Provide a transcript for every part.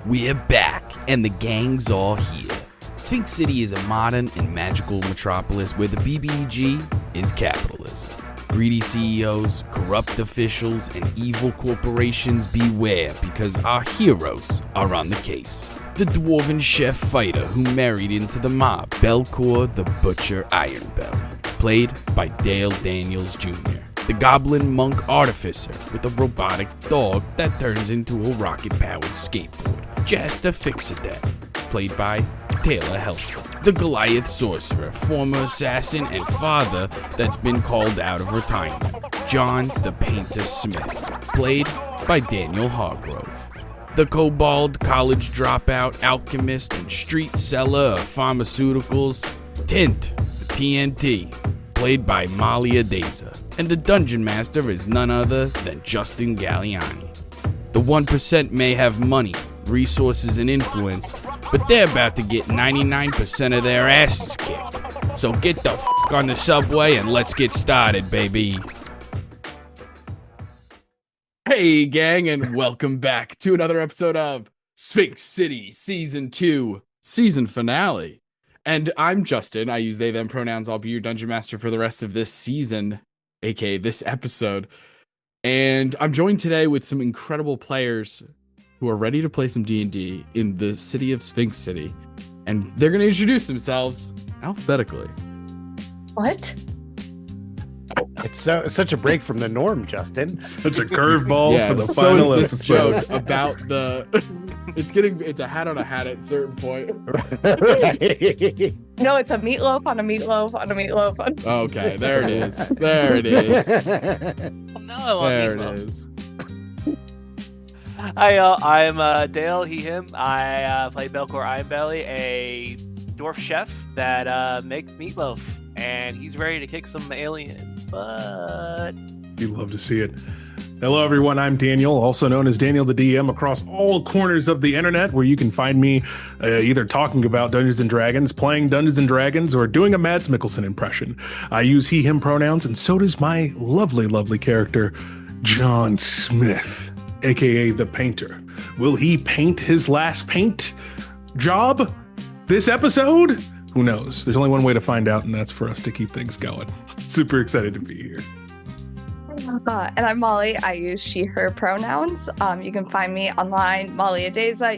We're back, and the gang's all here. Sphinx City is a modern and magical metropolis where the BBG is capitalism. Greedy CEOs, corrupt officials, and evil corporations beware, because our heroes are on the case. The dwarven chef fighter who married into the mob, Belkor the Butcher Ironbelly, played by Dale Daniels Jr. The goblin monk artificer with a robotic dog that turns into a rocket-powered skateboard, Jaster Fixadet, played by Taylor Hellstrom. The Goliath sorcerer, former assassin and father that's been called out of retirement, John the Painter Smith, played by Daniel Hargrove. The kobold college dropout, alchemist, and street seller of pharmaceuticals, Tint, the TNT, played by Mailto. And the dungeon master is none other than Justin Galliani. The 1% may have money, resources, and influence, but they're about to get 99% of their asses kicked. So get the f*** on the subway and let's get started, baby. Hey, gang, and welcome back to another episode of Sphinx City Season 2, Season Finale. And I'm Justin. I use they, them pronouns. I'll be your dungeon master for the rest of this season, aka this episode. And I'm joined today with some incredible players who are ready to play some D&D in the city of Sphinx City. And they're going to introduce themselves alphabetically. What? It's such a break from the norm, Justin. Such a curveball for the final is this episode. Joke about the it's a hat on a hat at a certain point. Right. No, it's a meatloaf on a meatloaf on a meatloaf. Okay, there it is. There it is. No, I want There it meatloaf. is. Hi, y'all. I'm Dale, he, him. I play Belkor Ironbelly, a dwarf chef that makes meatloaf, and he's ready to kick some aliens, but... You'd love to see it. Hello, everyone. I'm Daniel, also known as Daniel the DM, across all corners of the internet, where you can find me either talking about Dungeons & Dragons, playing Dungeons & Dragons, or doing a Mads Mikkelsen impression. I use he, him pronouns, and so does my lovely, lovely character, John Smith, a.k.a. the Painter. Will he paint his last paint job this episode? Who knows? There's only one way to find out, and that's for us to keep things going. Super excited to be here. And I'm Molly. I use she, her pronouns. You can find me online, Mailto. You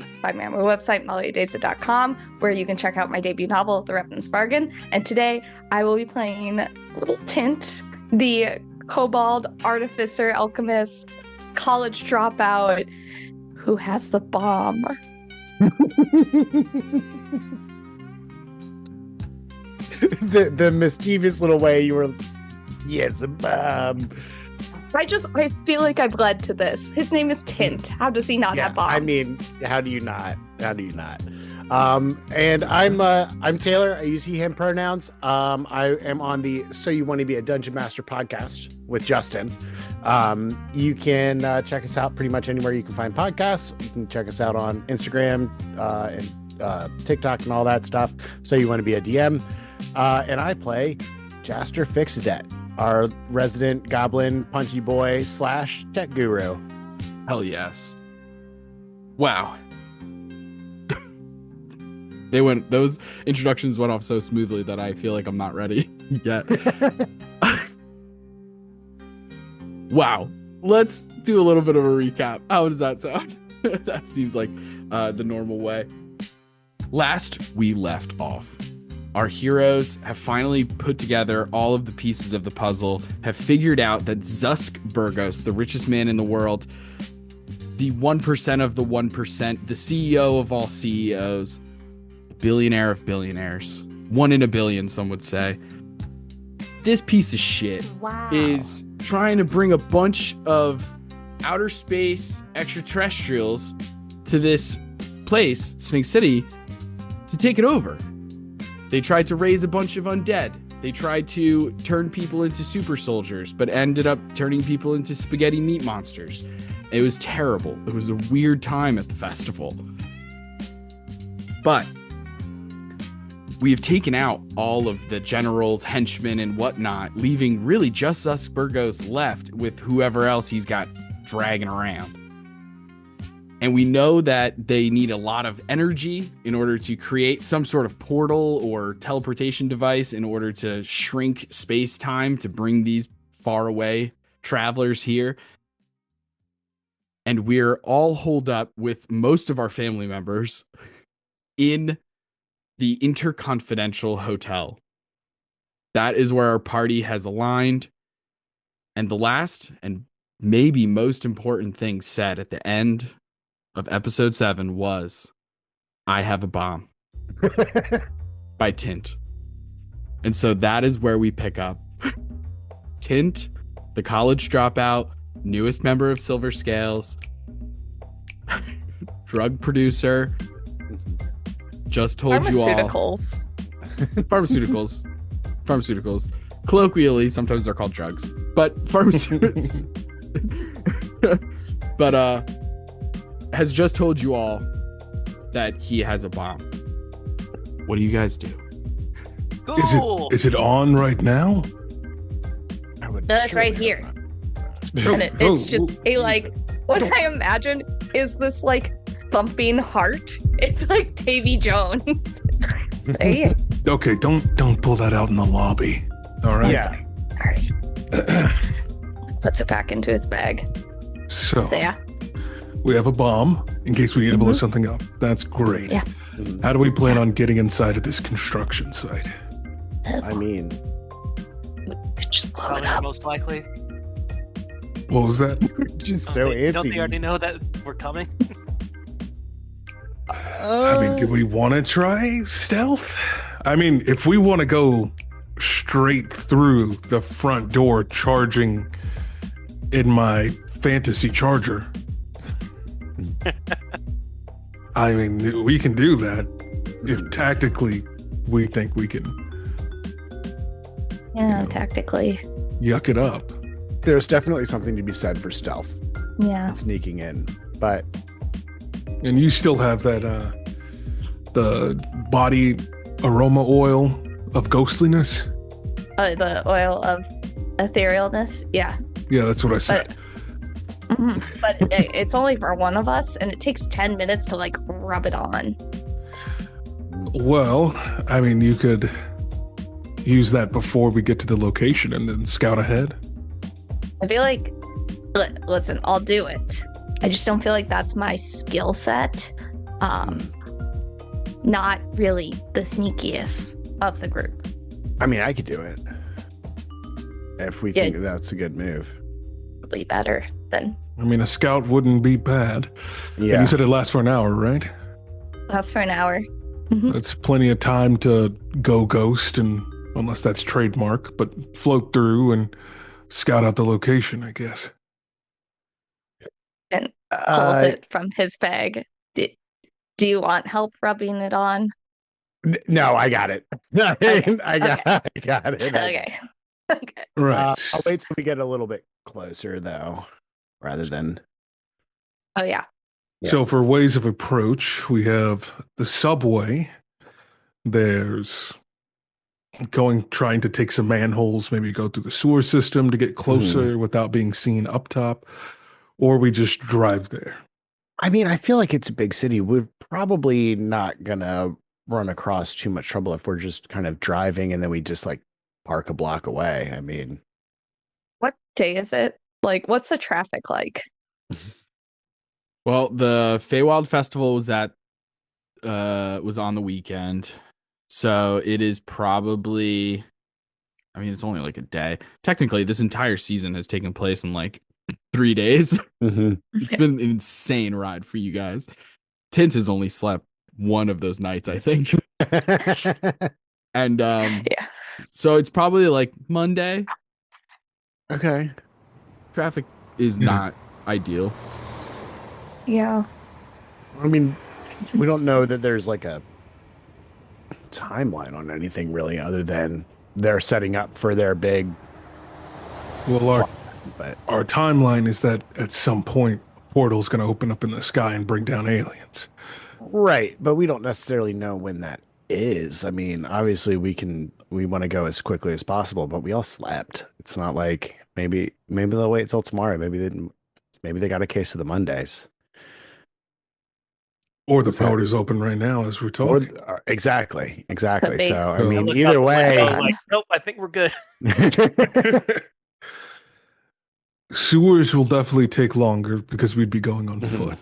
can find me on my website, mailto.com, where you can check out my debut novel, The Revenant's Bargain. And today I will be playing Little Tint, the kobold artificer, alchemist, college dropout who has the bomb. the mischievous little way you were, yes, I feel like I've led to this. His name is Tint. How does he not have bombs? I mean, how do you not? And I'm Taylor. I use he, him pronouns. I am on the So You Want to Be a Dungeon Master podcast with Justin. You can check us out pretty much anywhere you can find podcasts. You can check us out on Instagram and TikTok and all that stuff. So You Want to Be a DM. And I play Jaster Fixadet, our resident goblin punchy boy / tech guru. Hell yes. Wow. Those introductions went off so smoothly that I feel like I'm not ready yet. Wow. Let's do a little bit of a recap. How does that sound? That seems like the normal way. Last we left off, our heroes have finally put together all of the pieces of the puzzle, have figured out that Zusk Bergos, the richest man in the world, the 1% of the 1%, the CEO of all CEOs, billionaire of billionaires, 1 in a billion, some would say. This piece of shit is trying to bring a bunch of outer space extraterrestrials to this place, Sphinx City, to take it over. They tried to raise a bunch of undead. They tried to turn people into super soldiers, but ended up turning people into spaghetti meat monsters. It was terrible. It was a weird time at the festival. But we have taken out all of the generals, henchmen, and whatnot, leaving really just Zusk Bergos left with whoever else he's got dragging around. And we know that they need a lot of energy in order to create some sort of portal or teleportation device in order to shrink space-time to bring these faraway travelers here. And we're all holed up with most of our family members in the Interconfidential Hotel. That is where our party has aligned. And the last and maybe most important thing said at the end of episode 7 was, "I have a bomb," by Tint. And so that is where we pick up. Tint, the college dropout, newest member of Silver Scales, drug producer, just told you all. Pharmaceuticals. Colloquially, sometimes they're called drugs, but pharmaceuticals. But has just told you all that he has a bomb. What do you guys do? Cool. Is it on right now? That's right here. And it's just a like, what I imagine is this like thumping heart. It's like Davy Jones. Hey. Okay, don't pull that out in the lobby. All right. Yeah. All right. Puts it back into his bag. So yeah. we have a bomb in case we need to blow something up. That's great. Yeah. How do we plan on getting inside of this construction site? I mean, Just blow it Probably up. most likely. What was that? just Don't so they antsy. already know that we're coming? I mean, do we want to try stealth? I mean, if we want to go straight through the front door charging in my fantasy charger, I mean, we can do that if tactically we think we can Yeah, know. tactically. yuck it up. There's definitely something to be said for stealth Yeah. and sneaking in, but And you still have that the body aroma oil of ghostliness. The oil of etherealness. Yeah. Yeah, that's what I said. But it's only for one of us, and it takes 10 minutes to like rub it on. Well, I mean, you could use that before we get to the location and then scout ahead. I feel like, listen, I'll do it. I just don't feel like that's my skill set. Not really the sneakiest of the group. I mean, I could do it if we think that's a good move. Probably better than I mean, a scout wouldn't be bad. And Yeah. you said it lasts for an hour, right? that's for an hour. That's plenty of time to go ghost, and unless that's trademark, but float through and scout out the location, I guess. And pulls it from his bag. Do you want help rubbing it on? No, I got it. I got it. Okay. Okay. Right. I'll wait till we get a little bit closer, though, rather than. Oh yeah. So for ways of approach, we have the subway. There's trying to take some manholes, maybe go through the sewer system to get closer without being seen up top, or we just drive there. I mean, I feel like it's a big city. We're probably not gonna run across too much trouble if we're just kind of driving and then we just like park a block away. I mean, What day is it? Like, what's the traffic like? Well, the Feywild Festival was was on the weekend. So it is probably, I mean, it's only like a day. Technically, this entire season has taken place in like 3 days. It's been an insane ride for you guys. Tint has only slept one of those nights, I think. And Yeah. so it's probably like Monday. Okay. Traffic is not ideal. Yeah. I mean, we don't know that there's like a timeline on anything really, other than they're setting up for their big. Well, But our timeline is that at some point, a portal's going to open up in the sky and bring down aliens. right, but we don't necessarily know when that is. I mean, obviously we want to go as quickly as possible, but we all slept. It's not like maybe they'll wait till tomorrow. Maybe they got a case of the Mondays. Or the powder's open right now as we're talking. Exactly. Could So, I be. mean, Look either out the window, way. like, nope, I think we're good. Sewers will definitely take longer because we'd be going on foot.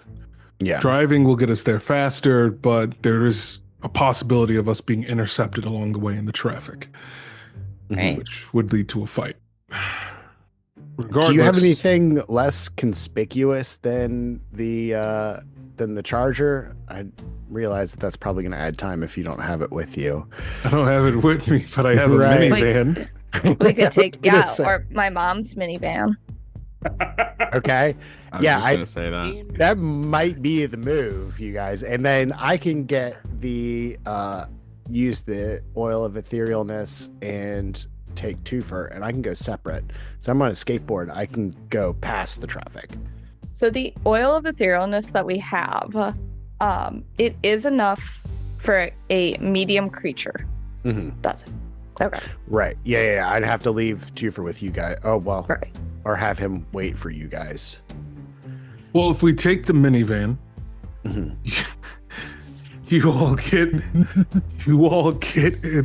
Yeah. Driving will get us there faster, but there is a possibility of us being intercepted along the way in the traffic, Right. which would lead to a fight. Regardless, Do you have anything less conspicuous than the charger? I realize that that's probably going to add time if you don't have it with you. I don't have it with me, but I have a Right. minivan. We could take Listen. or my mom's minivan. Okay. I was just gonna say that. That might be the move, you guys. And then I can get the use the oil of etherealness and take twofer, and I can go separate. So I'm on a skateboard. I can go past the traffic. So the oil of etherealness that we have, it is enough for a medium creature. That's it. Okay. Right. Yeah. I'd have to leave twofer with you guys. Oh well. Right. Or have him wait for you guys. Well, if we take the minivan, you all get in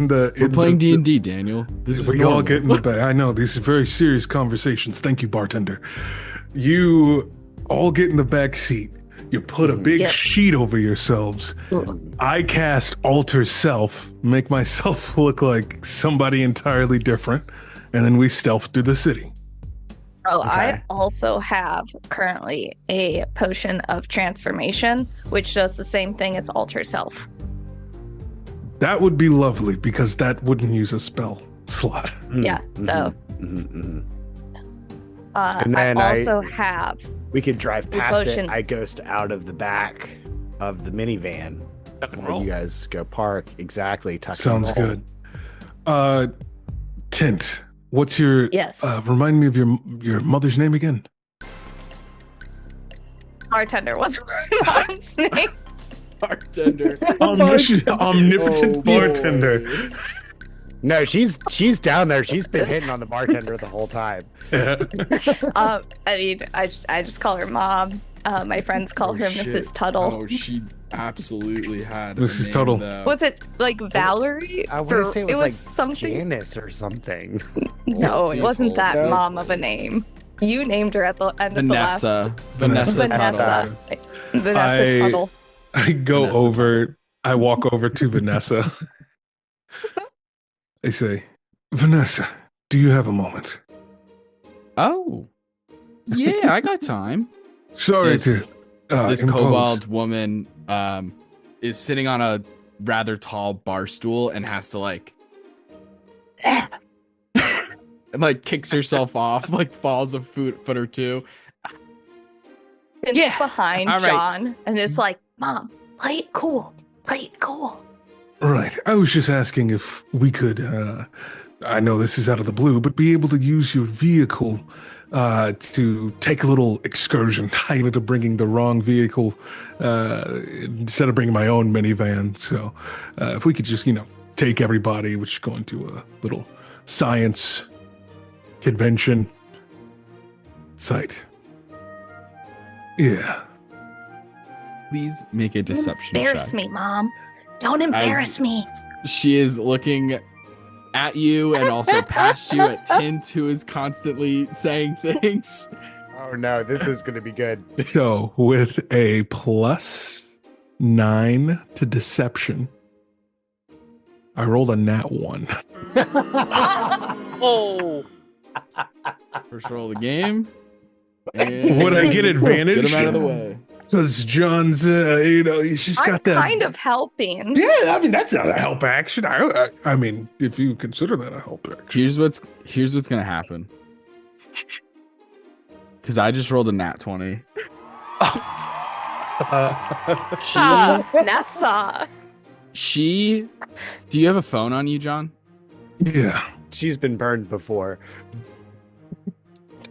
the. We're playing D&D, Daniel. This is We all normal. get in the back. I know these are very serious conversations. Thank you, bartender. You all get in the back seat. You put a big Yep. sheet over yourselves. I cast alter self, make myself look like somebody entirely different, and then we stealth through the city. Oh, Okay. I also have currently a potion of transformation, which does the same thing as alter self. That would be lovely because that wouldn't use a spell slot. Yeah. So And then I also have. we could drive The past potion- it. I ghost out of the back of the minivan. Tuck and While roll. you guys go park. Exactly. Tuck and Sounds roll. good. Tint, what's your Yes. remind me of your mother's name again? Bartender was my mom's name. Bartender. Omnipotent Oh, bartender. boy. No, she's down there. She's been hitting on the bartender the whole time. I mean, I just call her mom. My friends call her shit. Mrs. Tuttle. Oh, she absolutely had a Mrs. name, Tuttle. though. Was it like Valerie? I want to say it was like something. Janice or something. No, it Please wasn't hold. that No. mom of a name. You named her at the end of the last. Vanessa Vanessa. Tuttle. Vanessa Tuttle. I go Vanessa over, I walk over to Vanessa. I say, Vanessa, do you have a moment? Oh, yeah, I got time. Sorry This- to This impose. kobold woman is sitting on a rather tall bar stool and has to like and like kicks herself off, like falls a foot or two. It's Yeah, behind all right. John and it's like, Mom, play it cool. Play it cool. Right. I was just asking if we could, I know this is out of the blue, but be able to use your vehicle to take a little excursion. I ended up bringing the wrong vehicle instead of bringing my own minivan. So if we could just, take everybody, which is going to a little science convention site. Yeah. Please make a deception Embarrass check. me, Mom. Don't embarrass me. She is looking at you and also past you at Tint, who is constantly saying things. Oh no, this is going to be good. So with a +9 to deception, I rolled a nat 1. Oh, First roll of the game. And Would I get advantage? Get him out of the way. Because John's, he's just I'm got that. kind of helping. Yeah, I mean that's a help action. I mean, if you consider that a help action. Here's what's gonna happen. Because I just rolled a nat 20. Nessa. Do you have a phone on you, John? Yeah. She's been burned before.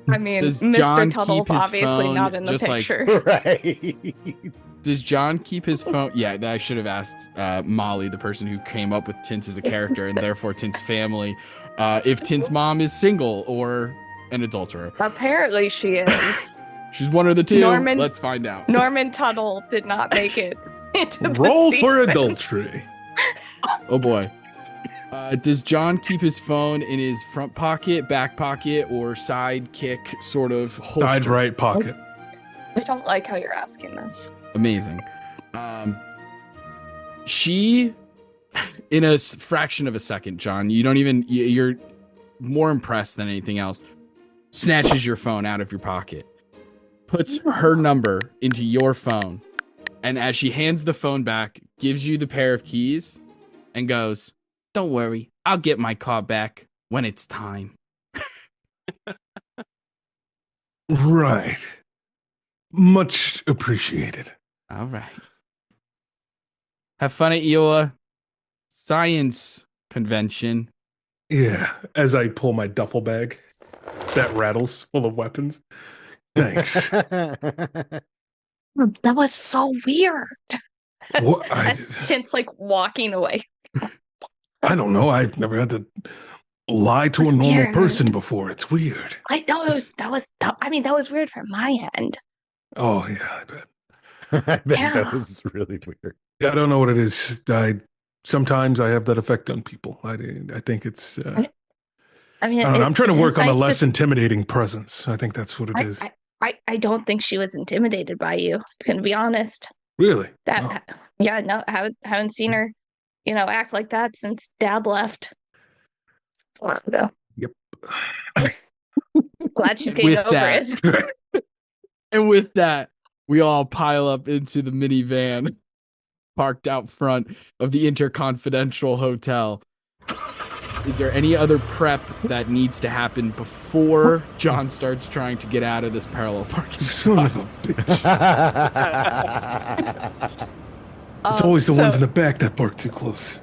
I mean, Does Mr. John Tuttle's keep his obviously phone not in the just like- picture. Right. Does John keep his phone? Yeah, I should have asked Molly, the person who came up with Tint as a character and therefore Tint's family, if Tint's mom is single or an adulterer. Apparently she is. She's one or the two. Norman- Let's find out. Norman Tuttle did not make it into the Roll seats. for adultery. Oh boy. Does John keep his phone in his front pocket, back pocket, or sidekick sort of holster? Side right pocket. I don't like how you're asking this. Amazing. She, in a fraction of a second, John, you're more impressed than anything else, snatches your phone out of your pocket, puts her number into your phone, and as she hands the phone back, gives you the pair of keys and goes, "Don't worry, I'll get my car back when it's time." Right. Much appreciated. All right. Have fun at your science convention. Yeah, as I pull my duffel bag that rattles full of weapons. Thanks. That was so weird. What? As Tint's like walking away. I don't know. I've never had to lie to It a was normal weird. person before. It's weird. I know that was weird from my end. Oh, yeah, I bet. I bet Yeah. that was really weird. Yeah, I don't know what it is. Sometimes I have that effect on people. I think it's. I mean, I don't know. I'm trying to it is work on a nice less intimidating presence. I think that's what it is. I don't think she was intimidated by you. Gonna be honest. Really? That Oh. yeah, no, haven't seen her, act like that since Dad left. It's a while ago. Yep. Glad she's getting With over that- it. And with that, we all pile up into the minivan parked out front of the Interconfidential Hotel. Is there any other prep that needs to happen before John starts trying to get out of this parallel parking Son spot? of a bitch. It's always the ones in the back that park too close.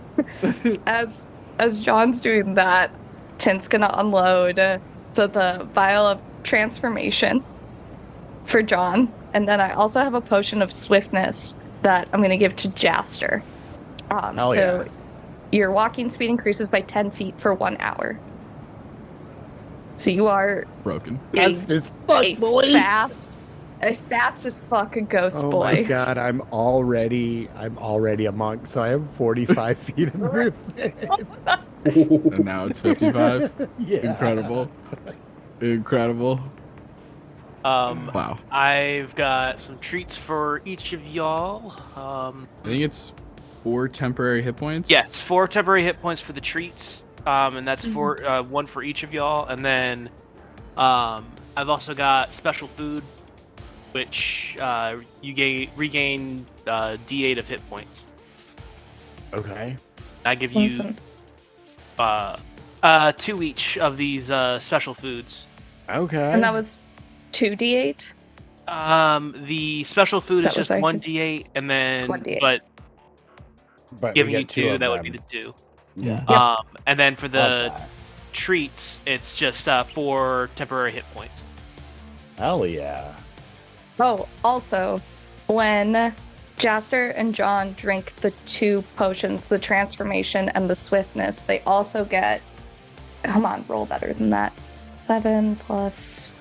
As John's doing that, Tint's gonna unload the vial of transformation for John, and then I also have a potion of swiftness that I'm gonna give to Jaster. Yeah. Your walking speed increases by 10 feet for 1 hour. So you are Broken. Fast as fuck, boy. fast as fuck a ghost Oh boy. my god, I'm already a monk, so I have 45 feet in the movement. And now it's 55. Yeah. Incredible. Um, Wow. I've got some treats for each of y'all. I think it's 4 temporary hit points. Yes, 4 temporary hit points for the treats, and that's one for each of y'all. And then I've also got special food, which you regain D8 of hit points. Okay. I give you Awesome. 2 each of these special foods. Okay. And that was 2d8. The special food That is was just like 1d8, and then 1d8. but But giving we you get 2 2, of that would them. be the 2. Yeah. Yep. And then for the Love that. treats, it's just 4 temporary hit points. Hell yeah. Oh, also, when Jaster and John drink the 2 potions, the transformation and the swiftness, they also get, come on, roll better than that. 7 plus,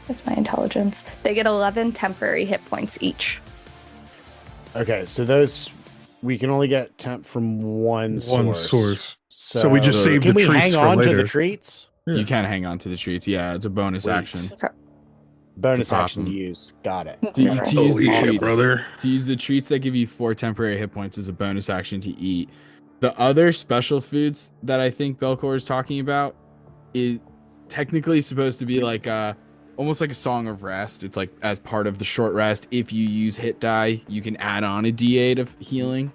what's my intelligence? They get 11 temporary hit points each. Okay, so those we can only get temp from one source. So we just save can the we treats hang for on to later. the treats? Yeah. You can hang on to the treats. Yeah, it's a bonus Wait. action. Bonus To pop action to them. use. Got it. To use Oh, the yeah, treats. brother. To use the treats that give you 4 temporary hit points as a bonus action to eat. The other special foods that I think Belkor is talking about is technically supposed to be like almost like a song of rest. It's like as part of the short rest. If you use hit die, you can add on a D8 of healing.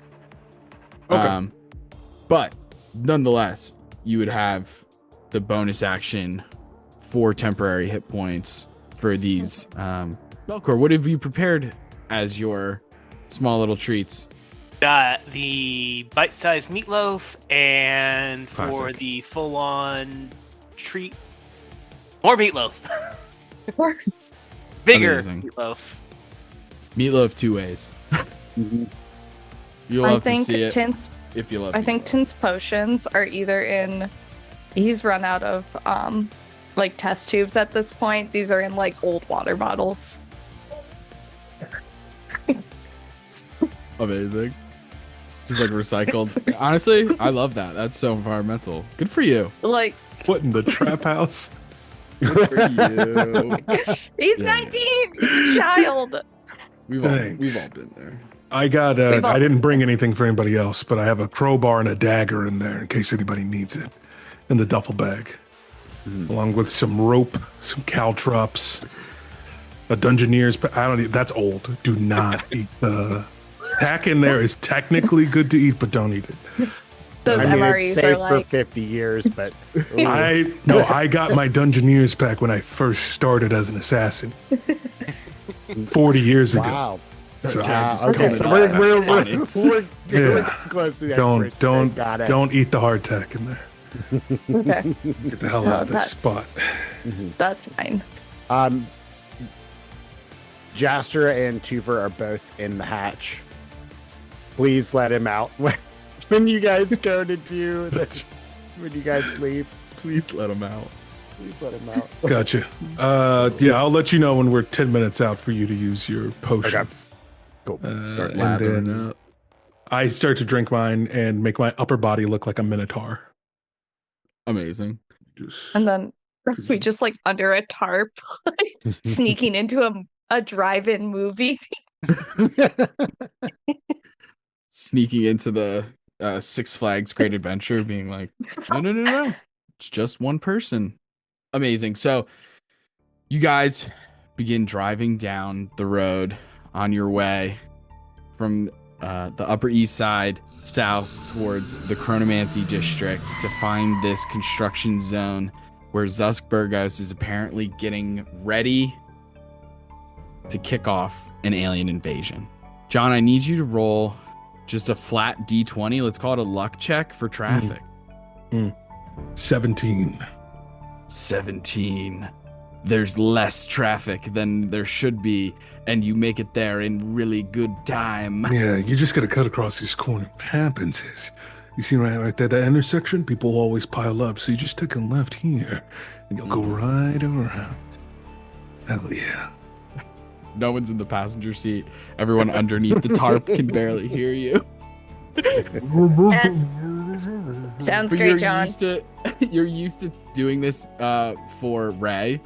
Okay. But nonetheless, you would have the bonus action 4 temporary hit points for these. Belkor, what have you prepared as your small little treats? Got the bite-sized meatloaf, and for Classic. the full-on treat, more meatloaf. Of course. Bigger Amazing. meatloaf. Meatloaf 2 ways. You'll I have to think see it Tint's if you love I think meatloaf. Tint's potions are either in, he's run out of like test tubes at this point. These are in like old water bottles. Amazing. Just like recycled. Honestly, I love that. That's so environmental. Good for you. Like, What in the trap house? Good for you. he's Yeah, 19. He's a child. We've Thanks. all been there. I got. We've all- I didn't bring anything for anybody else, but I have a crowbar and a dagger in there in case anybody needs it, in the duffel bag, along with some rope, some caltrops, a dungeoneer's. I don't. That's old. Do not eat the tack in there. Is technically good to eat, but don't eat it. Those I mean, MREs it's are safe like, for 50 years, but I got my dungeoneer's pack when I first started as an assassin, 40 years ago. wow. So Okay, so we're Yeah. close to the Don't expiration date. Got it. don't eat the hardtack in there. okay, Get the hell No, out of this that's- spot. that's fine. Jaster and Tuver are both in the hatch. Please let him out when you guys go to do the, when you guys leave. Please let him out. Please let him out. Gotcha. Yeah, I'll let you know when we're 10 minutes out for you to use your potion. Okay. Cool. Start and lathering then up. I start to drink mine and make my upper body look like a minotaur. Amazing. Just, And then we just like under a tarp, like, sneaking into a drive-in movie. Sneaking into the Six Flags Great Adventure, being like, no. It's just one person. Amazing. So you guys begin driving down the road on your way from the Upper East Side south towards the Chronomancy District to find this construction zone where Zusk Bergos is apparently getting ready to kick off an alien invasion. John, I need you to roll just a flat D20. Let's call it a luck check for traffic. 17. 17. There's less traffic than there should be, and you make it there in really good time. Yeah, you just got to cut across this corner. What happens is, you see right there, that intersection, people always pile up. So you just take a left here, and you'll go right around. Hell yeah. No one's in the passenger seat. Everyone underneath the tarp can barely hear you. Yes. Sounds But great, John. You're used to doing this for Ray,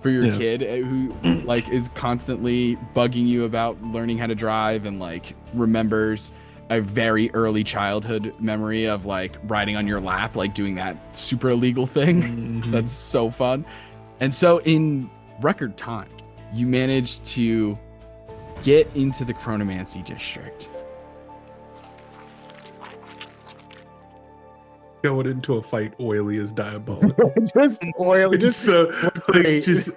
for your Yeah. kid who like is constantly bugging you about learning how to drive and like remembers a very early childhood memory of like riding on your lap, like doing that super illegal thing. That's so fun. And so in record time, you managed to get into the Chronomancy District. Going into a fight oily is diabolical. Just oil. It's like just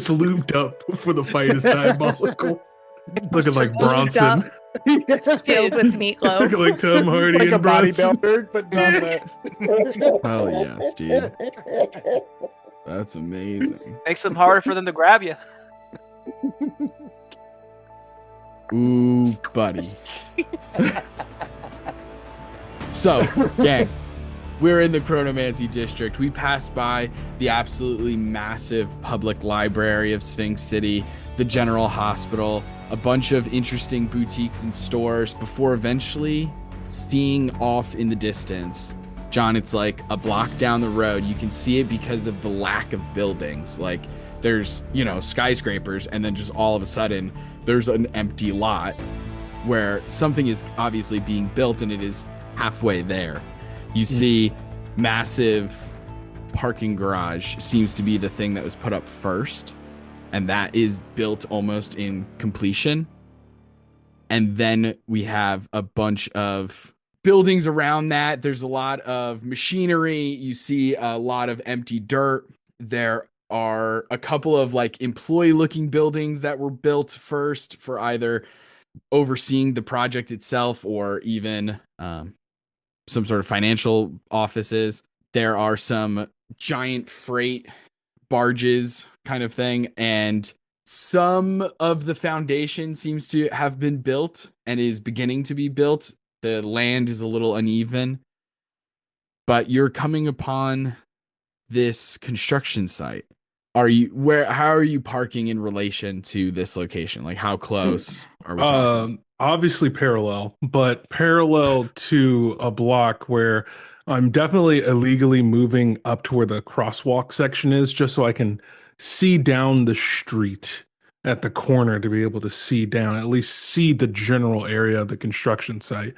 lubed up for the fight is diabolical. Looking like Lubed Bronson. Filled with meatloaf. Looking like Tom Hardy like a and Bronson. bodybuilder, but not Hell yes, dude. That's amazing. Makes them harder for them to grab you. Ooh, buddy. So, gang, we're in the Chronomancy District. We passed by the absolutely massive public library of Sphinx City, the General Hospital, a bunch of interesting boutiques and stores before eventually seeing off in the distance. John, it's like a block down the road. You can see it because of the lack of buildings. Like, there's, skyscrapers, and then just all of a sudden, there's an empty lot where something is obviously being built, and it is halfway there. You see massive parking garage seems to be the thing that was put up first, and that is built almost in completion. And then we have a bunch of buildings around that. There's a lot of machinery. You see a lot of empty dirt. There are a couple of like employee looking buildings that were built first for either overseeing the project itself or even some sort of financial offices. There are some giant freight barges kind of thing, and some of the foundation seems to have been built and is beginning to be built. The land is a little uneven, but you're coming upon this construction site. How are you parking in relation to this location? Like, how close are we talking? obviously parallel, but parallel to a block where I'm definitely illegally moving up to where the crosswalk section is, just so I can see down the street at the corner to be able to see down, at least see the general area of the construction site.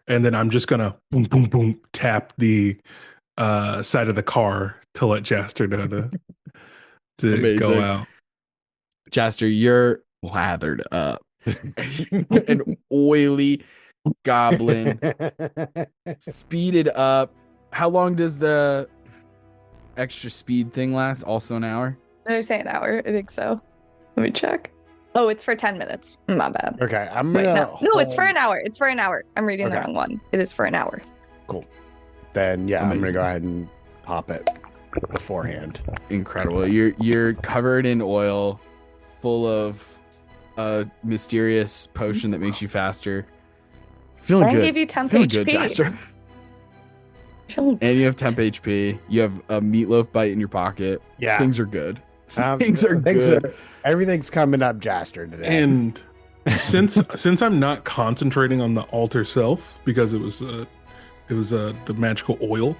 And then I'm just gonna boom, boom, boom, tap the side of the car to let Jaster know to go Amazing. out. Jaster, you're lathered up. An oily goblin, speeded up. How long does the extra speed thing last? Also an hour? Did I say an hour? I think so. Let me check. Oh, it's for 10 minutes. My bad. Okay, I'm Wait, gonna. no, it's for an hour. It's for an hour. I'm reading the Okay. wrong one. It is for an hour. Then yeah, I'm gonna Amazing. go ahead and pop it beforehand. Incredible. You're covered in oil, full of a mysterious potion that makes you faster. Feeling I good. gave you 10 Feeling HP. good, Jaster. Feeling- And you have temp HP. You have a meatloaf bite in your pocket. Yeah, Things are good. Things are things good. everything's coming up, Jaster today. And since I'm not concentrating on the altar self because it was the magical oil,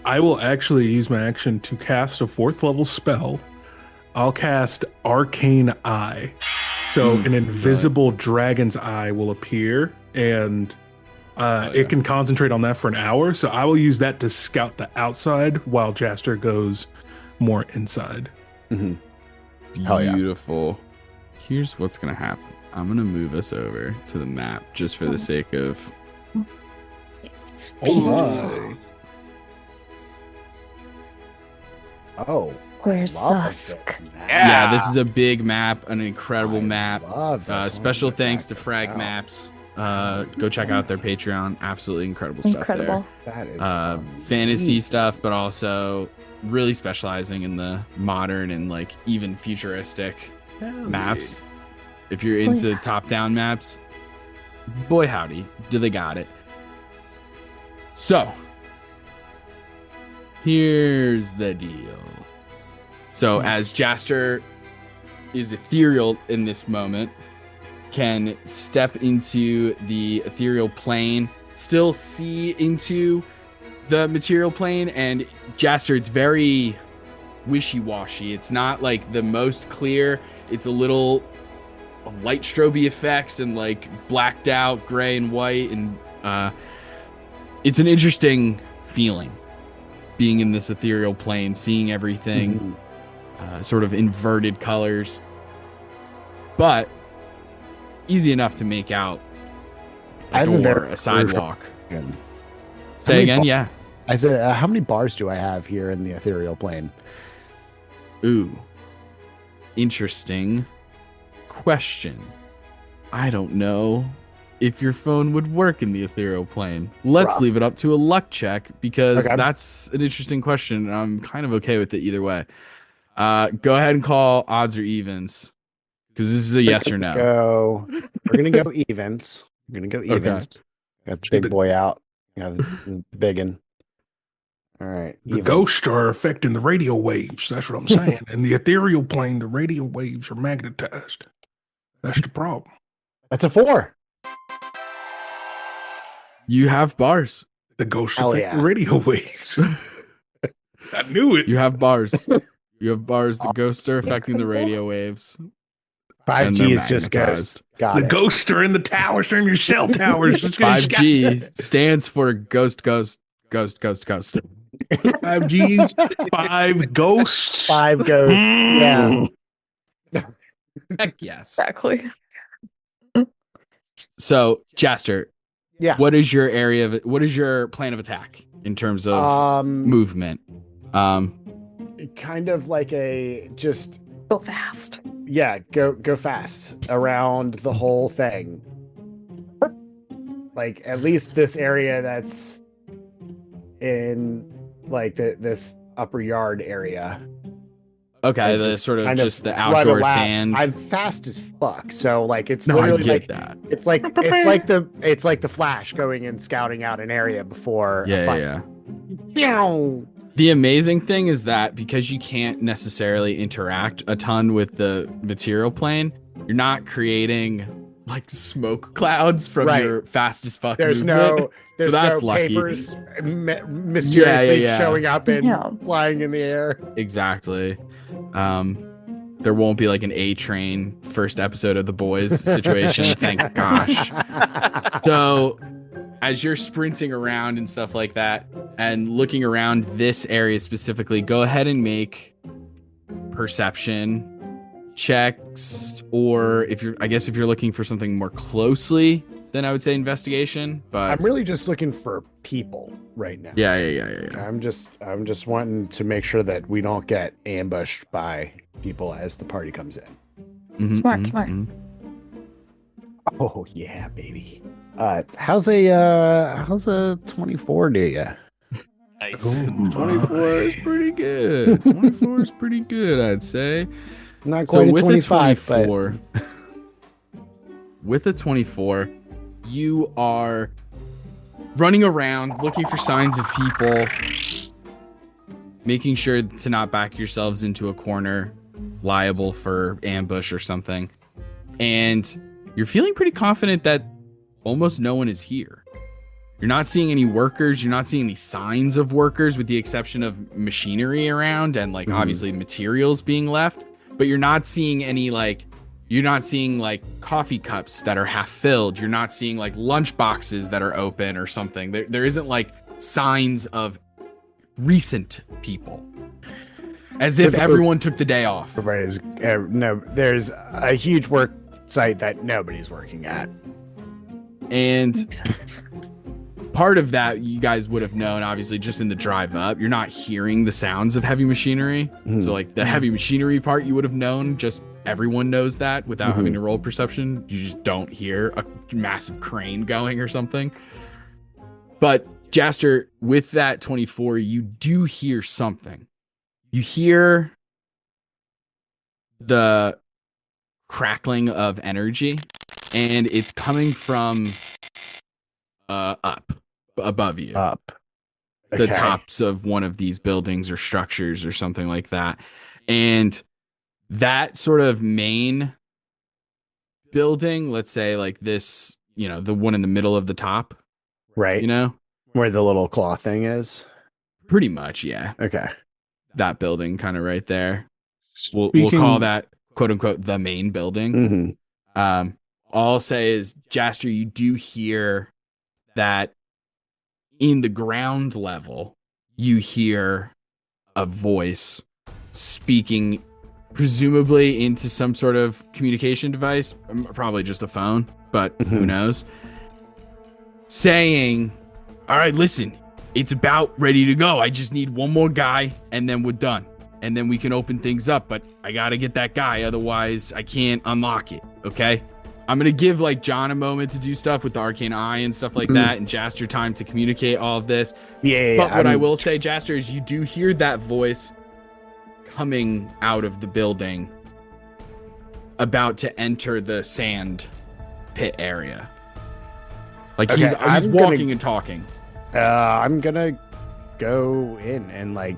I will actually use my action to cast a 4th level spell. I'll cast Arcane Eye. So an invisible dragon's eye will appear, and it can concentrate on that for an hour. So I will use that to scout the outside while Jaster goes more inside. Hell yeah. Beautiful. Here's what's gonna happen. I'm gonna move us over to the map just for the sake of. Oh my! Oh, Where's love Zusk? this map. Yeah, this is a big map, an incredible I map. love this. Special Let me thanks check to this Frag out. Maps. Go check out their Patreon. Absolutely incredible stuff Incredible. That is there. Fantasy stuff, but also really specializing in the modern and like even futuristic maps. If you're into yeah. top-down maps, boy howdy, do they got it. So, here's the deal. So, as Jaster is ethereal in this moment, can step into the ethereal plane, still see into the material plane, and Jaster, it's very wishy-washy. It's not like the most clear. It's a little light strobe effects and like blacked out gray and white, and it's an interesting feeling being in this ethereal plane, seeing everything sort of inverted colors, but easy enough to make out I a have a door, very a sidewalk. And Say many again. bar- Yeah. I said, how many bars do I have here in the ethereal plane? Ooh, interesting question. I don't know if your phone would work in the ethereal plane. Let's Rough. leave it up to a luck check, because Okay. that's an interesting question, and I'm kind of okay with it either way. Go ahead and call odds or evens, because this is a yes or no. We're gonna go evens. We're gonna go evens. Got the big boy out. Got the big one. All right. The evens. ghosts are affecting the radio waves. That's what I'm saying. In the ethereal plane, the radio waves are magnetized. That's the problem. That's a 4. You have bars. The ghosts Hell affect yeah. the radio waves. I knew it. You have bars. You have bars. The ghosts are affecting the radio waves. And 5G they're is just magnetized. ghost. Got The it. ghosts are in the towers. They're in your cell towers. It's gonna 5G stands for ghost, ghost, ghost, ghost, ghost. 5G's, 5 ghosts. 5 ghosts. Mm. Yeah. Heck yes. Exactly. So, Jaster, Yeah. what is your area of what is your plan of attack in terms of movement? Kind of like a just Go fast. go fast around the whole thing. Like at least this area that's in like this upper yard area. Okay, Like, the just sort of kind just the run outdoor a lap. sand. I'm fast as fuck, so like it's No, I literally get like that. it's like the Flash going and scouting out an area before a Yeah, fight. yeah. Meow. The amazing thing is that because you can't necessarily interact a ton with the material plane, you're not creating like smoke clouds from Right. your fast as fuck There's movement. there's that's no lucky. papers mysteriously Yeah. showing up and Yeah. flying in the air. Exactly. There won't be like an A Train first episode of The Boys situation. Thank gosh. So as you're sprinting around and stuff like that and looking around this area specifically, go ahead and make perception checks, or if you're looking for something more closely, then I would say investigation. But I'm really just looking for people right now. Yeah. I'm just wanting to make sure that we don't get ambushed by people as the party comes in. Smart. Oh yeah, baby. How's a 24 do you? Nice. 24 is pretty good. 24 is pretty good, I'd say. Not quite So a with 25, a 24, with a 24, you are running around looking for signs of people, making sure to not back yourselves into a corner, liable for ambush or something. And you're feeling pretty confident that almost no one is here. You're not seeing any workers. You're not seeing any signs of workers, with the exception of machinery around and obviously materials being left. But you're not seeing any you're not seeing coffee cups that are half filled. You're not seeing lunch boxes that are open or something. There isn't signs of recent people, as if everyone took the day off. Everybody's no. There's a huge work site that nobody's working at. And Makes sense. part of that you guys would have known, obviously, just in the drive up. You're not hearing the sounds of heavy machinery. So the heavy machinery part you would have known. Just everyone knows that without having to roll perception. You just don't hear a massive crane going or something. But Jaster, with that 24, you do hear something. You hear the crackling of energy, and it's coming from up above you, the tops of one of these buildings or structures or something like that. And that sort of main building, let's say this, the one in the middle of the top, Right. Where the little claw thing is. Pretty much, yeah. Okay. That building kind of right there. We'll call that quote unquote the main building. All I'll say is, Jaster, you do hear that in the ground level, you hear a voice speaking, presumably into some sort of communication device, probably just a phone, but who knows, saying, all right, listen, it's about ready to go. I just need one more guy and then we're done. And then we can open things up, but I got to get that guy. Otherwise I can't unlock it. Okay. I'm going to give John a moment to do stuff with the arcane eye and stuff like that, and Jaster time to communicate all of this. Yeah. But what I will say, Jaster, is you do hear that voice coming out of the building, about to enter the sand pit area. He's walking and talking. I'm gonna go in and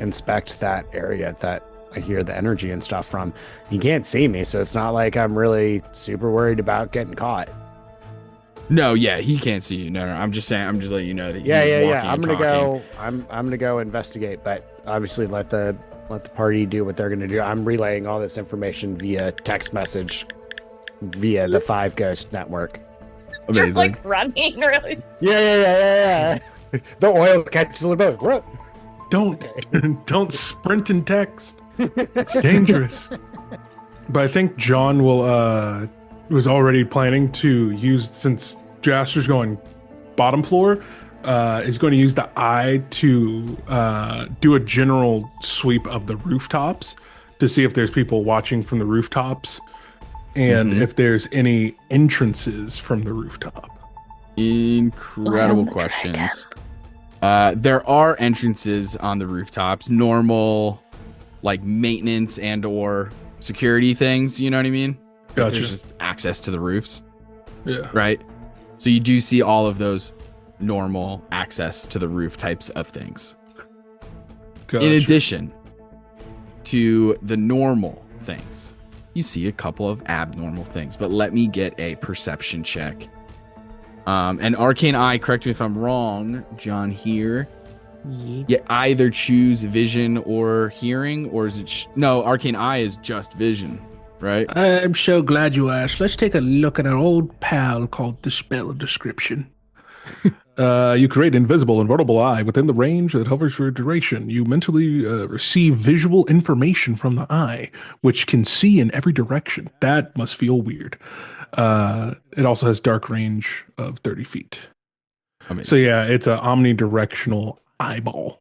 inspect that area that I hear the energy and stuff from. He can't see me, so it's not like I'm really super worried about getting caught. No, yeah, he can't see you. No, I'm just saying. I'm just letting you know that. Yeah. I'm gonna go. I'm gonna go investigate, but obviously let the party do what they're gonna do. I'm relaying all this information via text message, via the 5 Ghost network. Amazing. Just running, really. Yeah. The oil catches the boat. What? Don't sprint and text. It's dangerous. But I think John was already planning to use, since Jaster's going bottom floor, is going to use the eye to do a general sweep of the rooftops to see if there's people watching from the rooftops and if there's any entrances from the rooftop. Incredible questions. There are entrances on the rooftops, normal maintenance and or security things, you know what I mean? Gotcha. There's just access to the roofs. Yeah. Right? So you do see all of those normal access to the roof types of things. Gotcha. In addition to the normal things, you see a couple of abnormal things. But let me get a perception check. And Arcane Eye, correct me if I'm wrong, John, here. You either choose vision or hearing, or is it... No, Arcane Eye is just vision, right? I'm so glad you asked. Let's take a look at our old pal called the spell description. You create invisible, invertible eye within the range that hovers for a duration. You mentally receive visual information from the eye, which can see in every direction. That must feel weird. It also has dark range of 30 feet. Amazing. So yeah, it's an omnidirectional eyeball.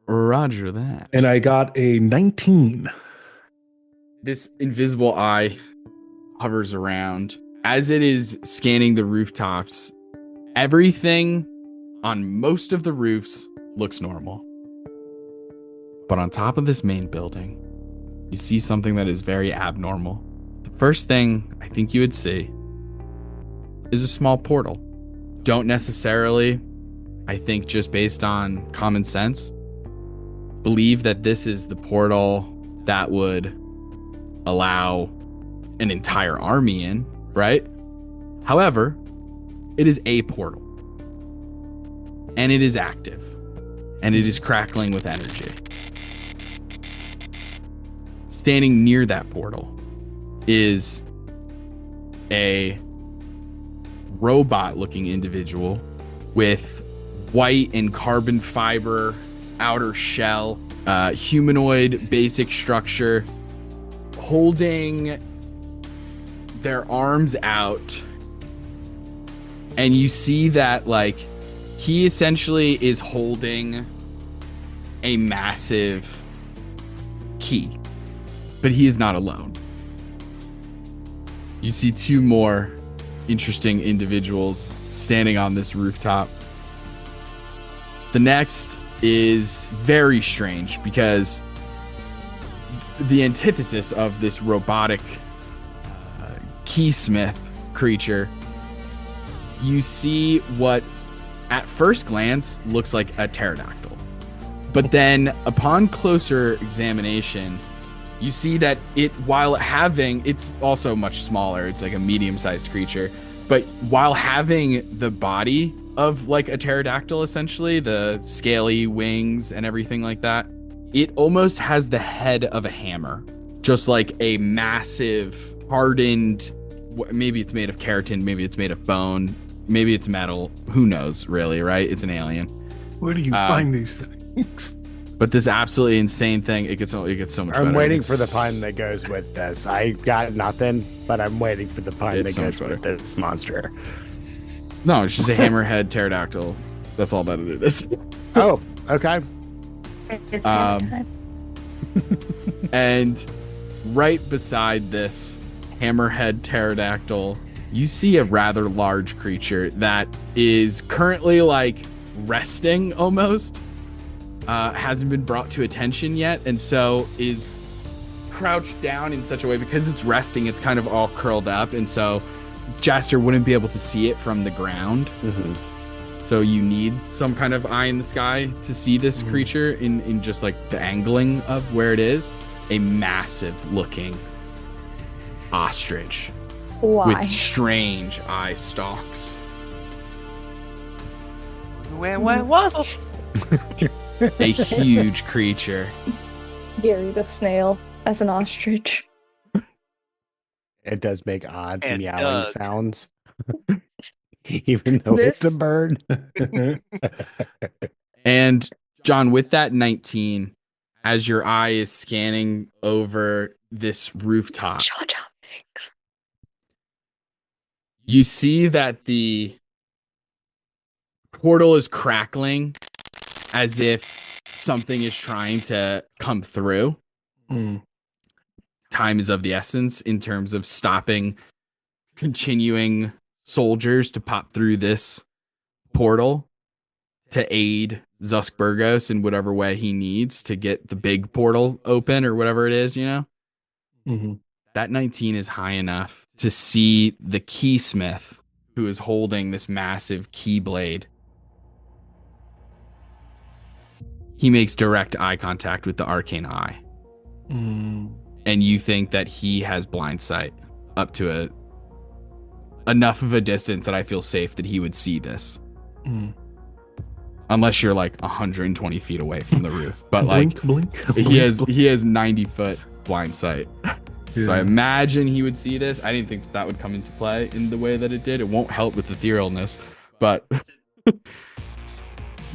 Roger that. And I got a 19. This invisible eye hovers around. As it is scanning the rooftops, everything on most of the roofs looks normal. But on top of this main building, you see something that is very abnormal. The first thing I think you would see is a small portal. Don't necessarily, I think just based on common sense, believe that this is the portal that would allow an entire army in, right? However, it is a portal. And it is active. And it is crackling with energy. Standing near that portal is a robot-looking individual with white and carbon fiber outer shell, humanoid basic structure, holding their arms out. And you see that, like, he essentially is holding a massive key, but he is not alone. You see two more interesting individuals standing on this rooftop. The next is very strange because the antithesis of this robotic keysmith creature, you see what at first glance looks like a pterodactyl. But then upon closer examination, you see that it's also much smaller. It's like a medium-sized creature. But while having the body of like a pterodactyl, essentially, the scaly wings and everything like that, it almost has the head of a hammer. Just like a massive, hardened, maybe it's made of keratin, maybe it's made of bone, maybe it's metal. Who knows, really, right? It's an alien. Where do you find these things? But this absolutely insane thing, it gets so much better. I'm waiting for the pun that goes with this. I got nothing, but I'm waiting for the pun that goes with this monster. No, it's just a hammerhead pterodactyl. That's all that it is. Oh, okay. It's time. And right beside this hammerhead pterodactyl, you see a rather large creature that is currently like resting almost. Hasn't been brought to attention yet, and so is crouched down in such a way because it's resting, it's kind of all curled up, and so Jaster wouldn't be able to see it from the ground. Mm-hmm. So you need some kind of eye in the sky to see this creature in just like the angling of where it is. A massive looking ostrich. Why? With strange eye stalks. Where was A huge creature. Gary the snail as an ostrich. It does make odd And meowing Doug. sounds. Even though it's a bird. And John, with that 19, as your eye is scanning over this rooftop, you see that the portal is crackling as if something is trying to come through. Time is of the essence in terms of stopping continuing soldiers to pop through this portal to aid Zusk Bergos in whatever way he needs to get the big portal open or whatever it is, you know? Mm-hmm. That 19 is high enough to see the keysmith who is holding this massive keyblade. He makes direct eye contact with the arcane eye. and you think that he has blind sight up to enough of a distance that I feel safe that he would see this. Unless you're like 120 feet away from the roof, but like blink. he has 90 foot blind sight. So I imagine he would see this. I didn't think that would come into play in the way that it did. It won't help with etherealness, but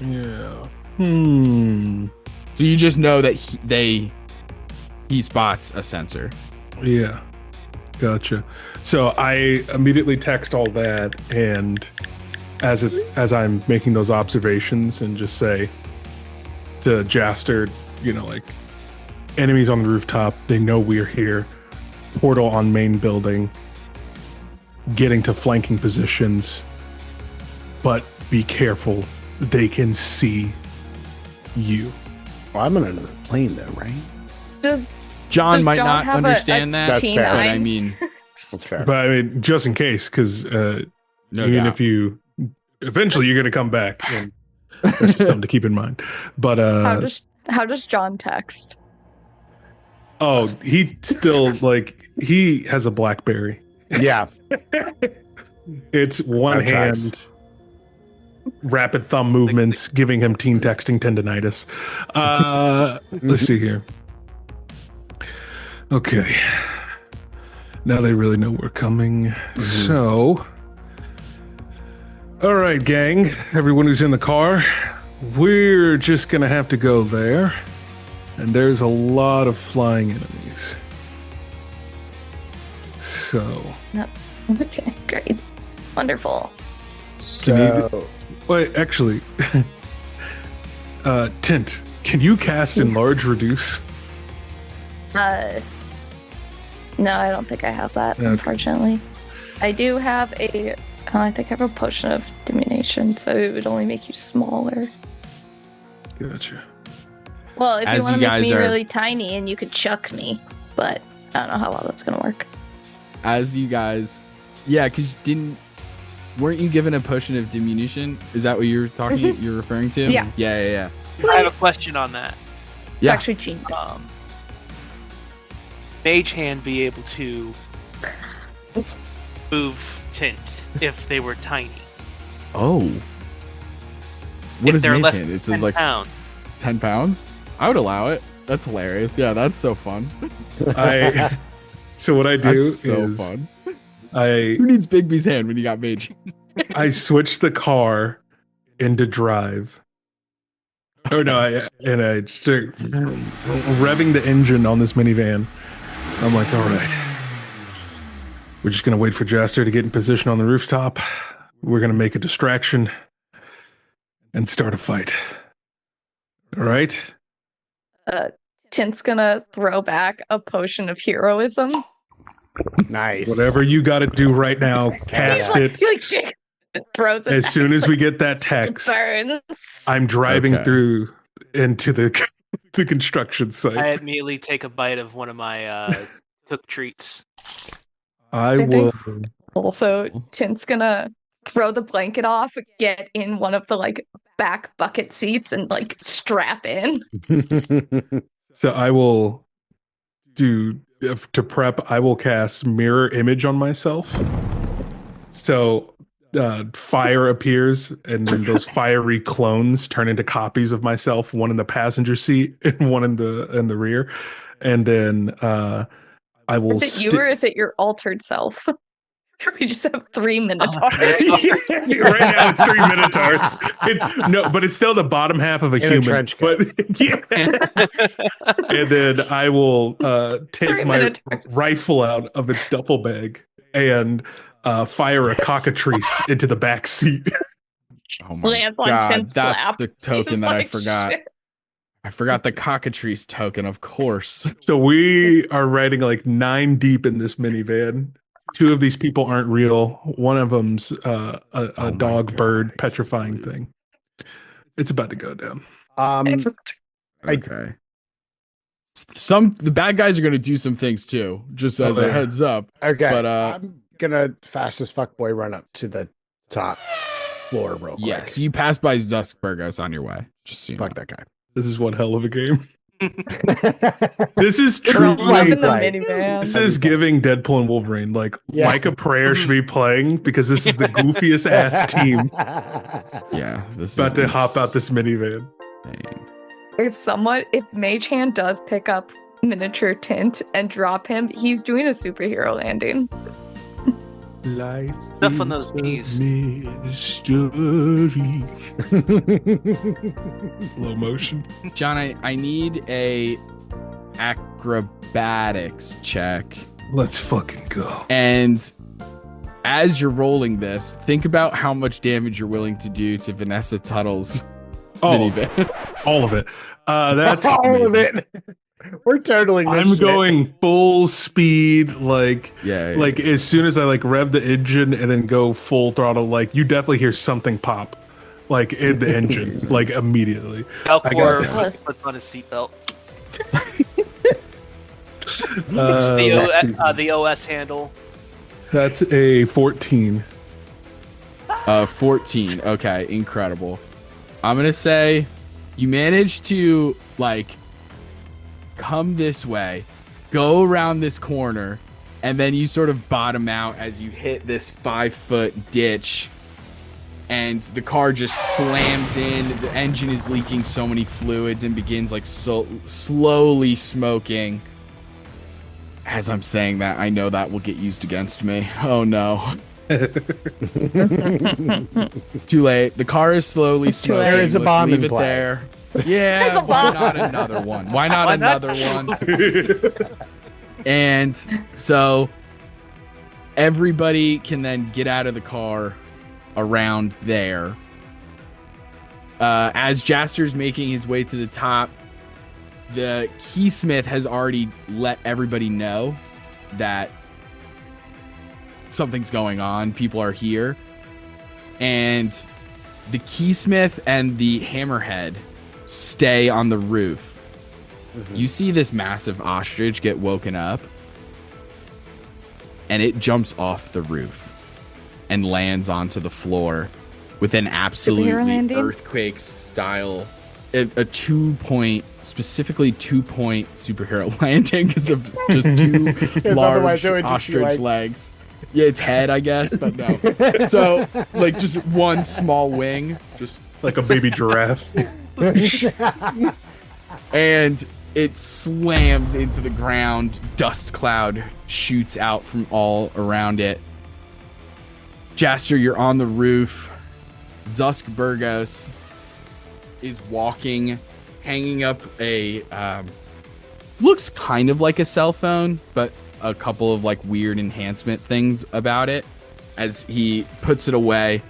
yeah. So you just know that he spots a sensor. Yeah. Gotcha. So I immediately text all that, and as I'm making those observations, and just say to Jaster, like, enemies on the rooftop, they know we're here. Portal on main building. Getting to flanking positions. But be careful. They can see you. Well, I'm on another plane though, right? John Does might John not have understand that, That's fair. but I mean, That's fair. But I mean, just in case, because no even doubt. if you eventually you're going to come back, and that's just something to keep in mind. But How does John text? oh, he still he has a BlackBerry. Yeah. It's one That tracks. hand, rapid thumb movements, giving him teen texting tendinitis. Let's see here. Okay. Now they really know we're coming. So, all right, gang. Everyone who's in the car, we're just going to have to go there. And there's a lot of flying enemies. So, Okay, great. Wonderful. So wait, actually, Tint, can you cast Enlarge Reduce? No, I don't think I have that, Okay. unfortunately. I do have I think I have a potion of diminution, so it would only make you smaller. Gotcha. Well, if As you want you to make guys me are- really tiny and you could chuck me, but I don't know how well that's gonna work. as you guys, because weren't you given a potion of diminution? Is that what you're you're referring to? Yeah. Yeah. I have a question on that. It's Yeah. actually genius. Mage Hand be able to move Tint if they were tiny? Oh. What if is they're Mage less Hand? than It says 10 like pounds. 10 pounds? I would allow it. That's hilarious. Yeah, that's so fun. So what I do That's so is fun. I Who needs Bigby's hand when you got Mage? I switch the car into drive. Oh no! I start revving the engine on this minivan. I'm like, all right, we're just gonna wait for Jaster to get in position on the rooftop. We're gonna make a distraction and start a fight. All right. Tint's gonna throw back a potion of heroism. nice. Whatever you got to do right now, cast it. He like shake, throws it As back, soon as like, we get that it text, burns. I'm driving Okay. through into the construction I site. immediately take a bite of one of my cooked treats. I think- will. Also, Tint's gonna throw the blanket off, get in one of the like back bucket seats, and like strap in. So I will do to prep. I will cast mirror image on myself. So fire appears, and then those fiery clones turn into copies of myself. One in the passenger seat, and one in the rear. And then I will. Is it you or is it your altered self? We just have 3 minotaurs. Right now it's 3 minotaurs. No, but it's still the bottom half of a In a human. trench coat. But yeah. And then I will take 3 my minotaurs. rifle out of its duffel bag and fire a cockatrice into the back seat. Oh my Lands on god, Tint's that's lap. the token He's that I like, forgot. "Shit." I forgot the cockatrice token, of course. So we are riding like 9 deep in this minivan. 2 of these people aren't real. One of them's a my dog God, bird I petrifying can't believe thing. It's about to go down. Excellent. Okay. The bad guys are gonna do some things too, just as Oh, a yeah. heads up. Okay, But, I'm gonna fast as fuck boy run up to the top floor real quick. Yeah, so you pass by Zusk Bergos on your way. Just so you know. Fuck that guy. This is one hell of a game. This is Truly truly. Loving the right. minivan. This is giving Deadpool and Wolverine. Like Yeah. Micah Prayer should be playing because this is the goofiest ass team Yeah, this about is to hop out this minivan. insane. If Mage Hand does pick up miniature Tint and drop him, he's doing a superhero landing. Life Stuff on those knees. mystery. Slow motion. John, I need a acrobatics check. Let's fucking go. And as you're rolling this, think about how much damage you're willing to do to Vanessa Tuttle's minivan. All of it. That's all of it. We're totaling this I'm shit. going full speed, like Yeah, like as soon as I like rev the engine and then go full throttle, like you definitely hear something pop, like in the engine, like immediately. Belkor puts on his seatbelt. The OS handle. That's a 14. 14. Okay, incredible. I'm gonna say you managed to like come this way, go around this corner, and then you sort of bottom out as you hit this 5-foot ditch, and the car just slams in. The engine is leaking so many fluids and begins like slowly smoking. As I'm saying that, I know that will get used against me. Oh no. It's too late. The car is slowly smoking. There is a Let's bomb leave in it play. there. Yeah, why not another one? Why not another one? And so everybody can then get out of the car around there. As Jaster's making his way to the top, the keysmith has already let everybody know that something's going on. People are here. And the keysmith and the hammerhead stay on the roof. Mm-hmm. You see this massive ostrich get woken up, and it jumps off the roof and lands onto the floor with an absolutely earthquake style, a 2-point, specifically 2-point superhero landing because of just two large ostrich legs. Yeah, its head, I guess, but no. So, like, just one small wing, just like a baby giraffe. And it slams into the ground. Dust cloud shoots out from all around it. Jaster, you're on the roof. Zusk Bergos is walking, hanging up a looks kind of like a cell phone, but a couple of like weird enhancement things about it. As he puts it away,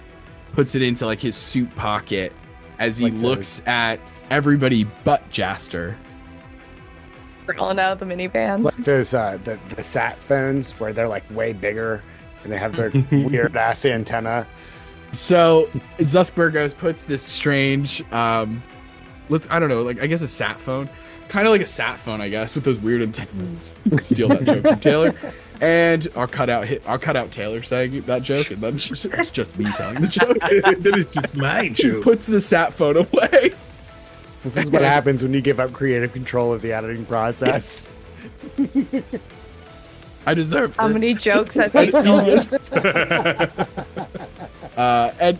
puts it into like his suit pocket, as he looks at everybody but Jaster. Crawling out of the minivan. Like those the sat phones where they're like way bigger and they have their weird ass antenna. So Zusk Bergos puts this strange I don't know, like I guess a sat phone. Kind of like a sat phone, I guess, with those weird antennas. Steal that joke from Taylor. And I'll cut out Taylor saying that joke, and then it's just me telling the joke. Then it's just my joke. Puts the sat phone away. This is what happens when you give up creative control of the editing process. I deserve How this. many jokes has he stolen? And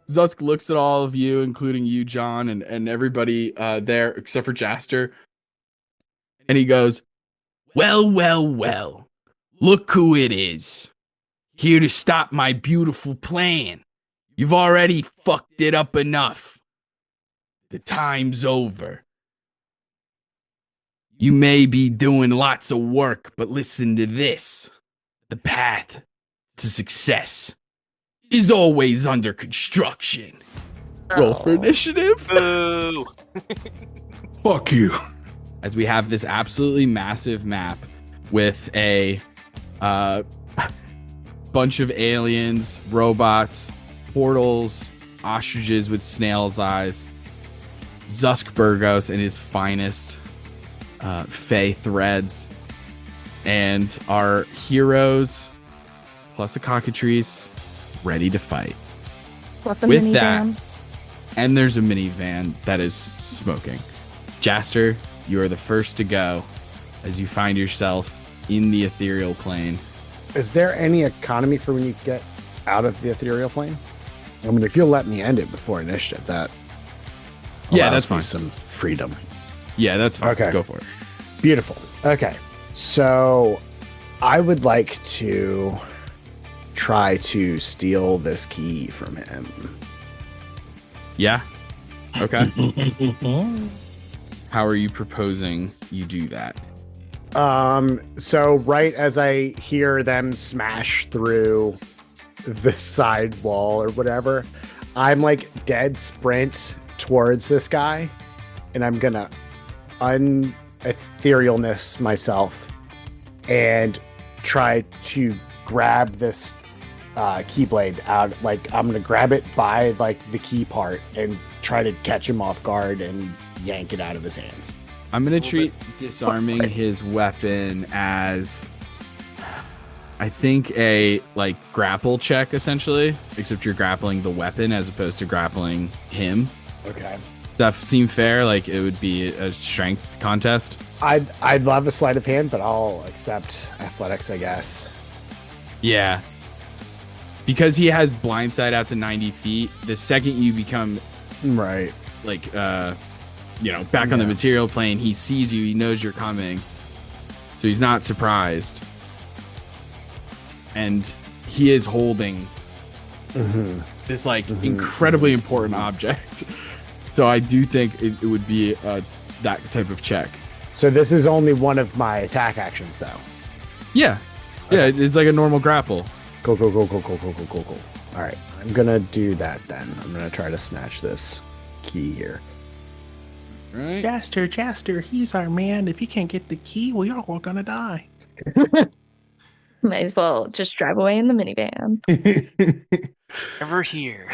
Zusk looks at all of you, including you, John, and everybody there except for Jaster. And he goes, well, look who it is. Here to stop my beautiful plan. You've already fucked it up enough. The time's over. You may be doing lots of work, but listen to this. The path to success is always under construction. Roll for initiative. Boo. Fuck you. As we have this absolutely massive map with a bunch of aliens, robots, portals, ostriches with snail's eyes, Zusk Bergos in his finest fey threads, and our heroes plus a cockatrice ready to fight. Plus a With minivan. that, and there's a minivan that is smoking. Jaster, you are the first to go as you find yourself in the ethereal plane. Is there any economy for when you get out of the ethereal plane? I mean, if you'll let me end it before initiative, that Yeah, allows that's me fine. some freedom. Yeah, that's fine. Okay. Go for it. Beautiful. Okay. So I would like to try to steal this key from him. Yeah. Okay. How are you proposing you do that? So right as I hear them smash through the side wall or whatever, I'm like dead sprint towards this guy, and I'm gonna unetherealness myself and try to grab this keyblade out. Like I'm gonna grab it by like the key part and try to catch him off guard and yank it out of his hands. I'm going to treat disarming his weapon as, I think, a like grapple check essentially, except you're grappling the weapon as opposed to grappling him. Okay. That seem fair? Like it would be a strength contest? I'd love a sleight of hand, but I'll accept athletics, I guess. Yeah. Because he has blindside out to 90 feet, the second you become Right. like back on the material plane, he sees you, he knows you're coming, so he's not surprised, and he is holding this like incredibly important object. So I do think it would be that type of check. So this is only one of my attack actions, though. Yeah, it's like a normal grapple. Go. All right, I'm gonna do that then. I'm gonna try to snatch this key here. Right. Jaster, he's our man. If he can't get the key, we are all gonna die. Might as well just drive away in the minivan. Ever here.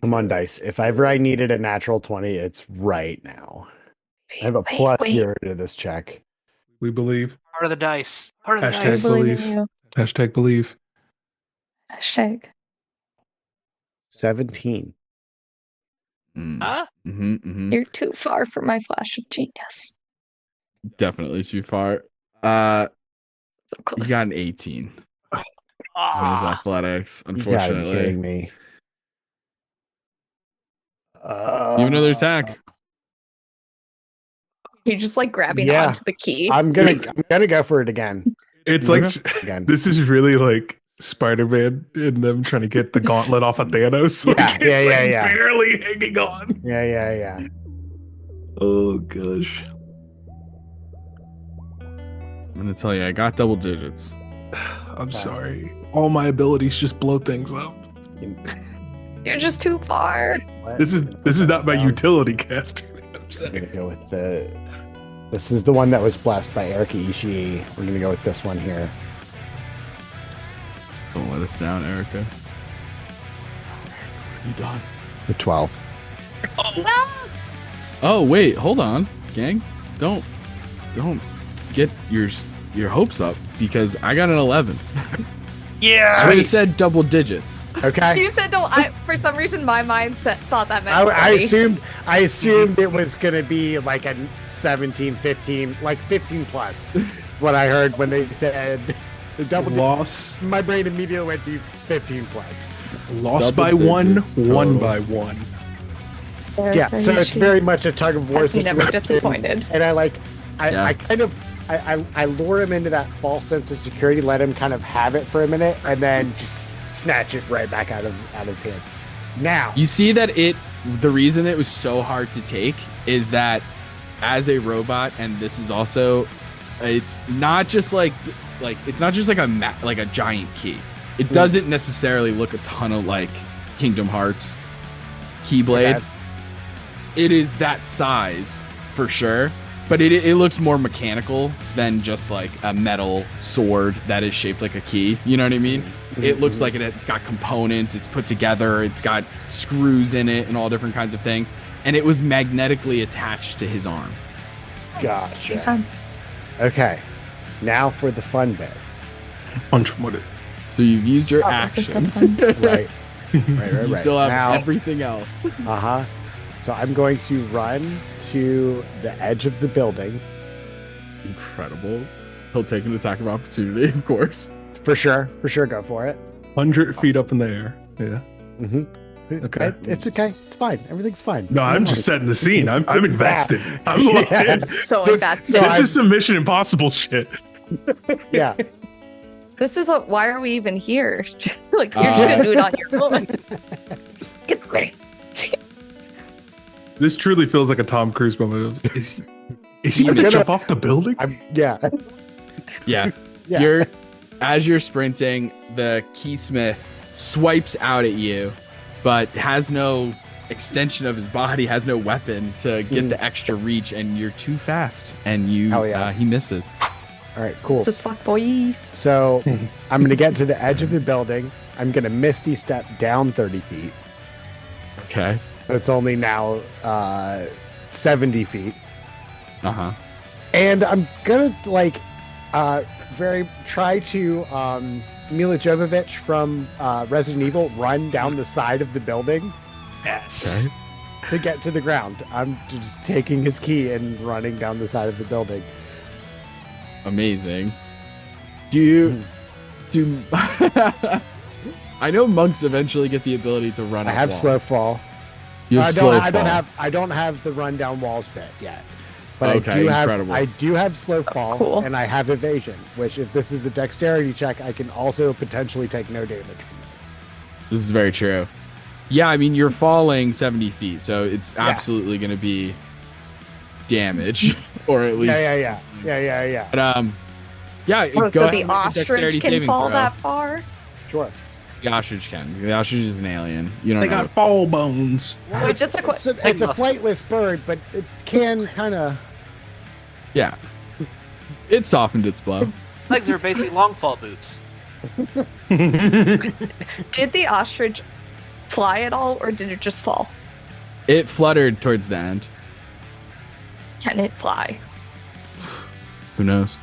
Come on, dice. If ever I needed a natural 20, it's right now. I have a plus 0 to this check. We believe. Part of the dice. Part of the Hashtag I dice. believe believe. in you. Hashtag believe. Hashtag. 17. Huh? You're too far for my flash of genius. Definitely too far. So You close. got an 18 on his athletics, You gotta be unfortunately. kidding me. You have another attack. You're just like grabbing Yeah. onto the key. I'm gonna go for it again. It's Okay. like Again. this is really like Spider-Man and them trying to get the gauntlet off of Thanos. Like, Yeah, it's like yeah. barely hanging on. Yeah. Oh gosh. I'm gonna tell you, I got double digits. I'm sorry. All my abilities just blow things up. You're just too far. This is not my utility caster. I'm gonna go with this is the one that was blessed by Erica Ishii. We're gonna go with this one here. Don't let us down, Erica. You done? The 12. Oh wait, hold on, gang. Don't get your hopes up because I got an 11. Yeah. I would have Sweet. said double digits. Okay. You said no. For some reason, my mindset thought that meant I 20. assumed it was gonna be like a 17, 15, like 15 plus. What I heard when they said the double Lost my brain immediately went to 15 plus. lost Double by one, digits won total. by one. Yeah, so it's very much a tug of war Has me never situation. disappointed. And I Yeah. kind of I lure him into that false sense of security, let him kind of have it for a minute, and then just snatch it right back out of his hands. Now, You see that the reason it was so hard to take is that as a robot, and this is also, it's not just like it's not just like a giant key. It doesn't necessarily look a ton of like Kingdom Hearts Keyblade. Okay. It is that size for sure, but it looks more mechanical than just like a metal sword that is shaped like a key. You know what I mean? It looks like it's got components, it's put together, it's got screws in it and all different kinds of things. And it was magnetically attached to his arm. gotcha. Makes sense. Okay, now for the fun bit. Punch what it. So you've used your Oh, that's a action. good one. Right. You still have Now, everything else. uh-huh. So I'm going to run to the edge of the building. Incredible. He'll take an attack of opportunity, of course. For sure, go for it. 100 feet up in the air. Yeah. Mm-hmm. Okay. It's okay. It's fine. Everything's fine. No, I'm just setting the scene. I'm invested. I'm locked in. So invested. This is some Mission Impossible shit. Yeah. This is why are we even here? Like, you're just gonna do it on your own. Get ready. This truly feels like a Tom Cruise moment. Is he gonna jump off the building? Yeah. Yeah. Yeah. As you're sprinting, the keysmith swipes out at you, but has no extension of his body, has no weapon to get the extra reach, and you're too fast, and he misses. All right, cool. This is fuck boy. So I'm going to get to the edge of the building. I'm going to Misty Step down 30 feet. Okay. It's only now 70 feet. Uh-huh. And I'm going to try to Mila Jovovich from Resident Evil run down the side of the building. Yes. Okay. To get to the ground. I'm just taking his key and running down the side of the building. Amazing. Do I know monks eventually get the ability to run I up have walls. slow fall. You have slow fall. I don't have the run down walls bit yet. But Okay, incredible. I do have slow fall, Cool. and I have evasion, which if this is a dexterity check, I can also potentially take no damage from this. This is very true. Yeah, I mean, you're falling 70 feet, so it's absolutely going to be damage, or at least. Yeah. But Yeah, go So ahead the and make a dexterity ostrich can saving fall throw. that far? sure. The ostrich can. The ostrich is an alien. You don't They know. got fall bones. Wait, just a quick. It's a flightless bird, but it can kind of. Yeah. It softened its blow. Legs are basically long fall boots. Did the ostrich fly at all, or did it just fall? It fluttered towards the end. Can it fly? Who knows?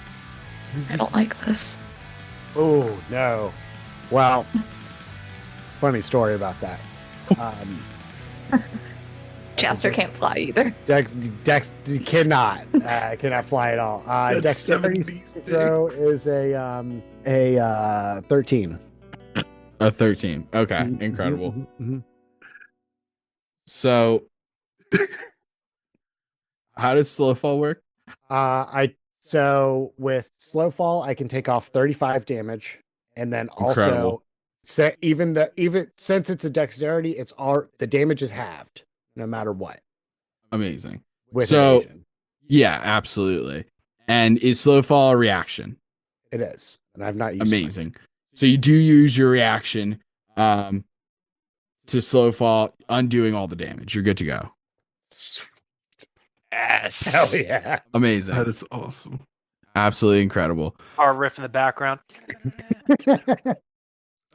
I don't like this. Oh no! Well, funny story about that. Jaster can't fly either. Dex cannot fly at all. Dexterity 76. throw is a 13. A 13. Okay, incredible. So, how does slow fall work? So with slow fall, I can take off 35 damage, and then Incredible. also even since it's a dexterity, the damage is halved no matter what. Amazing. With So- evasion. Yeah, absolutely. And is slow fall a reaction? It is, and I've not used mine. Amazing. So you do use your reaction to slow fall, undoing all the damage. You're good to go. Yes. Hell yeah! Amazing. That is awesome. Absolutely incredible. Our riff in the background.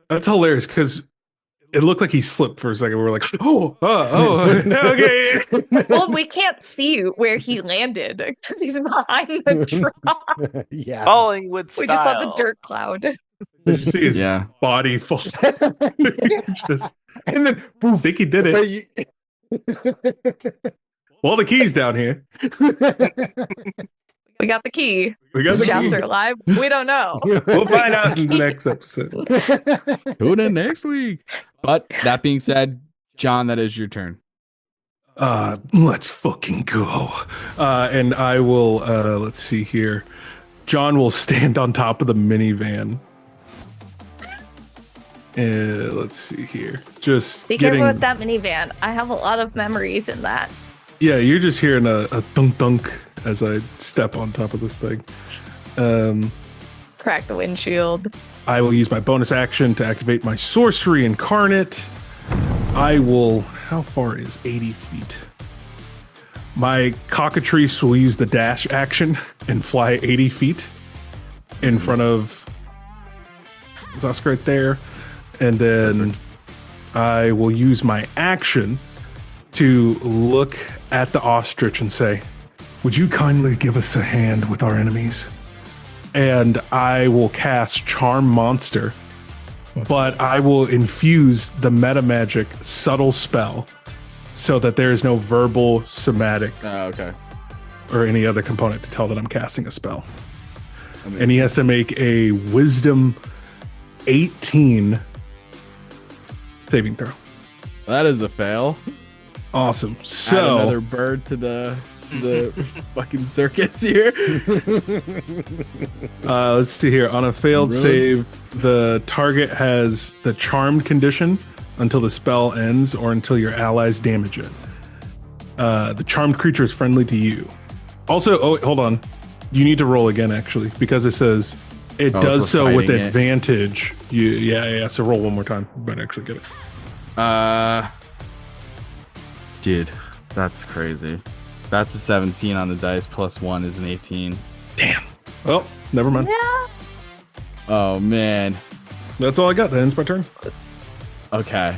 That's hilarious because it looked like he slipped for a second. We were like, okay. Well, we can't see where he landed because he's behind the truck. Yeah. Falling with We style. just saw the dirt cloud. Did you see his Yeah. body fall? Just, And then I think he did but it. Well, the key's down here. We got the key. We got Is the Jaster key. alive? We don't know. We'll find out in the next episode. Tune in next week. But that being said, John, that is your turn. Let's fucking go. And I will, let's see here. John will stand on top of the minivan. Let's see here. Just Be getting, careful with that minivan. I have a lot of memories in that. yeah, you're just hearing a thunk thunk as I step on top of this thing. Crack the windshield. I will use my bonus action to activate my sorcery incarnate. I will, how far is 80 feet? My cockatrice will use the dash action and fly 80 feet in front of Zusk right there. And then I will use my action to look at the ostrich and say, would you kindly give us a hand with our enemies? And I will cast Charm Monster, but I will infuse the meta magic subtle spell so that there is no verbal, somatic, Oh, okay. or any other component to tell that I'm casting a spell. I mean, And he has to make a Wisdom 18 saving throw. that is a fail. Awesome. Add So another bird to the fucking circus here. let's see here. On a failed Really? save, the target has the charmed condition until the spell ends or until your allies damage it. The charmed creature is friendly to you. Also, oh, wait, hold on. You need to roll again, actually, because it says it Oh, does for so with fighting it. advantage. Yeah. So roll one more time. You might actually get it. Dude, that's crazy. That's a 17 on the dice, plus 1 is an 18. Damn. Well, never mind. Yeah. Oh, man. That's all I got. That ends my turn. Okay.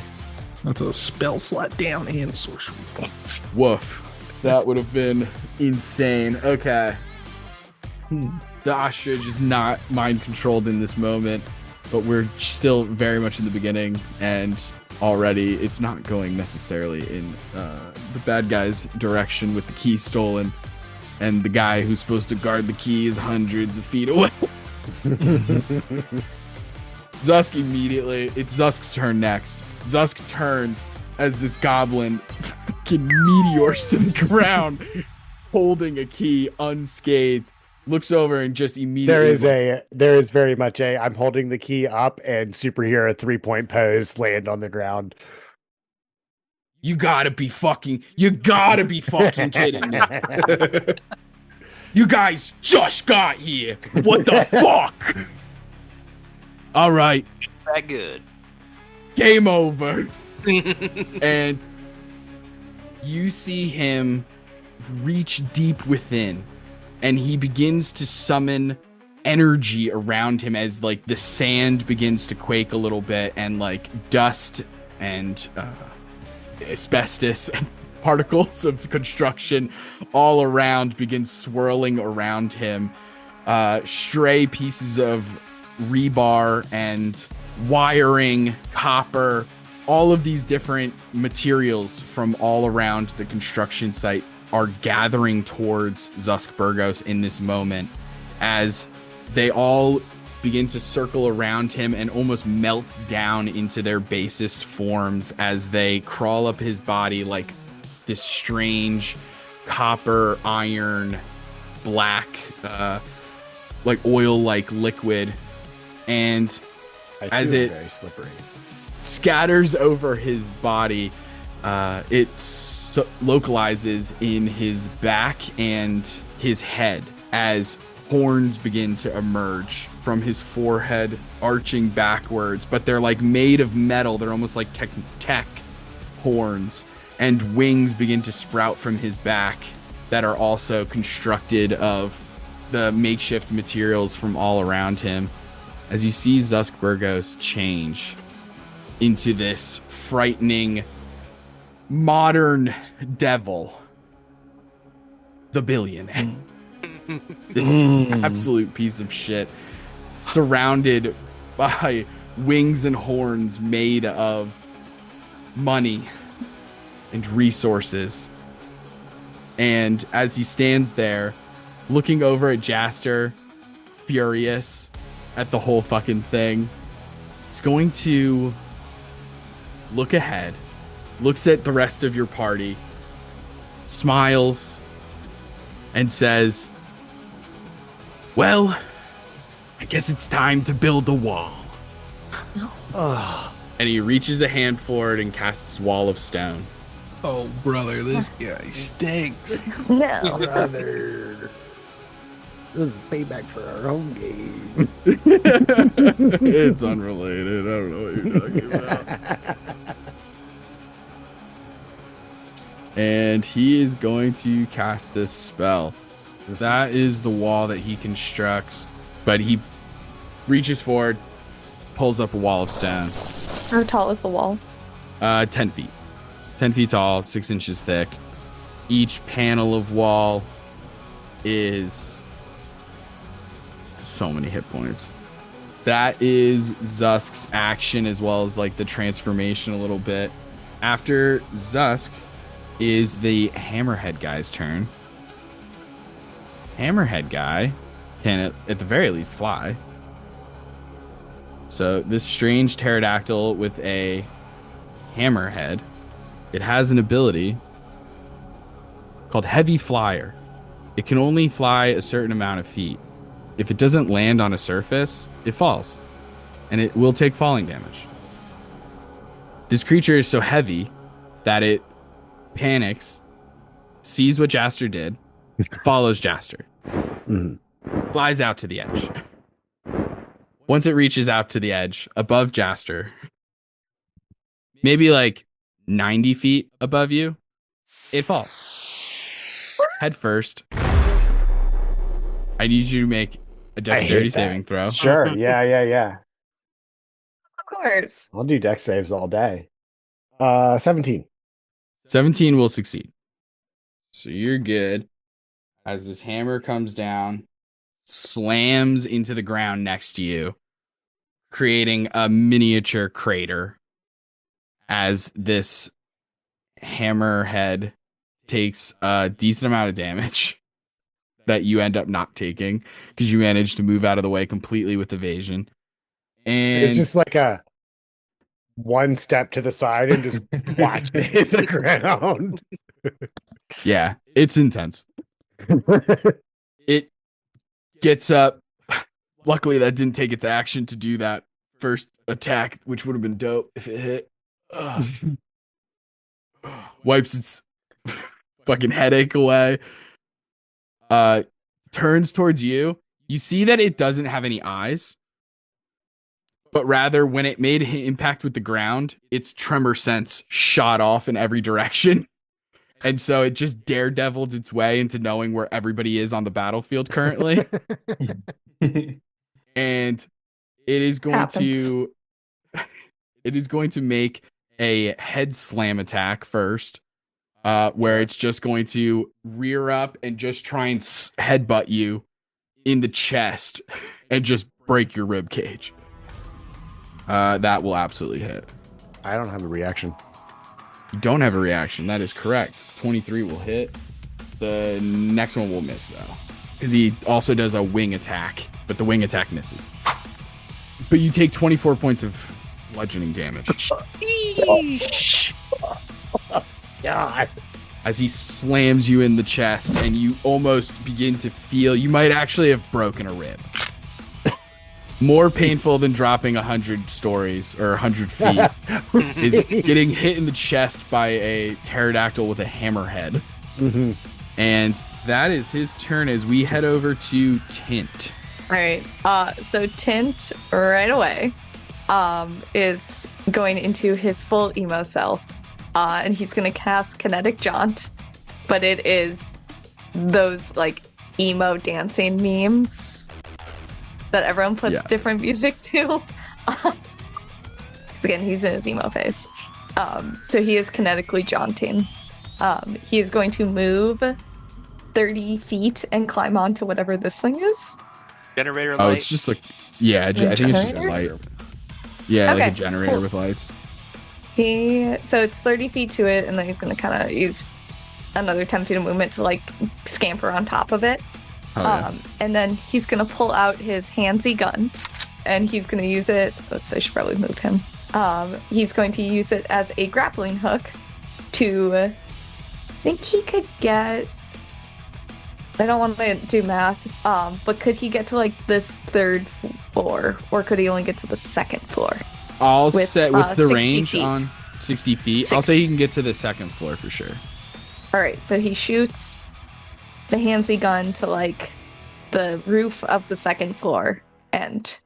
That's a spell slot down and sorcery points. Woof. That would have been insane. Okay. The ostrich is not mind controlled in this moment, but we're still very much in the beginning, and already it's not going necessarily in the bad guy's direction with the key stolen, and the guy who's supposed to guard the key is hundreds of feet away. Zusk immediately, it's Zusk's turn next. Zusk turns as this goblin fucking meteors to the ground, holding a key unscathed, looks over and just immediately... There is very much a I'm holding the key up and superhero 3-point pose land on the ground. You gotta be fucking kidding me. You guys just got here. What the fuck? All right, That good. game over. And you see him reach deep within, and he begins to summon energy around him as like the sand begins to quake a little bit, and like dust and asbestos and particles of construction all around begin swirling around him. Stray pieces of rebar and wiring, copper, all of these different materials from all around the construction site are gathering towards Zusk Bergos in this moment as they all begin to circle around him and almost melt down into their basest forms as they crawl up his body like this strange copper, iron, black, like oil-like liquid. And as it very slippery. scatters over his body, it localizes in his back and his head as horns begin to emerge from his forehead, arching backwards, but they're like made of metal. They're almost like tech horns, and wings begin to sprout from his back that are also constructed of the makeshift materials from all around him. As you see Zusk Bergos change into this frightening modern devil, the billionaire. This absolute piece of shit, surrounded by wings and horns made of money and resources. And as he stands there, looking over at Jaster, furious at the whole fucking thing, he's going to look ahead, looks at the rest of your party, smiles, and says, "Well, I guess it's time to build a wall." And he reaches a hand forward and casts Wall of Stone. Oh, brother, this guy stinks. No. Brother. This is payback for our home game. It's unrelated. I don't know what you're talking about. And he is going to cast this spell. That is the wall that he constructs, but he reaches forward, pulls up a wall of stone. How tall is the wall? 10 feet. 10 feet tall, 6 inches thick. Each panel of wall is so many hit points. That is Zusk's action, as well as like the transformation a little bit. After Zusk, is the hammerhead guy's turn. Hammerhead guy can, at the very least, fly. So this strange pterodactyl with a hammerhead, it has an ability called Heavy Flyer. It can only fly a certain amount of feet. If it doesn't land on a surface, it falls, and it will take falling damage. This creature is so heavy that it panics, sees what Jaster did, follows Jaster, flies out to the edge. Once it reaches out to the edge, above Jaster, maybe like 90 feet above you, it falls. Head first. I need you to make a dexterity saving throw. Sure. Yeah. Of course. I'll do dex saves all day. 17. 17 will succeed. So you're good. As this hammer comes down, slams into the ground next to you, creating a miniature crater as this hammerhead takes a decent amount of damage that you end up not taking because you managed to move out of the way completely with evasion. And It's just like a one step to the side and just watch it hit the ground. yeah, it's intense. It gets up. Luckily, that didn't take its action to do that first attack, which would have been dope if it hit. Wipes its fucking headache away. Turns towards you. You see that it doesn't have any eyes, but rather when it made impact with the ground, its tremor sense shot off in every direction. And so it just daredeviled its way into knowing where everybody is on the battlefield currently. And it is going to make a head slam attack first, where it's just going to rear up and just try and headbutt you in the chest and just break your rib cage. That will absolutely hit. I don't have a reaction. You don't have a reaction. That is correct. 23 will hit. The next one will miss, though, because he also does a wing attack, but the wing attack misses. But you take 24 points of bludgeoning damage. God. As he slams you in the chest, and you almost begin to feel you might actually have broken a rib. More painful than dropping 100 stories or 100 feet is getting hit in the chest by a pterodactyl with a hammerhead. Mm-hmm. And that is his turn as we head over to Tint. All right. So Tint right away is going into his full emo self, and he's going to cast Kinetic Jaunt, but it is those like emo dancing memes that everyone puts different music to. Because again, he's in his emo phase. So he is kinetically jaunting. He is going to move 30 feet and climb onto whatever this thing is. Generator light. Oh, it's just like, yeah, I think it's just a light. Yeah, Okay, like a generator cool. with lights. So it's 30 feet to it, and then he's going to kind of use another 10 feet of movement to like scamper on top of it. Oh, yeah. And then he's going to pull out his handsy gun, and he's going to use it. Oops, I should probably move him. He's going to use it as a grappling hook to, I think he could get, I don't want to do math, but could he get to like this third floor, or could he only get to the second floor? I'll set, what's the 60 range feet. on 60 feet? 60. I'll say he can get to the second floor for sure. All right, so he shoots the handsy gun to like the roof of the second floor and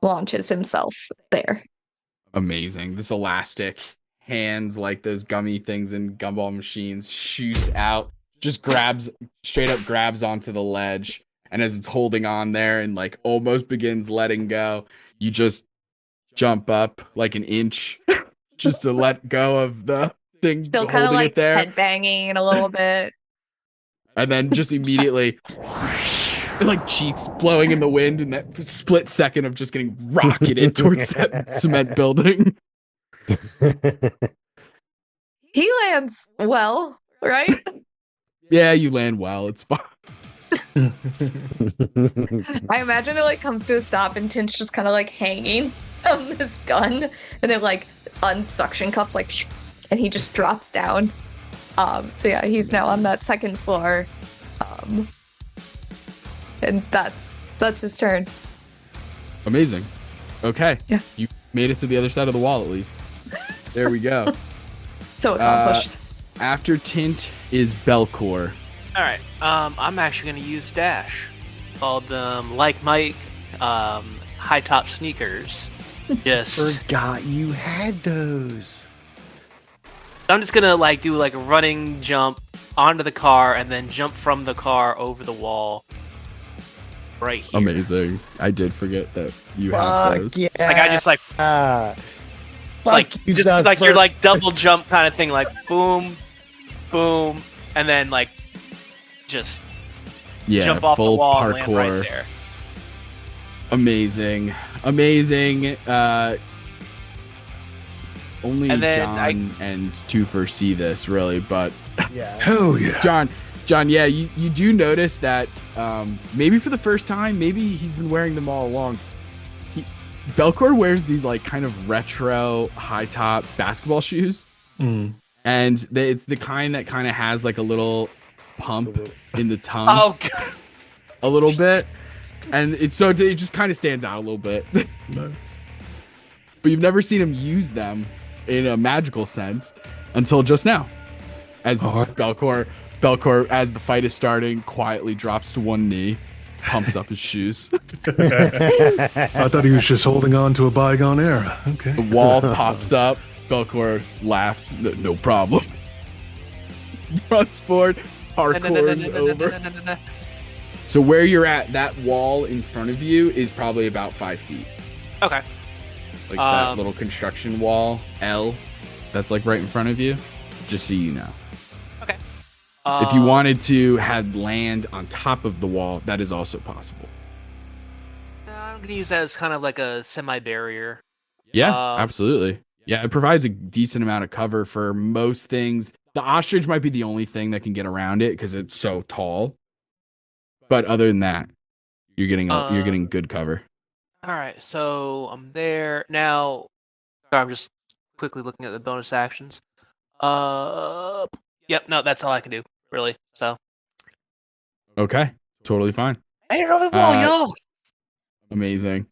launches himself there. Amazing. This elastic hands, like those gummy things in gumball machines, shoots out, just straight up grabs onto the ledge. And as it's holding on there and like almost begins letting go, you just jump up like an inch just to let go of the thing. Still kind of holding like it there. headbanging a little bit. And then just immediately, like cheeks blowing in the wind in that split second of just getting rocketed towards that cement building. He lands well. right? Yeah, you land well. It's fine. I imagine it like comes to a stop and Tint's just kind of like hanging from this gun, and it like unsuction cups like, and he just drops down. So yeah, he's now on that second floor, and that's his turn. Amazing. Okay. Yeah. You made it to the other side of the wall at least. There we go. So accomplished. After Tint is Belkor. All right. I'm actually gonna use dash, called like Mike, high top sneakers. Just Forgot you had those. I'm just gonna like do like a running jump onto the car and then jump from the car over the wall. Right here. Amazing. I did forget that you have those. Yeah. Like I just like you, just Zusk like your Bergos. like double jump kind of thing, like boom, boom, and then like just jump off the full wall parkour. and land right there. Amazing. Only And then John and Twofer see this really, but Yeah. Hell yeah. John, yeah, you do notice that maybe for the first time, maybe he's been wearing them all along. Belkor wears these like kind of retro high top basketball shoes, and it's the kind that kind of has like a little pump in the tongue, Oh god. a little bit, and it just kind of stands out a little bit. Nice. But you've never seen him use them in a magical sense until just now, as Belkor, as the fight is starting, quietly drops to one knee, pumps up his shoes. I thought he was just holding on to a bygone era. Okay. The wall pops up. Belkor laughs. No problem. Runs forward. Parkours over. So where you're at, that wall in front of you is probably about 5 feet. Okay. Like that little construction wall, L, that's like right in front of you. Just so you know. Okay. If you wanted to have land on top of the wall, that is also possible. I'm gonna use that as kind of like a semi-barrier. Yeah, absolutely. Yeah, it provides a decent amount of cover for most things. The ostrich might be the only thing that can get around it because it's so tall. But other than that, you're getting good cover. All right, so I'm there now. Sorry, I'm just quickly looking at the bonus actions. Yep, no, that's all I can do, really. So. Okay, totally fine. Hey, you're over the wall, yo! Amazing.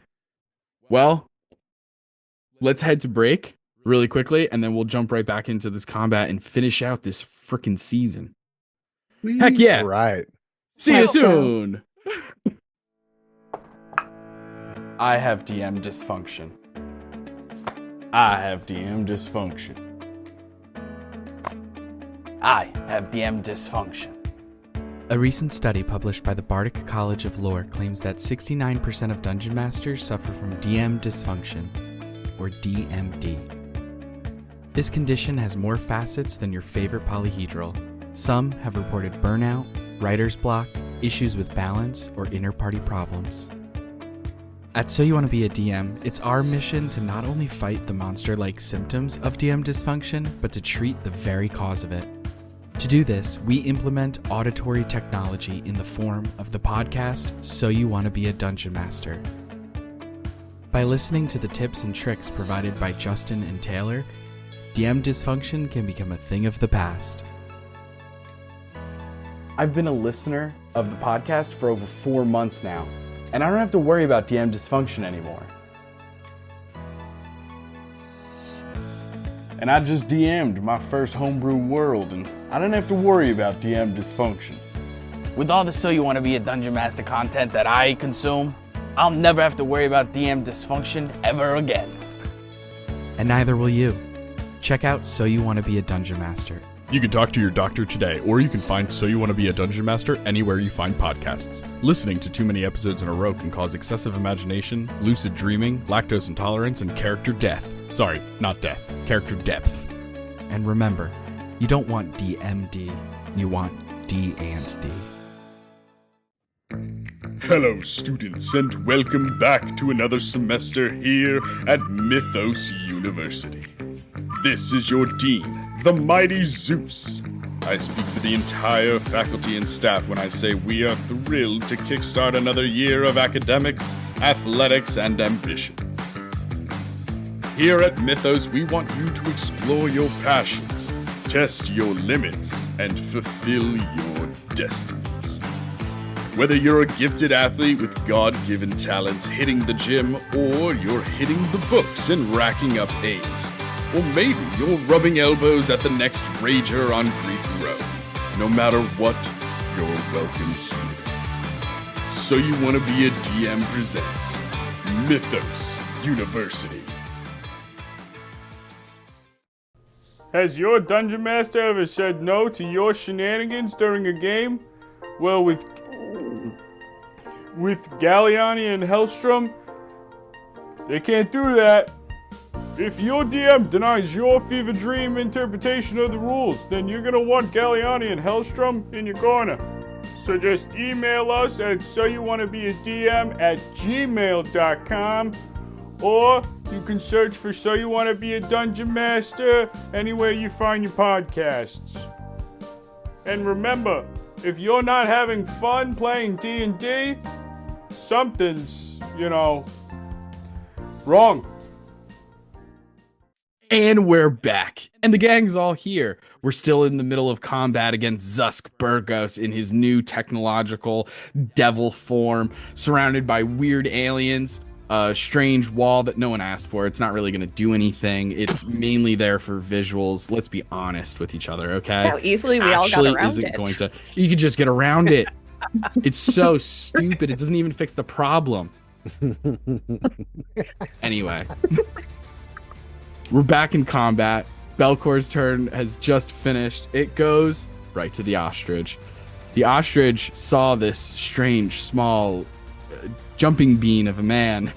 Well, let's head to break really quickly, and then we'll jump right back into this combat and finish out this freaking season. Heck yeah! All right. See you soon! I have DM dysfunction. I have DM dysfunction. I have DM dysfunction. A recent study published by the Bardic College of Lore claims that 69% of dungeon masters suffer from DM dysfunction, or DMD. This condition has more facets than your favorite polyhedral. Some have reported burnout, writer's block, issues with balance, or inner party problems. At So You Wanna Be a DM, it's our mission to not only fight the monster-like symptoms of DM dysfunction, but to treat the very cause of it. To do this, we implement auditory technology in the form of the podcast So You Wanna Be a Dungeon Master. By listening to the tips and tricks provided by Justin and Taylor, DM dysfunction can become a thing of the past. I've been a listener of the podcast for over 4 months now, and I don't have to worry about DM dysfunction anymore. And I just DM'd my first homebrew world, and I didn't have to worry about DM dysfunction. With all the So You Wanna Be a Dungeon Master content that I consume, I'll never have to worry about DM dysfunction ever again. And neither will you. Check out So You Wanna Be a Dungeon Master. You can talk to your doctor today, or you can find So You Wanna Be a Dungeon Master anywhere you find podcasts. Listening to too many episodes in a row can cause excessive imagination, lucid dreaming, lactose intolerance, and character death. Sorry, not death, character depth. And remember, you don't want DMD, you want D&D. Hello, students, and welcome back to another semester here at Mythos University. This is your dean, the mighty Zeus. I speak for the entire faculty and staff when I say we are thrilled to kickstart another year of academics, athletics, and ambition. Here at Mythos, we want you to explore your passions, test your limits, and fulfill your destinies. Whether you're a gifted athlete with God-given talents hitting the gym, or you're hitting the books and racking up A's, or maybe you're rubbing elbows at the next rager on Creek Road. No matter what, you're welcome here. So You Wanna Be a DM presents Mythos University. Has your Dungeon Master ever said no to your shenanigans during a game? Well, with Galliani and Hellstrom, they can't do that. If your DM denies your fever dream interpretation of the rules, then you're gonna want Galliani and Hellstrom in your corner. So just email us at soyouwannabeadm@gmail.com, or you can search for So You Wanna Be a Dungeon Master anywhere you find your podcasts. And remember, if you're not having fun playing D&D, something's, wrong. And we're back. And the gang's all here. We're still in the middle of combat against Zusk Bergos in his new technological devil form, surrounded by weird aliens, a strange wall that no one asked for. It's not really going to do anything. It's mainly there for visuals. Let's be honest with each other, okay? How easily we all got around it. You could just get around it. It's so stupid. It doesn't even fix the problem. Anyway. We're back in combat. Belkor's turn has just finished. It goes right to the ostrich. The ostrich saw this strange, small, jumping bean of a man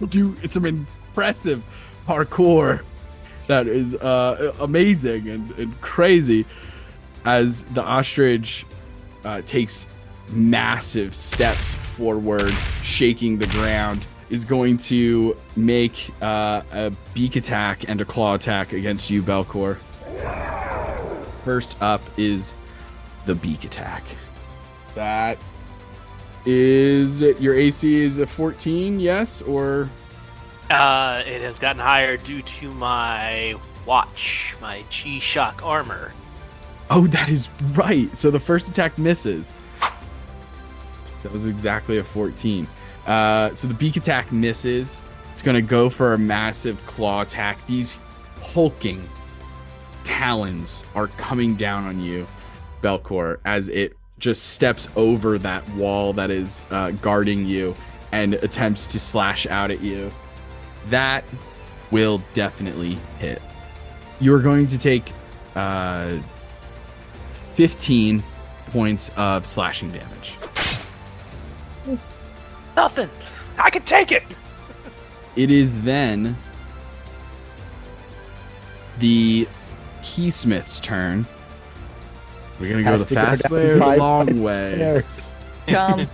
do some impressive parkour that is amazing and crazy, as the ostrich takes massive steps forward, shaking the ground, is going to make a beak attack and a claw attack against you, Belkor. First up is the beak attack. That is, your AC is a 14, yes, or? It has gotten higher due to my watch, my G-Shock armor. Oh, that is right. So the first attack misses. That was exactly a 14. So the beak attack misses. It's going to go for a massive claw attack. These hulking talons are coming down on you, Belkor, as it just steps over that wall that is guarding you and attempts to slash out at you. That will definitely hit. You are going to take 15 points of slashing damage. Nothing. I can take it. It is then the Keysmith's turn. We're gonna go the fast way or the long way. Come.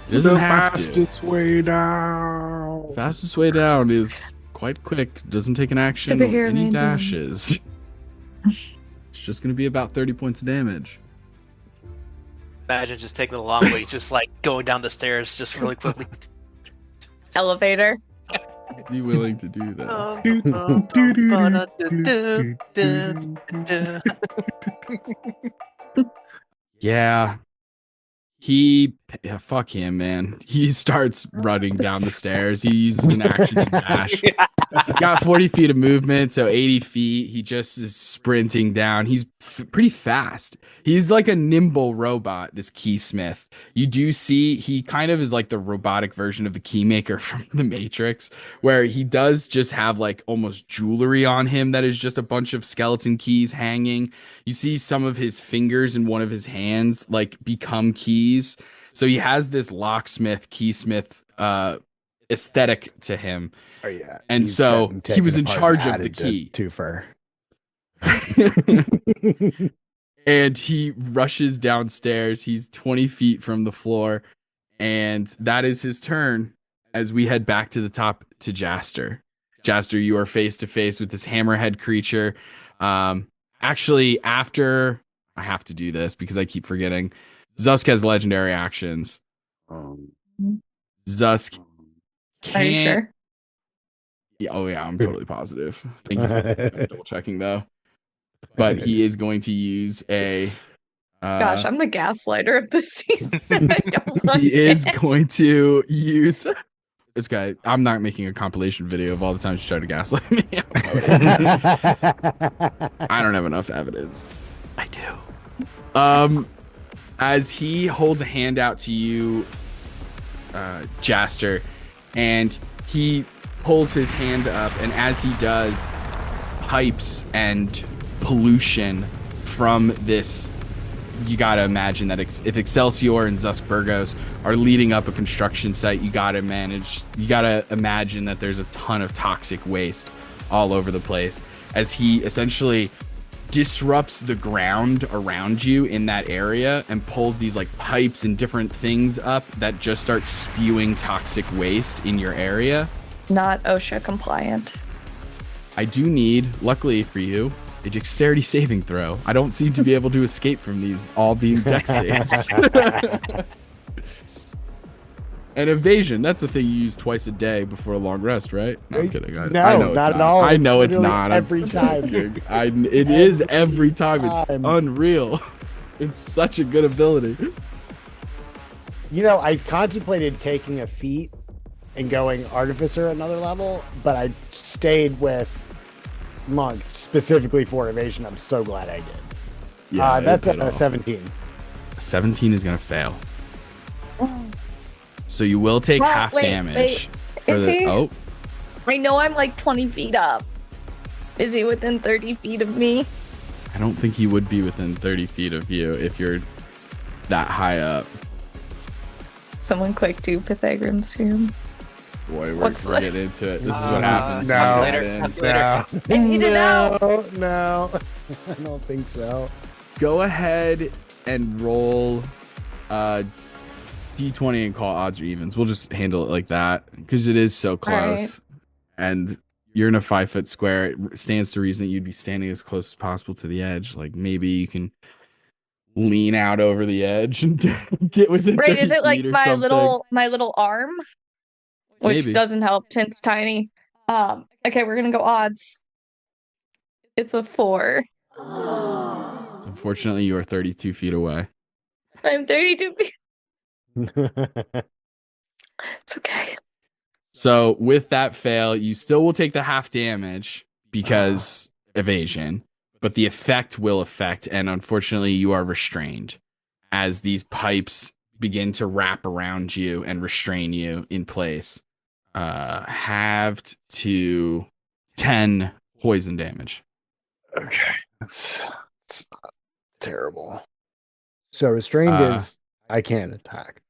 Doesn't have to. Fastest way down. Fastest way down is quite quick. Doesn't take an action or Superhero any man down. dashes. It's just gonna be about 30 points of damage. Imagine just taking the long way, just like going down the stairs just really quickly. Elevator. Be willing to do that. Yeah. Fuck him, man. He starts running down the stairs. He uses an action to dash. He's got 40 feet of movement, so 80 feet. He just is sprinting down. He's pretty fast. He's like a nimble robot, this keysmith. You do see he kind of is like the robotic version of the keymaker from the Matrix, where he does just have like almost jewelry on him that is just a bunch of skeleton keys hanging. You see some of his fingers in one of his hands like become keys. So he has this locksmith, keysmith aesthetic to him. Oh yeah, and he's so getting he was taken in apart charge and of the added to key. Twofer. And he rushes downstairs. He's 20 feet from the floor, and that is his turn as we head back to the top to Jaster. Jaster, you are face to face with this hammerhead creature. Actually, after I have to do this because I keep forgetting. Zusk has legendary actions. Zusk can't. Are you sure? Yeah, oh yeah, I'm totally positive. Thank you for double checking though. But he is going to use a. Gosh, I'm the gaslighter of this season. I don't like He is it. going to use. This guy. I'm not making a compilation video of all the times you try to gaslight me. I don't have enough evidence. I do. As he holds a hand out to you, Jaster, and he pulls his hand up, and as he does, pipes and pollution from this. You gotta imagine that if Excelsior and Zusk Bergos are leading up a construction site, you gotta imagine that there's a ton of toxic waste all over the place as he essentially disrupts the ground around you in that area and pulls these like pipes and different things up that just start spewing toxic waste in your area. Not OSHA compliant. I do need, luckily for you, a dexterity saving throw. I don't seem to be able to escape from these all being dex saves. And evasion, that's the thing you use twice a day before a long rest, right? No, I'm kidding. No, I know not it's at all. I know it's literally not. Every time. It is every time. It's unreal. It's such a good ability. You know, I contemplated taking a feat and going Artificer another level, but I stayed with Monk specifically for evasion. I'm so glad I did. Yeah, that's a 17. 17 is gonna fail. So you will take half damage. Is he? Oh, I know I'm like 20 feet up. Is he within 30 feet of me? I don't think he would be within 30 feet of you if you're that high up. Someone quick do Pythagorean's theorem. Boy, we're getting into it. This is what happens. No, I need to know. No, I don't think so. Go ahead and roll D20 and call odds or evens. We'll just handle it like that because it is so close. Right. And you're in a 5-foot square. It stands to reason that you'd be standing as close as possible to the edge. Like maybe you can lean out over the edge and get within. Right? Is it like my something. little arm? Which Maybe. doesn't help. Tint's tiny. Okay, we're gonna go odds. It's a 4. Unfortunately, you are 32 feet away. I'm 32 feet. It's okay. So with that fail, you still will take the half damage because evasion, but the effect will affect, and unfortunately, you are restrained as these pipes begin to wrap around you and restrain you in place. Halved to 10 poison damage. Okay, that's not terrible. So restrained is I can't attack.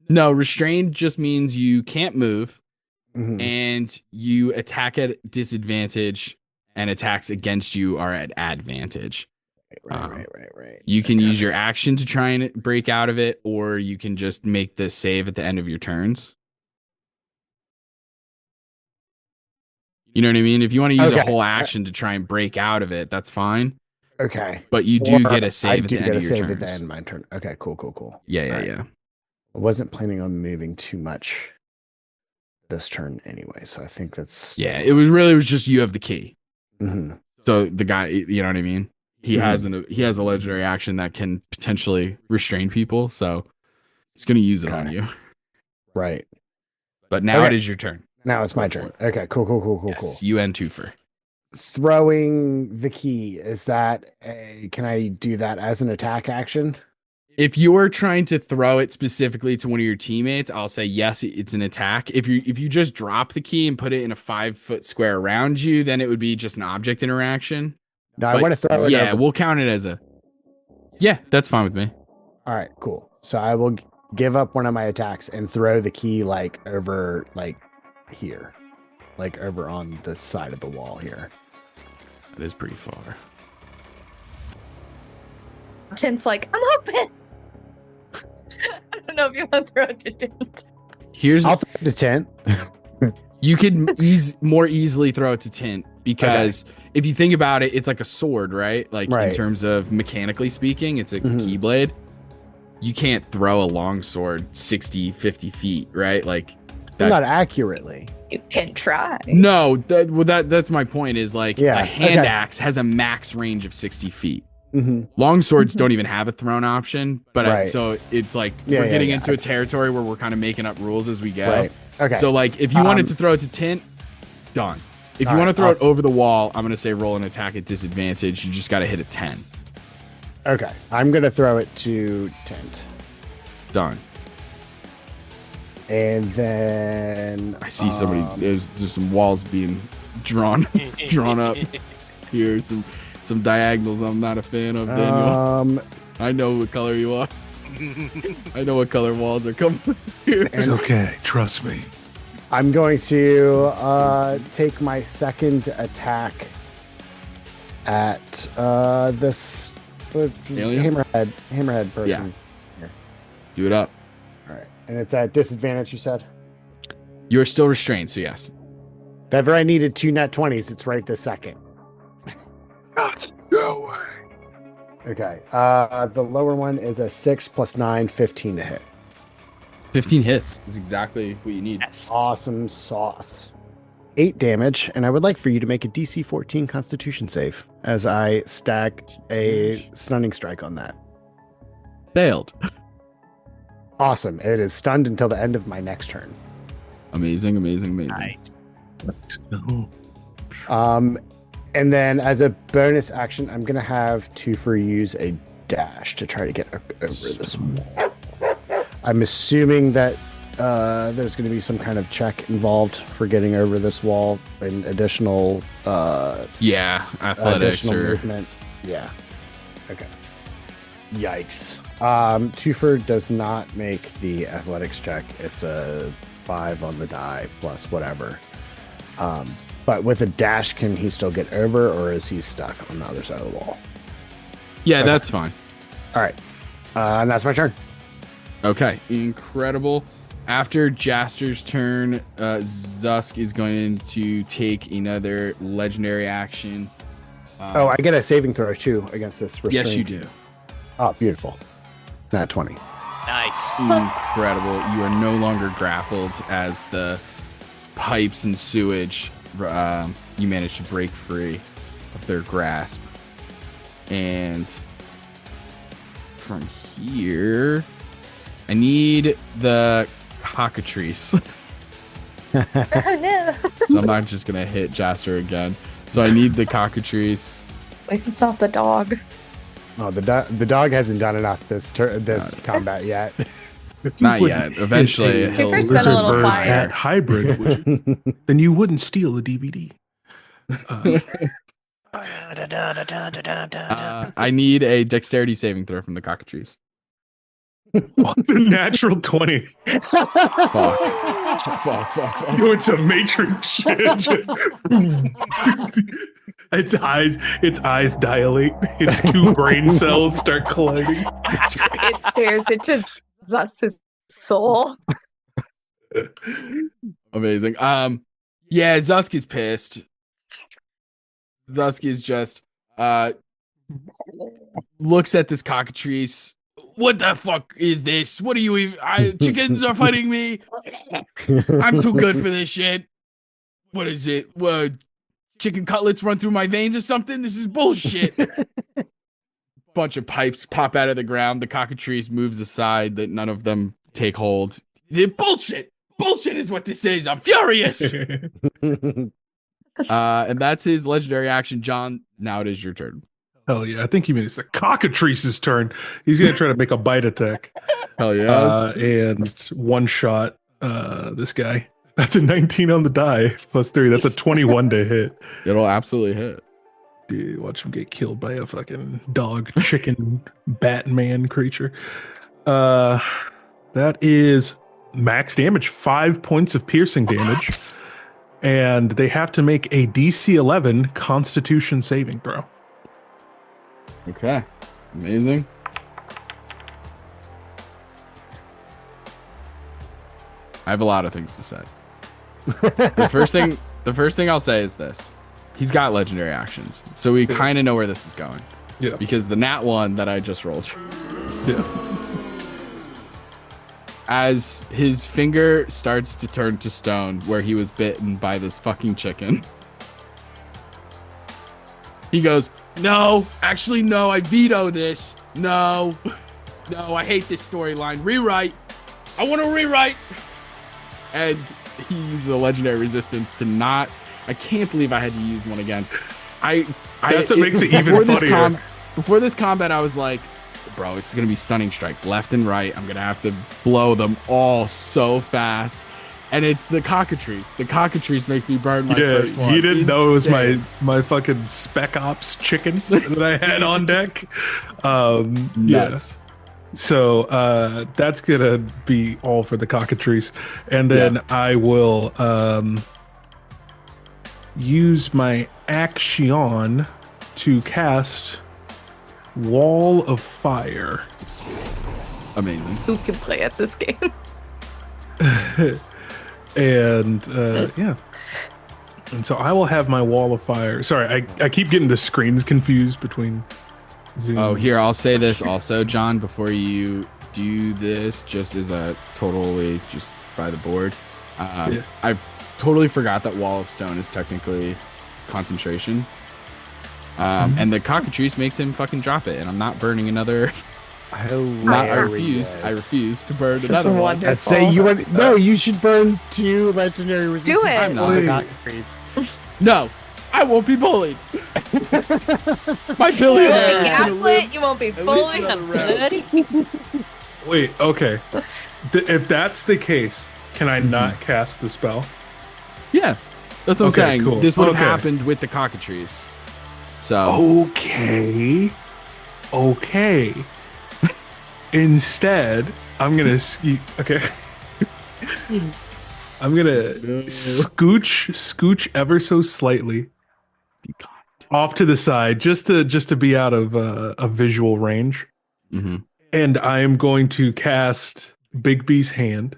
No, restrained just means you can't move, Mhm. and you attack at disadvantage, and attacks against you are at advantage. Right. You can use your action to try and break out of it, or you can just make the save at the end of your turns. You know what I mean? If you want to use a whole action to try and break out of it, that's fine. Okay. But you do get a save at the end of your turns. at the end of my turn. Okay, cool. Yeah. I wasn't planning on moving too much this turn anyway, so I think that's... Yeah, it was just you have the key. Mm-hmm. So the guy, you know what I mean? He has a legendary action that can potentially restrain people, so he's going to use it on you. Right. But now it is your turn. Now it's my turn. Okay, cool. Yes, you end twofer. Throwing the key, is that can I do that as an attack action? If you're trying to throw it specifically to one of your teammates, I'll say yes, it's an attack. If you just drop the key and put it in a 5-foot square around you, then it would be just an object interaction. No, I want to throw it. Yeah, we'll count it as a... Yeah, that's fine with me. All right, cool. So I will give up one of my attacks and throw the key like over here, like over on the side of the wall here. That is pretty far. Tint's like, I'm open. I don't know if you want to throw it to Tint. I'll throw it to Tint. You could more easily throw it to Tint because if you think about it, it's like a sword, right? Like Right. in terms of mechanically speaking, it's a keyblade. You can't throw a long sword 60, 50 feet, right? Like Not accurately. You can try. No, that's my point is like Yeah, a hand okay. axe has a max range of 60 feet. Mm-hmm. Long swords don't even have a thrown option, but Right. so it's like Yeah, we're yeah, getting yeah. into a territory where we're kind of making up rules as we go. Right. Okay. So like if you wanted to throw it to tint, done. If you want to throw it over the wall, I'm going to say roll an attack at disadvantage. You just got to hit a 10. Okay. I'm going to throw it to tent. Done. And then I see somebody. There's some walls being drawn up here. Some diagonals. I'm not a fan of, Daniel. I know what color you are. I know what color walls are coming here. It's okay. Trust me. I'm going to take my second attack at this Alien? hammerhead person. Yeah. Do it up. All right. And it's at disadvantage, you said? You are still restrained, so yes. If ever I needed 2 nat 20s, it's right this second. No way. Okay. The lower one is a 6 + 9, 15 to hit. 15 hits is exactly what you need. Yes. Awesome sauce. 8 damage, and I would like for you to make a DC 14 Constitution save as I stack a stunning strike on that. Failed. Awesome. It is stunned until the end of my next turn. Amazing. Nice. And then as a bonus action, I'm gonna have Twofer use a dash to try to get over this wall. I'm assuming that there's going to be some kind of check involved for getting over this wall and additional athletics additional or movement. Yeah. Okay. Yikes. Twofer does not make the athletics check. It's a 5 on the die plus whatever. But with a dash, can he still get over, or is he stuck on the other side of the wall? Yeah, Okay. that's fine. All right. And that's my turn. Okay, incredible. After Jaster's turn, Zusk is going to take another legendary action. I get a saving throw too against this restraint. Yes, you do. Oh, beautiful. Nat 20. Nice. Incredible. You are no longer grappled as the pipes and sewage, you managed to break free of their grasp. And from here, I need the cockatrice. Oh no. I'm not just going to hit Jaster again. So I need the cockatrice. At least it's not the dog. Oh, the dog hasn't done enough this combat yet. Not yet. Eventually, he'll... Twofer's been a little Lizard quiet. Hat hybrid, would you? Then you wouldn't steal the DVD. I need a dexterity saving throw from the cockatrice. The natural 20. Fuck. Doing some Matrix shit. Just... its eyes dilate. Its 2 brain cells start colliding. It stares into Zusk's soul. Amazing. Yeah, Zusk is pissed. Zusk is just looks at this cockatrice. What the fuck is this? What are you even? Chickens are fighting me. I'm too good for this shit. What is it? Chicken cutlets run through my veins or something? This is bullshit. Bunch of pipes pop out of the ground. The cockatrice moves aside that none of them take hold. Bullshit. Bullshit is what this is. I'm furious. And that's his legendary action. John, now it is your turn. Hell yeah. I think he means it's the cockatrice's turn. He's going to try to make a bite attack. Hell yes. And one shot this guy. That's a 19 on the die plus 3. That's a 21 to hit. It'll absolutely hit. Dude, watch him get killed by a fucking dog, chicken, Batman creature. That is max damage, 5 points of piercing damage. And they have to make a DC 11 Constitution saving throw. Okay. Amazing. I have a lot of things to say. The first thing I'll say is this. he's got legendary actions, so we kind of know where this is going. Yeah. Because the nat one that I just rolled. Yeah. As his finger starts to turn to stone where he was bitten by this fucking chicken, he goes, no, actually, no, I veto this. No, I hate this storyline. Rewrite. I want to rewrite. And he uses a legendary resistance to not. I can't believe I had to use one against. That's what makes it even funnier. Before this combat, I was like, bro, it's going to be stunning strikes left and right. I'm going to have to blow them all so fast. And it's the cockatrice. The cockatrice makes me burn my first one. You didn't know it was my fucking Spec Ops chicken that I had on deck. Nuts. So that's going to be all for the cockatrice. And then I will use my action to cast Wall of Fire. Amazing. Who can play at this game? And yeah. And so I will have my Wall of Fire. Sorry, I keep getting the screens confused between Zoom. Oh, here, I'll say this also, John, before you do this, just as a totally just by the board. I totally forgot that Wall of Stone is technically concentration. And the cockatrice makes him fucking drop it, and I'm not burning another. I refuse to burn another one. I'd say you should burn 2 legendary resistance. Do it. I'm not. No, I won't be bullied. My billionaire. Gaslit, you won't be bullied. Wait, okay. If that's the case, can I not cast the spell? Yeah, that's what I'm saying. Cool. This would have happened with the cockatrice. So okay. Instead, I'm gonna I'm gonna scooch ever so slightly off to the side, just to be out of a visual range. Mm-hmm. And I am going to cast Bigby's Hand,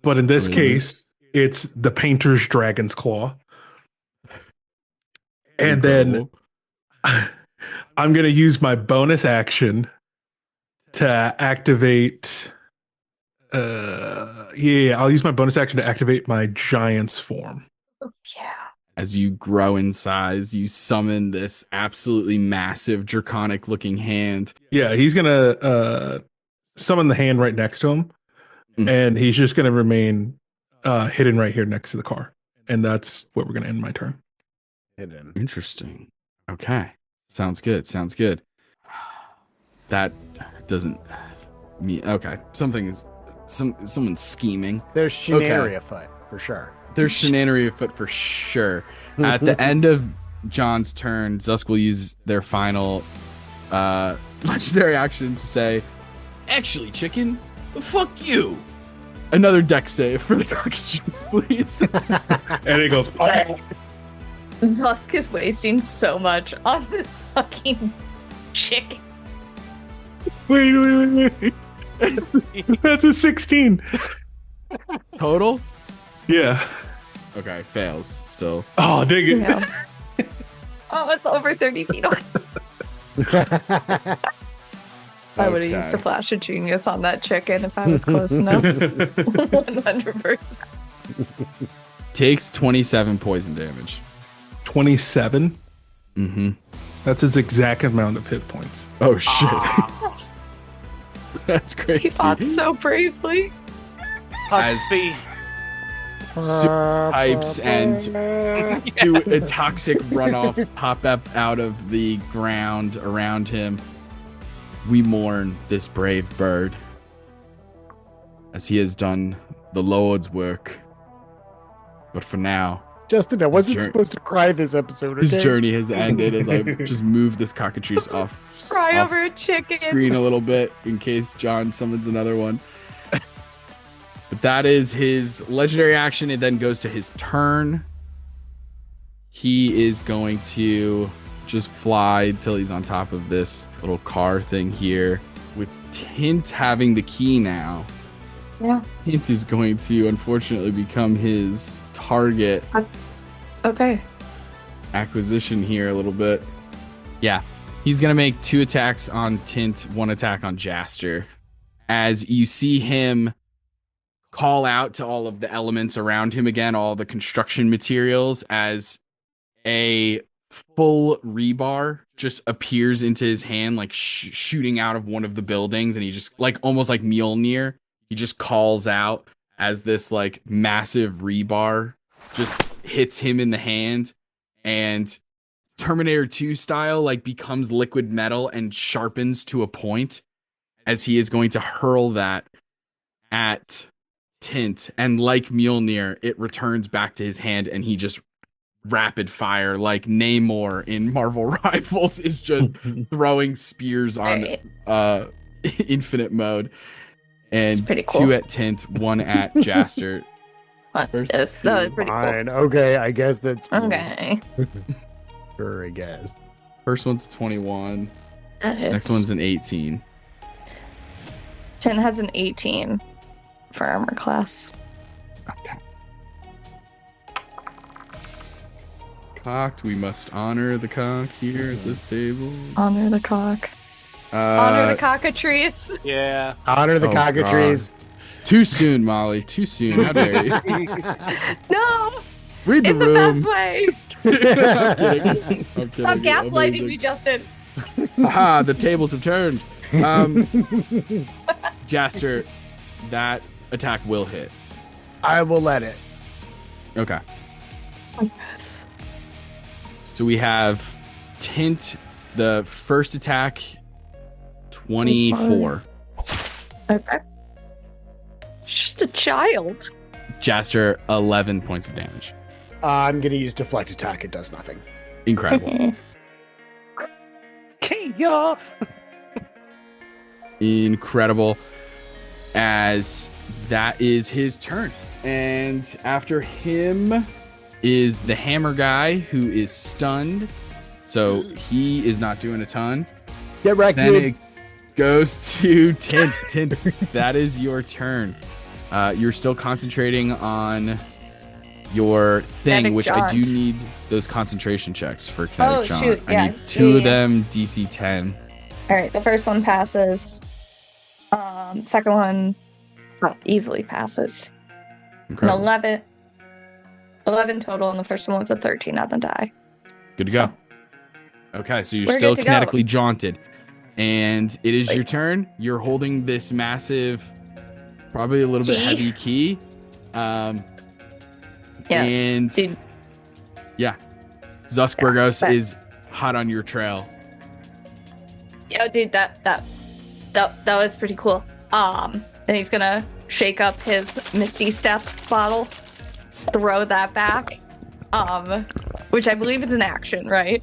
but in this case, it's the Painter's Dragon's Claw. And then I'm going to use my bonus action to activate. I'll use my bonus action to activate my Giant's form. Yeah. As you grow in size, you summon this absolutely massive draconic looking hand. Yeah, he's going to summon the hand right next to him. And he's just going to remain hidden right here next to the car. And that's where we're going to end my turn. Hidden. Interesting. Okay. Sounds good. That doesn't mean okay. Someone's scheming. There's shenanigans afoot for sure. There's shenanigans afoot for sure. At the end of John's turn, Zusk will use their final legendary action to say, "Actually, chicken, fuck you." Another deck save for the cockatrice, please. And it goes. Zusk is wasting so much on this fucking chicken. Wait. That's a 16. Total? Yeah. Okay, fails still. Oh, dang it. Yeah. Oh, it's over 30 feet away. I would have used a flash of genius on that chicken if I was close enough. 100%. Takes 27 poison damage. 27? Mm-hmm. That's his exact amount of hit points. Oh, shit. That's crazy. He fought so bravely. As pipes and a toxic runoff pop up out of the ground around him, we mourn this brave bird as he has done the Lord's work. But for now, Justin, I wasn't supposed to cry this episode. His journey has ended as I just moved this cockatrice off. Cry over a chicken. Screen a little bit in case John summons another one. But that is his legendary action. It then goes to his turn. He is going to just fly till he's on top of this little car thing here. With Hint having the key now. Yeah. Hint is going to unfortunately become his target. That's okay. acquisition here a little bit. Yeah. He's going to make 2 attacks on Tint, 1 attack on Jaster. As you see him call out to all of the elements around him again, all the construction materials, as a full rebar just appears into his hand, like shooting out of one of the buildings, and he just, like, almost like Mjolnir, he just calls out as this, like, massive rebar just hits him in the hand, and Terminator 2 style, like, becomes liquid metal and sharpens to a point, as he is going to hurl that at Tint, and like Mjolnir, it returns back to his hand, and he just rapid fire, like Namor in Marvel Rivals, is just throwing spears on infinite mode. And cool. 2 at Tint, 1 at Jaster. That was pretty Fine. Okay, I guess that's cool. Okay. Sure, I guess. First one's 21. That hits. Next one's an 18. Tint has an 18 for armor class. Okay. Cocked. We must honor the cock here at this table. Honor the cock. Honor the cockatrice. Yeah. Honor the cockatrice. Too soon, Molly. Too soon. How dare you? No. Read the In the room. best way. I'm kidding. Stop gaslighting me, Justin. Haha, the tables have turned. Jaster, that attack will hit. I will let it. Okay. Yes. So we have Tint, the first attack, 24. Okay. It's just a child. Jaster, 11 points of damage. I'm going to use deflect attack. It does nothing. Incredible. Okay, y'all. Incredible. As that is his turn. And after him is the hammer guy, who is stunned. So he is not doing a ton. Get wrecked, Then dude. it goes to Tint. Tint, that is your turn. You're still concentrating on your thing, Kinetic which I do Jaunt. need those concentration checks for Kinetic Jaunt. Shoot, I yeah. need 2 of Yeah. them, DC 10. All right, the first one passes. Second one easily passes. An Incredible. 11 total, and the first one was a 13 on the die. Good to go. Okay, so you're We're still good to go. kinetically jaunted. And it is your turn. You're holding this massive, probably a little bit Key? heavy key. Yeah. And Dude. yeah, Zusk Bergos but- is hot on your trail. Yeah, dude, that was pretty cool. And he's gonna shake up his Misty Step bottle, throw that back. Which I believe is an action, right?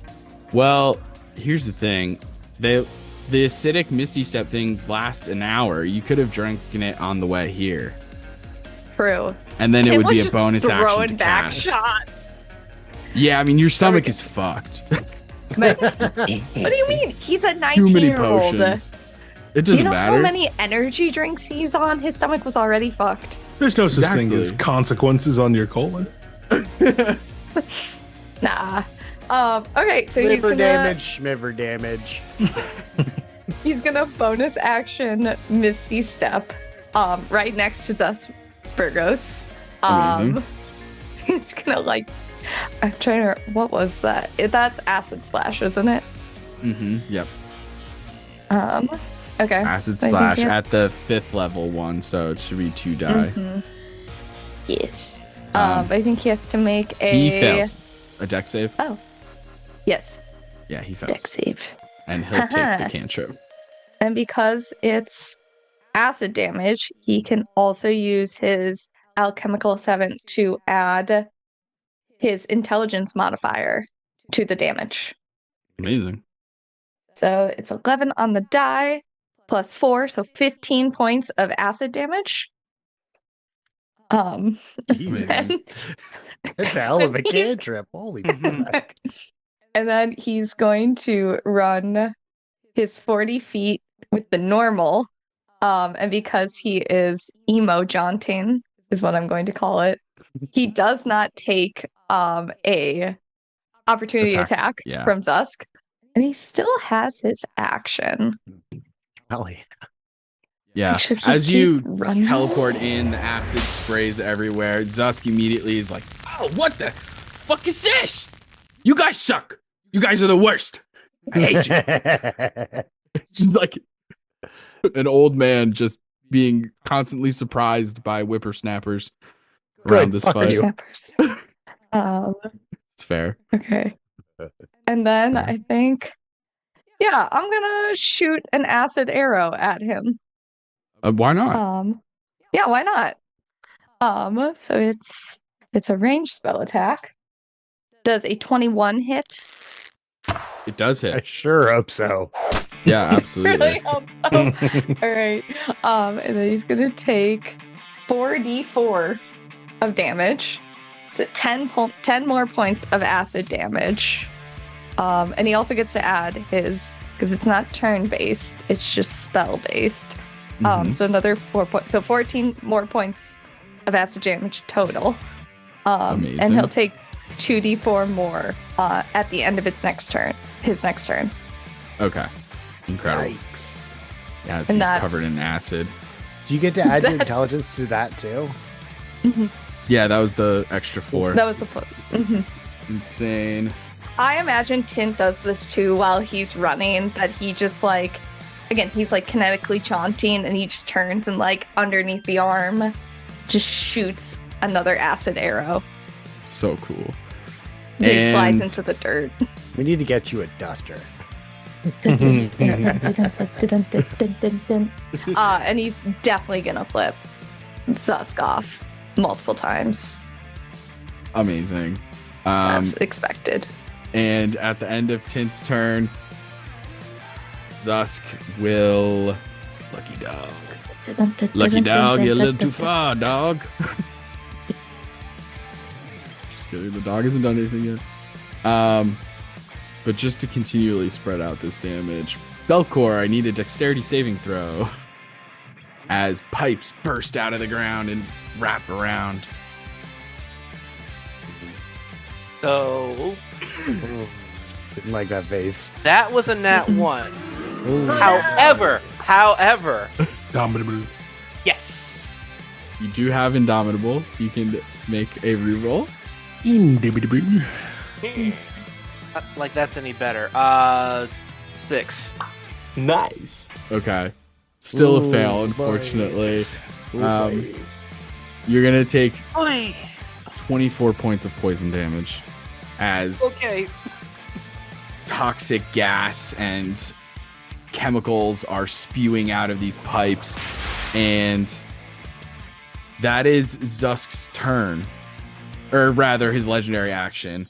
Well, here's the thing. The acidic Misty Step things last an hour. You could have drinking it on the way here. True. And then Tim it would was be a just bonus action throwing to back cast. shot. Yeah, I mean, your stomach is fucked. But what do you mean? He's a Too many 19-year-old. potions. It doesn't You know matter. how many energy drinks he's on? His stomach was already fucked. There's no such thing Exactly. as consequences on your colon. Nah. Okay, so he's Liver gonna damage, schmiver damage. he's gonna bonus action Misty Step, right next to Zusk Bergos. Amazing. He's gonna I'm trying to. What was that? That's acid splash, isn't it? Mm-hmm. Yep. Okay. Acid I think splash yes. at the 5th level one, so it should be 2 die. Mhm. Yes. Um, I think he has to make a. He fails. A deck save? Oh. Yes. Yeah, he fails. Deck save. And he'll take the cantrip. And because it's acid damage, he can also use his alchemical 7 to add his intelligence modifier to the damage. Amazing. So it's 11 on the die plus 4, so 15 points of acid damage. Jesus. then- It's a hell of a He's- cantrip. Holy fuck. And then he's going to run his 40 feet with the normal. And because he is emo jaunting, is what I'm going to call it, he does not take a opportunity Attack, attack yeah. from Zusk. And he still has his action. Ellie. Yeah. Should he As keep you running? teleport in, the acid sprays everywhere. Zusk immediately is like, "Oh, what the fuck is this? You guys suck. You guys are the worst. I hate you." She's like an old man just being constantly surprised by whippersnappers around this fuck fight. you. Snappers. It's fair. Okay. And then Fair. I think, yeah, I'm gonna shoot an acid arrow at him. Why not? Yeah, why not? So it's a ranged spell attack. Does a 21 hit? It does I hit. sure hope so. Yeah, absolutely. Really? All right. And then he's gonna take 4d4 of damage. So 10 more points of acid damage. And he also gets to add his, because it's not turn-based, it's just spell-based. So another 4 points. So 14 more points of acid damage total. Amazing. And he'll take 2d4 more at the end of his next turn. Okay. Incredible. Yikes. Yeah, And he's that's- covered in acid. Do you get to add your intelligence to that too? Yeah, that was the extra 4. That was the plus. Insane. I imagine Tint does this too while he's running, that he just like, again, he's like kinetically chaunting and he just turns and like underneath the arm just shoots another acid arrow. So cool. And he slides And- into the dirt. We need to get you a duster. And he's definitely gonna flip Zusk off multiple times. Amazing. That's expected. And at the end of Tint's turn, Zusk will... Lucky dog. Lucky dog, you're a little too far, dog. Just kidding, the dog hasn't done anything yet. But just to continually spread out this damage, Belkor, I need a dexterity saving throw. As pipes burst out of the ground and wrap around. So Didn't like that face. that was a nat 1. Ooh. However, Dominable. yes. You do have Indomitable. You can make a reroll. Indubitably. Not like that's any better. 6. Nice. Okay. Still a Ooh, fail, boy. unfortunately. Ooh, boy. You're going to take Oy. 24 points of poison damage as Okay. toxic gas and chemicals are spewing out of these pipes. And that is Zusk's turn. Or rather, his legendary action.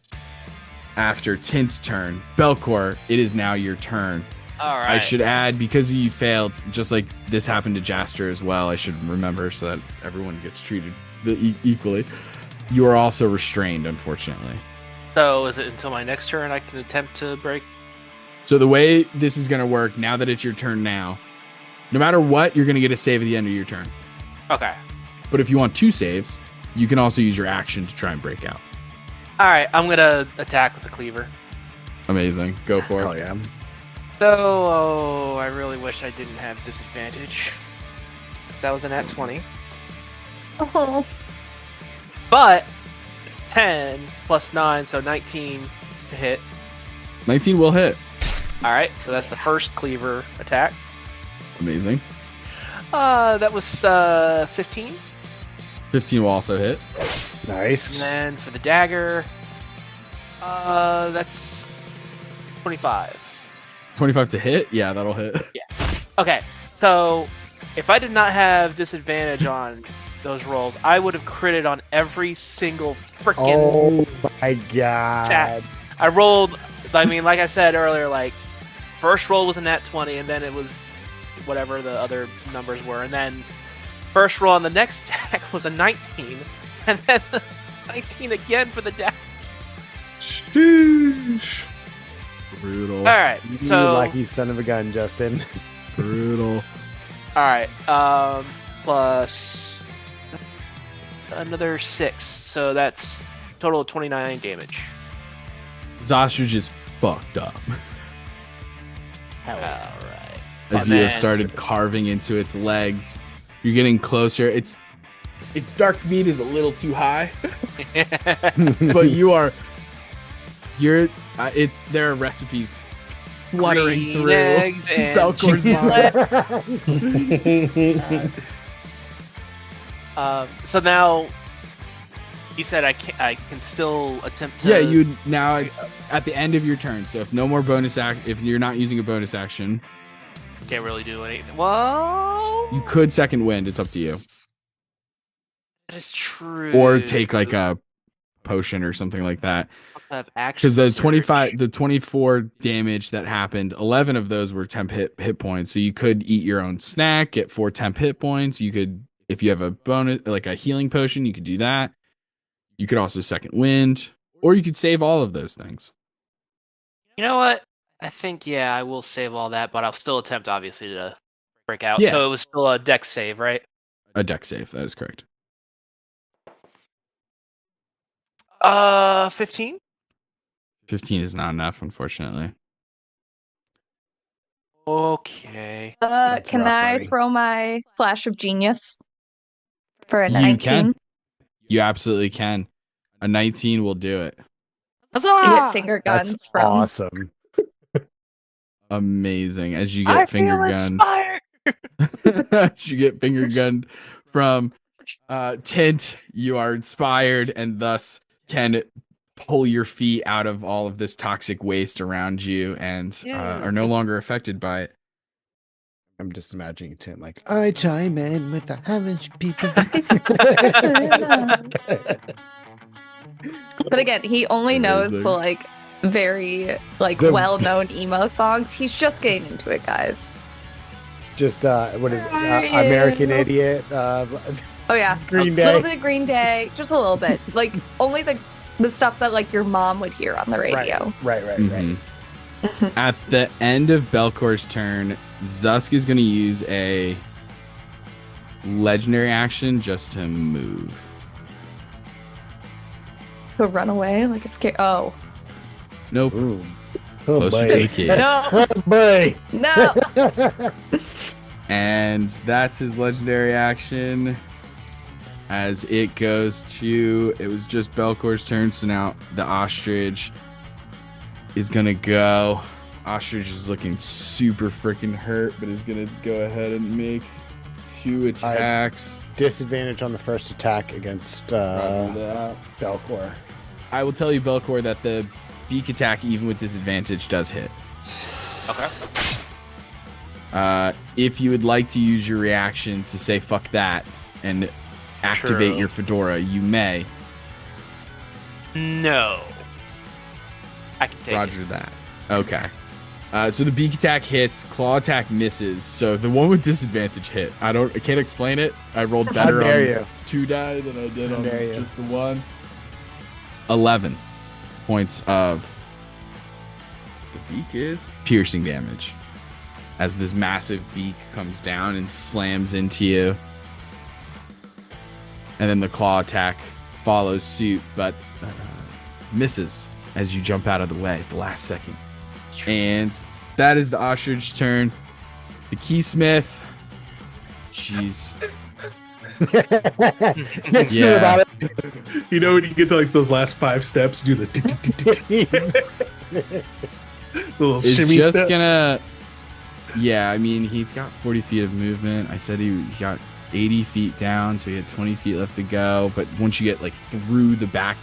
After Tint's turn, Belkor, it is now your turn. All right. I should add, because you failed, just like this happened to Jaster as well, I should remember so that everyone gets treated equally. You are also restrained, unfortunately. So is it until my next turn I can attempt to break? So the way this is going to work, now that it's your turn now, no matter what, you're going to get a save at the end of your turn. Okay. But if you want 2 saves, you can also use your action to try and break out. All right. I'm gonna attack with the cleaver. Amazing. Go for Hell it. yeah. So I really wish I didn't have disadvantage. That was a nat 20. Oh, But 10 plus 9, so 19 to hit. 19 will hit. All right. So that's the first cleaver attack. Amazing. That was 15. 15 will also hit. Nice. And then for the dagger, that's 25. 25 to hit? Yeah, that'll hit. Okay, so if I did not have disadvantage on those rolls, I would have critted on every single freaking Oh my god. chat. I rolled, I mean, like I said earlier, like, first roll was a nat 20, and then it was whatever the other numbers were, and then first roll on the next attack was a 19, and then 19 again for the dash. Sheesh. Brutal. Alright, You so... lucky son of a gun, Justin. Brutal. Alright, plus another 6, so that's total of 29 damage. This ostrich is fucked up. All right. As you have started carving into its legs, you're getting closer. Its dark meat is a little too high, but there are recipes fluttering Green through eggs and Belkor's mind. So now you said I can still attempt to. Yeah, you now at the end of your turn. So if no more if you're not using a bonus action, can't really do anything. Well, you could second wind. It's up to you. That is true. Or take like a potion or something like that. Because the 24 damage that happened, 11 of those were temp hit points. So you could eat your own snack, get 4 temp hit points. You could, if you have a bonus, like a healing potion, you could do that. You could also second wind, or you could save all of those things. You know what? I think, I will save all that, but I'll still attempt, obviously, to break out. Yeah. So it was still a dex save, right? A dex save, that is correct. 15? 15 is not enough, unfortunately. Okay. Can I throw my flash of genius for a 19? You can. You absolutely can. A 19 will do it. You get finger guns That's from. awesome. Amazing. As you get finger gunned. As you get finger gunned from Tint, you are inspired and thus can pull your feet out of all of this toxic waste around you and are no longer affected by it. I'm just imagining Tim like, I chime in with the average people. But again, he only knows Amazing. the like very like well-known emo songs. He's just getting into it, guys. It's just what is it? American Idiot. Oh yeah, Green a Day. little bit of Green Day, just a little bit. Like only the stuff that like your mom would hear on the radio. Right. Mhm. At the end of Belkor's turn, Zusk is going to use a legendary action just to move. To run away like a scare. Oh Nope. Ooh. Oh Closer boy. to the kid. no, Oh boy. no. And that's his legendary action. As it goes to, it was just Belkor's turn, so now the ostrich is gonna go. Ostrich is looking super freaking hurt, but is gonna go ahead and make 2 attacks. Disadvantage on the first attack against Belkor. I will tell you, Belkor, that the beak attack, even with disadvantage, does hit. Okay. If you would like to use your reaction to say fuck that and activate True. your fedora, you may. No. I can take Roger it. that. Okay. So the beak attack hits, claw attack misses. So the one with disadvantage hit. I can't explain it. I rolled better How dare on you. 2 die than I did How on dare you. just the one. 11 points of the beak is piercing damage as this massive beak comes down and slams into you. And then the claw attack follows suit, but misses as you jump out of the way at the last second. And that is the ostrich turn. The keysmith. Jeez. Next Yeah. about it. You know when you get to like those last 5 steps, you do the little Is shimmy just step. gonna. Yeah, I mean, he's got 40 feet of movement. I said he got 80 feet down, so he had 20 feet left to go. But once you get like through the back,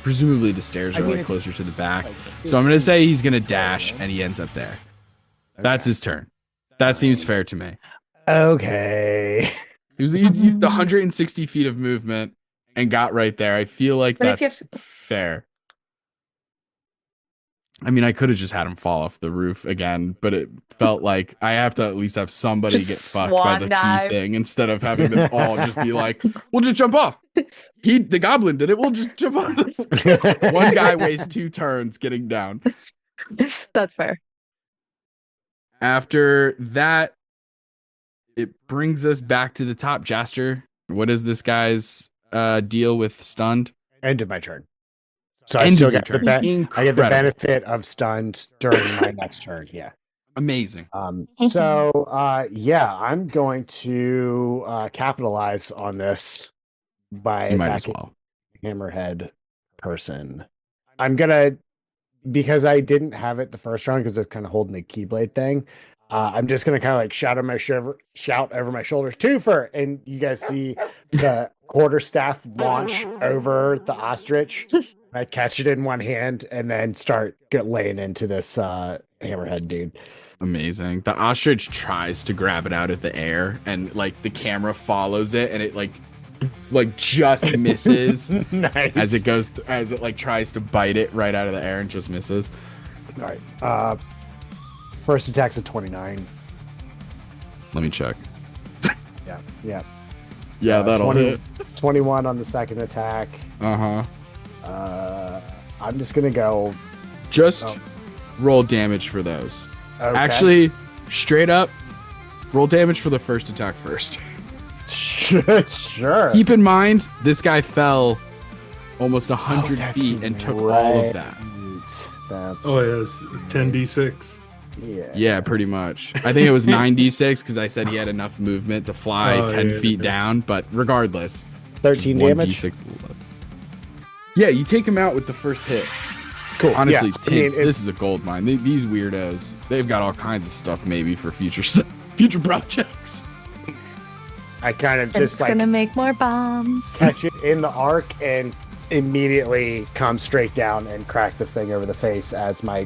presumably the stairs are like closer to the back. So I'm gonna say he's gonna dash, and he ends up there. That's his turn. That seems fair to me. Okay. He used 160 feet of movement and got right there. I feel like But if you that's fair. I mean, I could have just had him fall off the roof again, but it felt like I have to at least have somebody Just get fucked by swan the dive. key thing instead of having them all just be like, "We'll just jump off." The goblin did it. We'll just jump off. One guy wastes 2 turns getting down. That's fair. After that, it brings us back to the top. Jaster, what is this guy's deal with stunned? End of my turn. So I End still of your get the turn. I get the Incredible. benefit of stunned during my next turn. Yeah. Amazing. Yeah, I'm going to capitalize on this by You might as attacking well. Hammerhead person. I'm gonna, because I didn't have it the first round because it's kind of holding the Keyblade thing. I'm just gonna kind of like shout over my shoulders, Twofer, and you guys see the quarterstaff launch over the ostrich. I catch it in one hand and then start laying into this hammerhead dude. Amazing. The ostrich tries to grab it out of the air, and like the camera follows it, and it like just misses Nice. as it like tries to bite it right out of the air and just misses. All right. First attack's a 29. Let me check. Yeah. Yeah, that'll hit. 21 on the second attack. I'm just gonna go. Just roll damage for those. Okay. Actually, straight up, roll damage for the first attack first. Sure. Keep in mind, this guy fell almost 100 that's feet and took all of that. That's yes, 10d6. Yeah, pretty much. I think it was 96 because I said he had enough movement to fly 10 feet down, but regardless. 13 damage? 1d6 less. Yeah, you take him out with the first hit. Cool. Honestly, Yeah, I mean, this is a gold mine. These weirdos, they've got all kinds of stuff maybe for future projects. I kind of It's just like gonna make more bombs. catch it in the arc and immediately come straight down and crack this thing over the face as my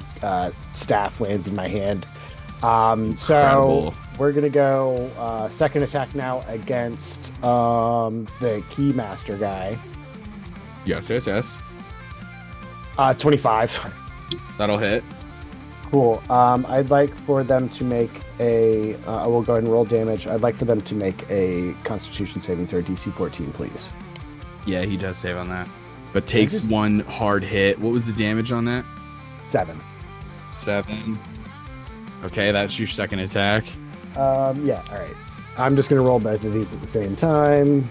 staff lands in my hand. So Incredible. we're gonna go second attack now against the Keymaster guy. Yes. 25. That'll hit. Cool. I'd like for them to make a. I will go ahead and roll damage. I'd like for them to make a Constitution saving throw, DC 14, please. Yeah, he does save on that. But takes one hard hit. What was the damage on that? 7. 7. Okay, that's your second attack. Yeah. All right. I'm just gonna roll both of these at the same time.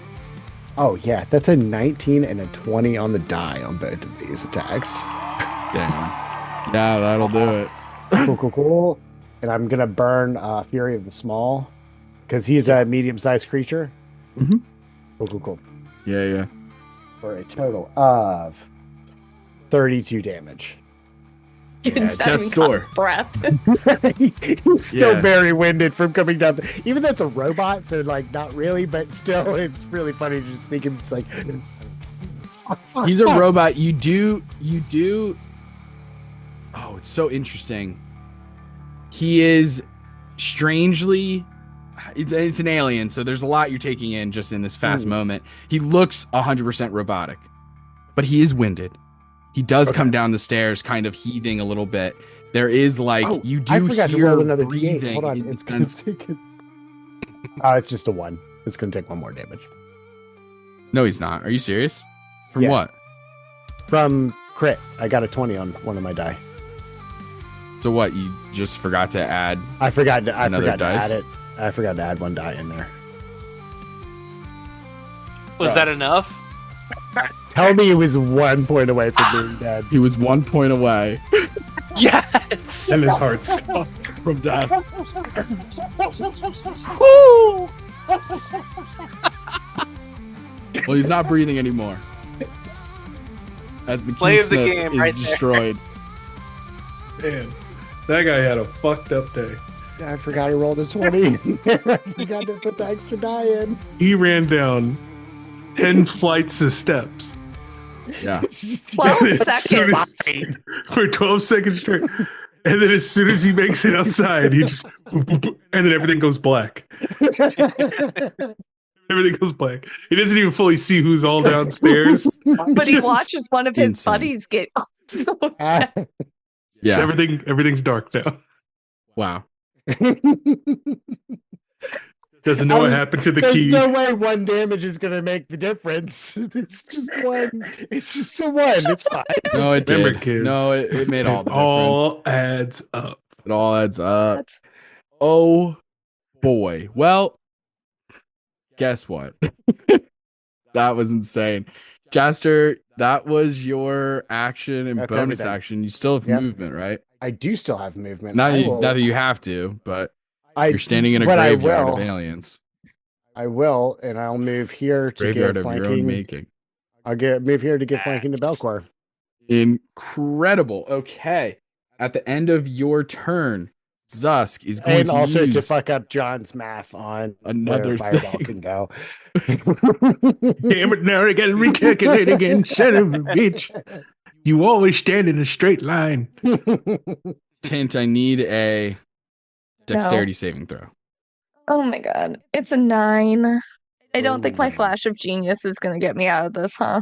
Oh yeah, that's a 19 and a 20 on the die on both of these attacks. Damn. Yeah, that'll do it. Cool. And I'm gonna burn Fury of the Small because he's a medium-sized creature. Mhm. Cool. Yeah. For a total of 32 damage. It's not even death's door. caught his breath. He's still Yeah. very winded from coming down. Even though it's a robot, so like not really, but still, it's really funny to just think him. It's like He's a robot. You do. Oh, it's so interesting. He is strangely. It's an alien, so there's a lot you're taking in just in this fast moment. He looks 100% robotic, but he is winded. He does come down the stairs, kind of heaving a little bit. There is like you do I forgot hear to roll another breathing. D8. Hold on, in it's gonna sense- take. It's just a 1. It's gonna take 1 more damage No, he's not. Are you serious? From Yeah. what? from crit. I got a 20 on one of my die. So what? You just forgot to add? I forgot to Another dice? add it. I forgot to add 1 die in there. Was that enough? Tell me it was 1 point away from being dead. He was 1 point away. Yes. And his heart stopped from death. Woo! Well, he's not breathing anymore. As the Play of the keysmith game is right there. destroyed. Man, that guy had a fucked up day. I forgot I rolled a 20. I forgot to put the extra die in. He ran down 10 flights of steps. Yeah. 12 And as soon seconds. as- for 12 seconds straight. And then as soon as he makes it outside, he just boop, boop, boop, and then everything goes black. Everything goes black. He doesn't even fully see who's all downstairs. But he Just- watches one of his Insane. buddies get so Yeah. Everything's dark now. Wow. Doesn't know what happened to the There's key. no way 1 damage is going to make the difference. It's just 1. It's just a 1. It's fine. No, it Remember, did. kids. No, it made all the difference. All adds up. It all adds up. Oh boy. Well, guess what? That was insane. Jaster, that was your action and That's bonus everything. action. You still have Yep. not right? I do still have movement. Not that you have to, but you're standing in a but I graveyard of will. aliens. I will, and I'll move here to Graveyard give of your own flanking. making. I'll move here to give flanking to Belkor. Incredible. Okay. At the end of your turn, Zusk is going And to also use to fuck up John's math on another where fireball thing. can go. Damn it, now I gotta recalculate again, son of a bitch. You always stand in a straight line. Tint, I need a dexterity saving throw. Oh my god. It's a 9. I don't think my Ooh. flash of genius is gonna get me out of this, huh?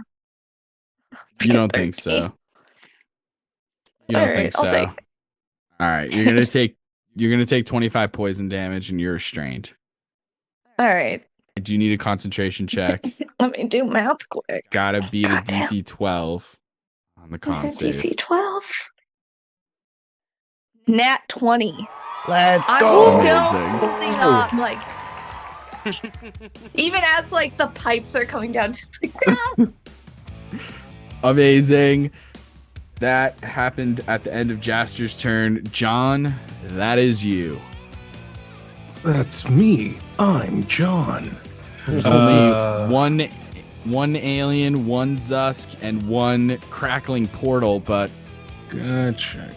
You don't think so? You don't think I'll so? take All right, you're gonna take 25 poison damage and you're restrained. All right. Do you need a concentration check? Let me do math quick. Gotta beat a Goddamn. DC 12 on the con save. DC 12. Nat 20. Let's I'm go. still Amazing. holding on, like, even as like the pipes are coming down, just like, ah! Amazing. That happened at the end of Jaster's turn. John, that is you. That's me. I'm John. There's only one alien, one Zusk, and one crackling portal, but Gotcha.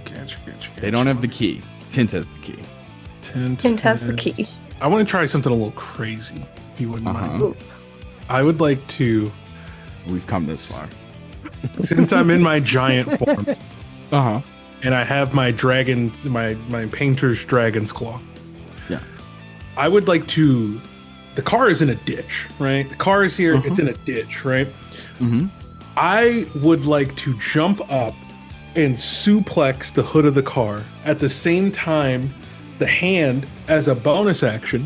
they don't have the key. Tint has the key. Tint has the key. I want to try something a little crazy, if you wouldn't Uh-huh. mind. I would like to, We've come this far. since I'm in my giant form, Uh-huh. and I have my dragon's, my painter's dragon's claw. Yeah. I would like to. The car is in a ditch, right? The car is here. It's in a ditch, right? Mm-hmm. I would like to jump up and suplex the hood of the car. At the same time, the hand, as a bonus action,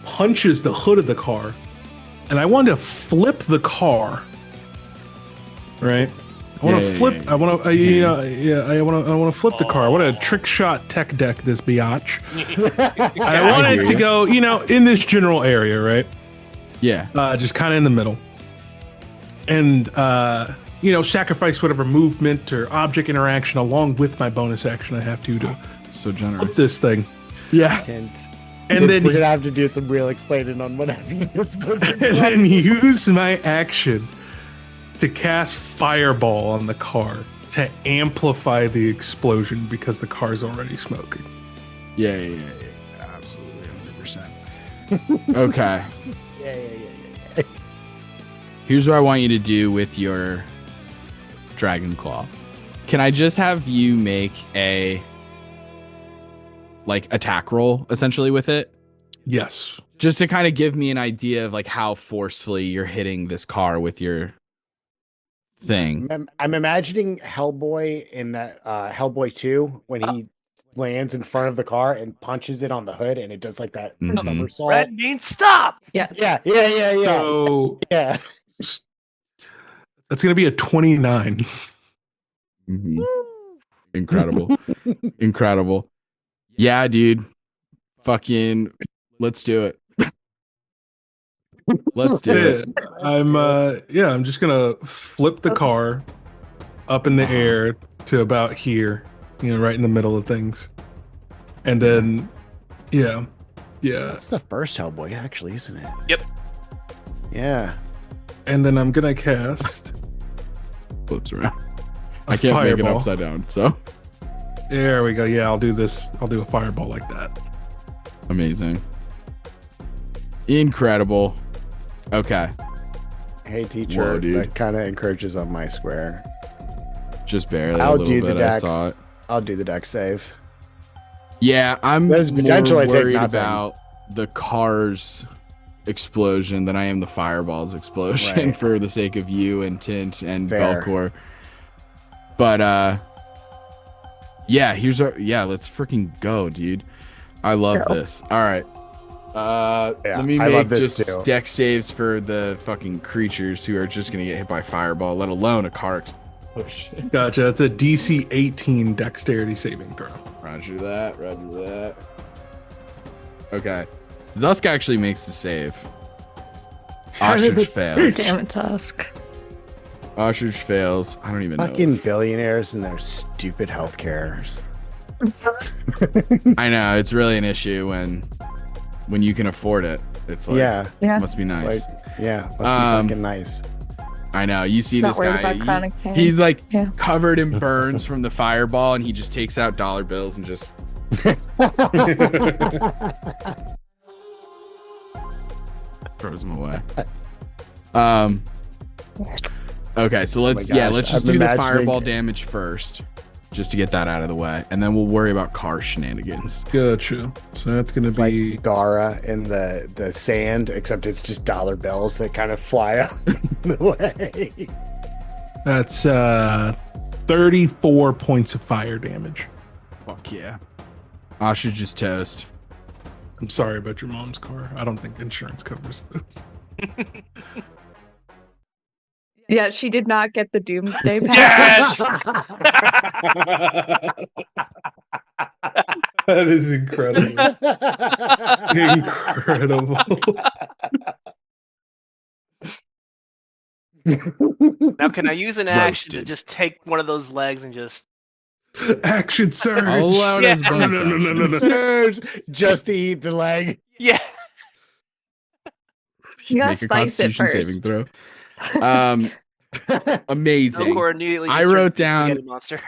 punches the hood of the car, and I want to flip the car. Right? I want to flip. yeah. I want to. I want to flip the car. I want to trick shot tech deck this biatch. I want hear it to you. go, in this general area, right? Yeah. Just kind of in the middle, and sacrifice whatever movement or object interaction along with my bonus action I have to So flip generous. this thing. Yeah. And then we're gonna have to do some real explaining on what happened. and then use my action to cast fireball on the car to amplify the explosion because the car's already smoking. Yeah. Absolutely, 100%. Okay. Yeah. Here's what I want you to do with your dragon claw. Can I just have you make a attack roll essentially with it? Yes. Just to kind of give me an idea of how forcefully you're hitting this car with your thing. I'm imagining Hellboy in that Hellboy 2 when he lands in front of the car and punches it on the hood and it does like that Mhm. somersault. Red means stop. Yes. Yeah. So Yeah. that's going to be a 29. Mhm. Incredible. Incredible. Yeah, dude. Fucking let's do it. Let's do it. I'm just going to flip the car up in the Uh-huh. air to about here, right in the middle of things. And then, yeah. That's the first Hellboy, actually, isn't it? Yep. Yeah. And then I'm going to cast Flips around. a I can't make it fireball. upside down, so There we go. Yeah, I'll do this. I'll do a fireball like that. amazing. Incredible. Okay. Hey, teacher. Whoa, dude. That kind of encourages on my square. Just barely I'll a little do the bit. I dex. saw it. I'll do the deck save. Yeah, I'm There's potential more I take worried nothing. about the car's explosion than I am the fireball's explosion Right. for the sake of you and Tint and Fair. Belkor. But yeah, let's freaking go, dude. I love Go. this. All right. Let me I love make this just too. deck saves for the fucking creatures who are just gonna get hit by fireball, let alone a car push. Gotcha. That's a DC 18 dexterity saving throw. Roger that. Okay. Zusk actually makes the save. Ostrich fails. Damn it, Tusk. Ostrich fails. I don't even know. Fucking billionaires and their stupid healthcare. I know it's really an issue when you can afford it. It's like Yeah. must be nice. Must be fucking nice. I know. You see Not this worried guy. about chronic pain. He's like Yeah. covered in burns from the fireball, and he just takes out dollar bills and just throws them away. Okay, so let's gosh, just I'm do the imagining- fireball damage first, just to get that out of the way, and then we'll worry about car shenanigans. Gotcha. So that's gonna Like be Gara in the sand, except it's just dollar bills that kind of fly out the way. that's 34 points of fire damage. Fuck yeah. Ostrich is toast. I'm sorry about your mom's car. I don't think insurance covers this. Yeah, she did not get the doomsday pack. Yes! That is incredible. Incredible. Now, can I use an action to Roasted. just take one of those legs and just... Action surge. I'll allow it as Yeah. bonus action. Surge just to eat the leg. Yeah. You gotta Make a spice it Constitution saving first. throw. Amazing. Belkor immediately I just wrote turned into a down- spaghetti monster.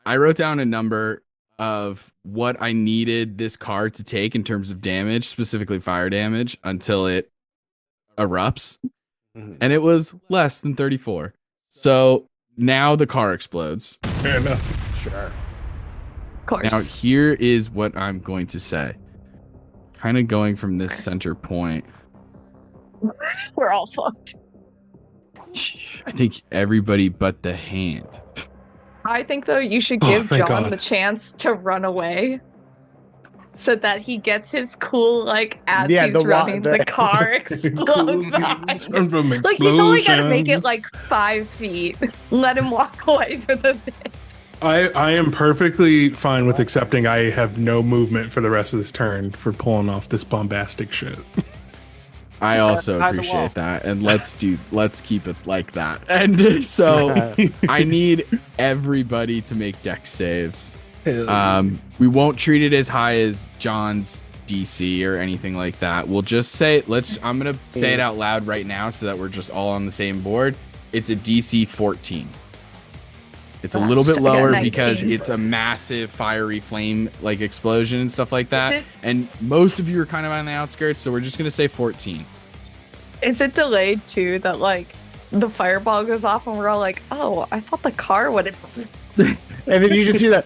I wrote down a number of what I needed this card to take in terms of damage, specifically fire damage, until it erupts. And it was less than 34. So now the car explodes. Fair enough. Sure. Of course. Now here is what I'm going to say. Kind of going from this center point. We're all fucked. I think everybody but the hand. I think though you should Oh, give thank John God. the chance to run away, so that he gets his cool like as Yeah, he's the wa- running, the the- car explodes behind. From Like he's only got to make it explosions. like 5 feet. Let him walk away for the bit. I am perfectly fine with accepting I have no movement for the rest of this turn for pulling off this bombastic shit. I also Behind the wall. appreciate that. And let's keep it like that. And so I need everybody to make dex saves. We won't treat it as high as John's DC or anything like that. We'll just say I'm gonna say it out loud right now so that we're just all on the same board. It's a DC 14. It's a little bit I got lower 19. because it's a massive fiery flame like explosion and stuff like that. it- And most of you are kind of on the outskirts, so we're just gonna say 14. Is it delayed too that like the fireball goes off and we're all like, oh, I thought the car would have. And then you just hear that.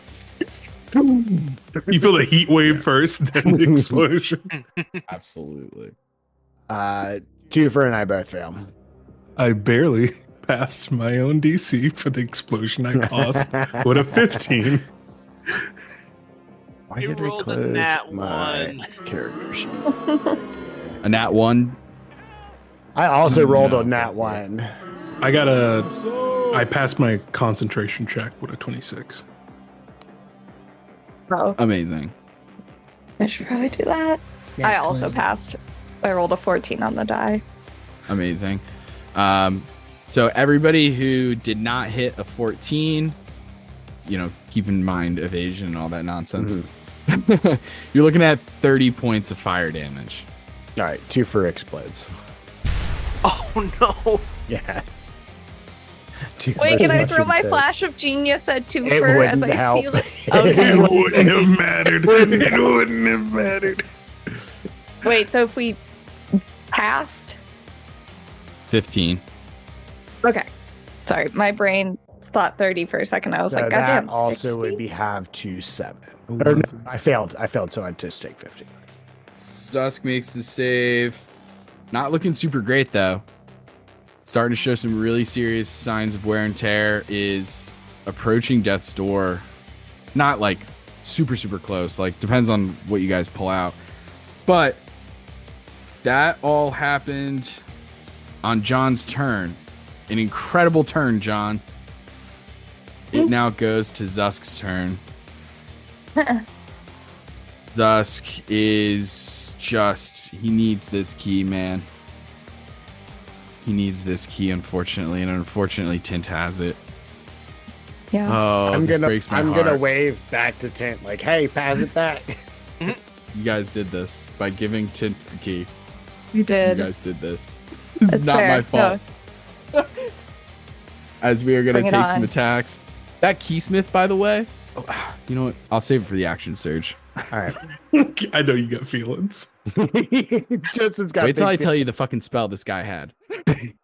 You feel the heat wave first, then the explosion. Absolutely. 2 for and I both fail. I barely passed my own DC for the explosion I caused with a 15. Why You did I rolled a close nat my 1. character sheet? A nat 1. I also rolled a nat 1. I passed my concentration check with a 26. Oh, Amazing. I should probably do that. I also passed. I rolled a 14 on the die. Amazing. So everybody who did not hit a 14, keep in mind evasion and all that nonsense. You're looking at 30 points of fire damage. All right, 2 for explodes. Oh no! Yeah. 2 Wait, for can I mushroom throw my toast. flash of genius at 2 It for as wouldn't I help. seal it? It Okay. wouldn't have mattered. It wouldn't have mattered. Wait, so if we passed. 15. Okay. Sorry, my brain thought 30 for a second. I was So like, goddamn, that also 60? would be have 2 7. Or no, I failed, so I'd just take 15. Zusk makes the save. Not looking super great though. Starting to show some really serious signs of wear and tear. Is approaching death's door. Not like super close. Like depends on what you guys pull out. But that all happened on John's turn. An incredible turn, John. It now goes to Zusk's turn. Zusk is just, he needs this key, man. He needs this key, unfortunately, and unfortunately, Tint has it. Yeah. Oh, I'm this gonna breaks my heart. wave back to Tint like, hey, pass it back. You guys did this by giving Tint the key. You did. You guys did this. This is It's not fair. my fault. No. As we are going to Bring it take some on. attacks. That keysmith, by the way. Oh, you know what? I'll save it for the action surge. All right. I know you got feelings. Justin's got Wait till I big tell you the fucking spell this guy had. feet.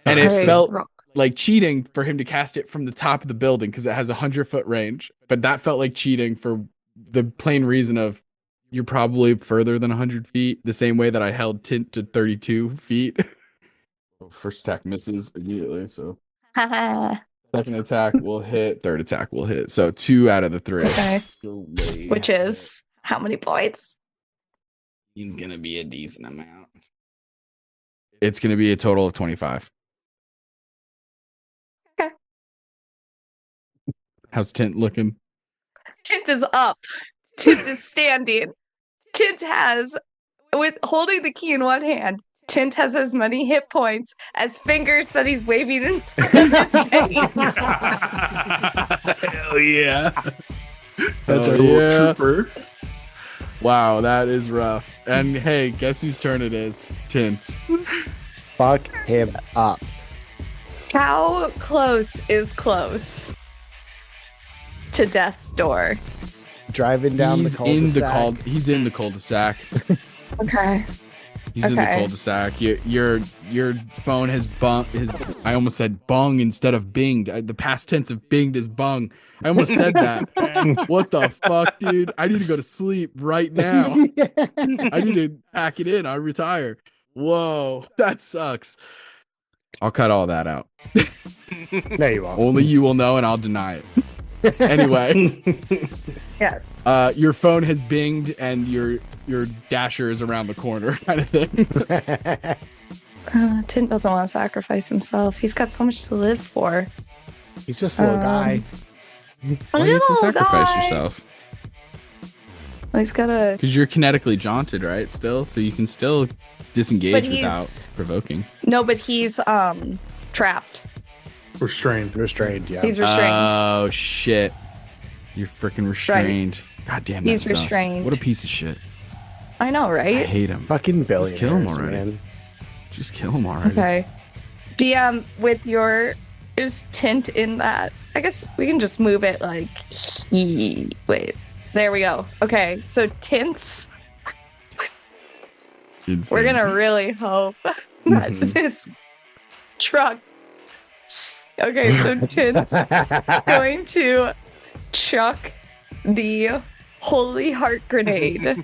And it Hey, felt Rock. like cheating for him to cast it from the top of the building because it has 100-foot range. But that felt like cheating for the plain reason of you're probably further than 100 feet, the same way that I held Tint to 32 feet. First attack misses immediately, so second attack will hit, third attack will hit. So 2 out of the 3. Okay. Which is how many points? He's gonna be a decent amount. It's gonna be a total of 25. Okay. How's Tint looking? Tint is up. Tint is standing. Tint has, with holding the key in one hand, Tint has as many hit points as fingers that he's waving in front of his face. Hell yeah. That's Oh, our little yeah. trooper. Wow, that is rough. And hey, guess whose turn it is? Tint's. Fuck him up. How close is close to death's door? Driving down He's the in the cul-de-sac. He's in the cul-de-sac. Okay. He's in the Okay. cul-de-sac. Your phone has bung. I almost said bung instead of binged. The past tense of binged is bung. I almost said that. What the fuck, dude? I need to go to sleep right now. I need to pack it in. I retire. Whoa, that sucks. I'll cut all that out. No, you won't. Only you will know, and I'll deny it. Anyway, Yes. your phone has binged, and your dasher is around the corner, kind of thing. Tint doesn't want to sacrifice himself. He's got so much to live for. He's just a little guy. Why do you have to Little sacrifice guy. yourself? He's got a. Because you're kinetically jaunted, right? Still, so you can still disengage But without he's- provoking. No, but he's trapped. Restrained. Restrained, yeah. He's restrained. Oh shit! You're freaking restrained. God damn, that He's sucks. restrained. What a piece of shit. I know, I right? hate him. Fucking Just kill him billionaires, already. man. Just kill him already. Okay. DM with your is Tint in that. I guess we can just move it like wait. There we go. Okay. So Tint's Insane. we're gonna really hope that Mhm. this truck. Okay, so Tint's going to chuck the holy heart grenade.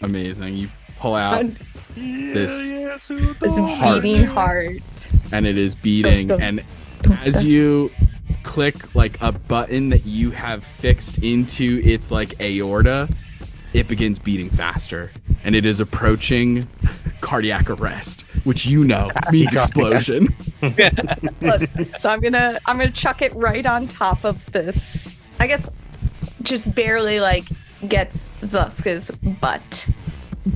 Amazing. You pull out on this its Heart. beating heart. and it is beating, Dun, and dun, as dun. you click like a button that you have fixed into its like aorta, it begins beating faster, and it is approaching cardiac arrest, which means explosion. Look, so I'm gonna chuck it right on top of this. I guess just barely like gets Zusk's butt.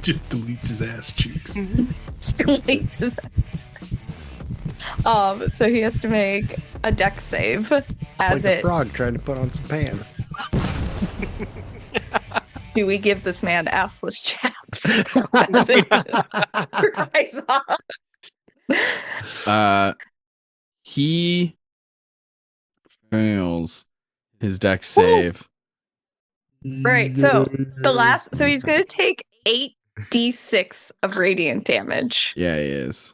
Just deletes his ass cheeks. So he has to make a dex save as Like a it. frog trying to put on some pants. Do we give this man assless chaps? As it cries off. He fails his dex save. Right. So so he's gonna take 8d6 of radiant damage. Yeah, he is.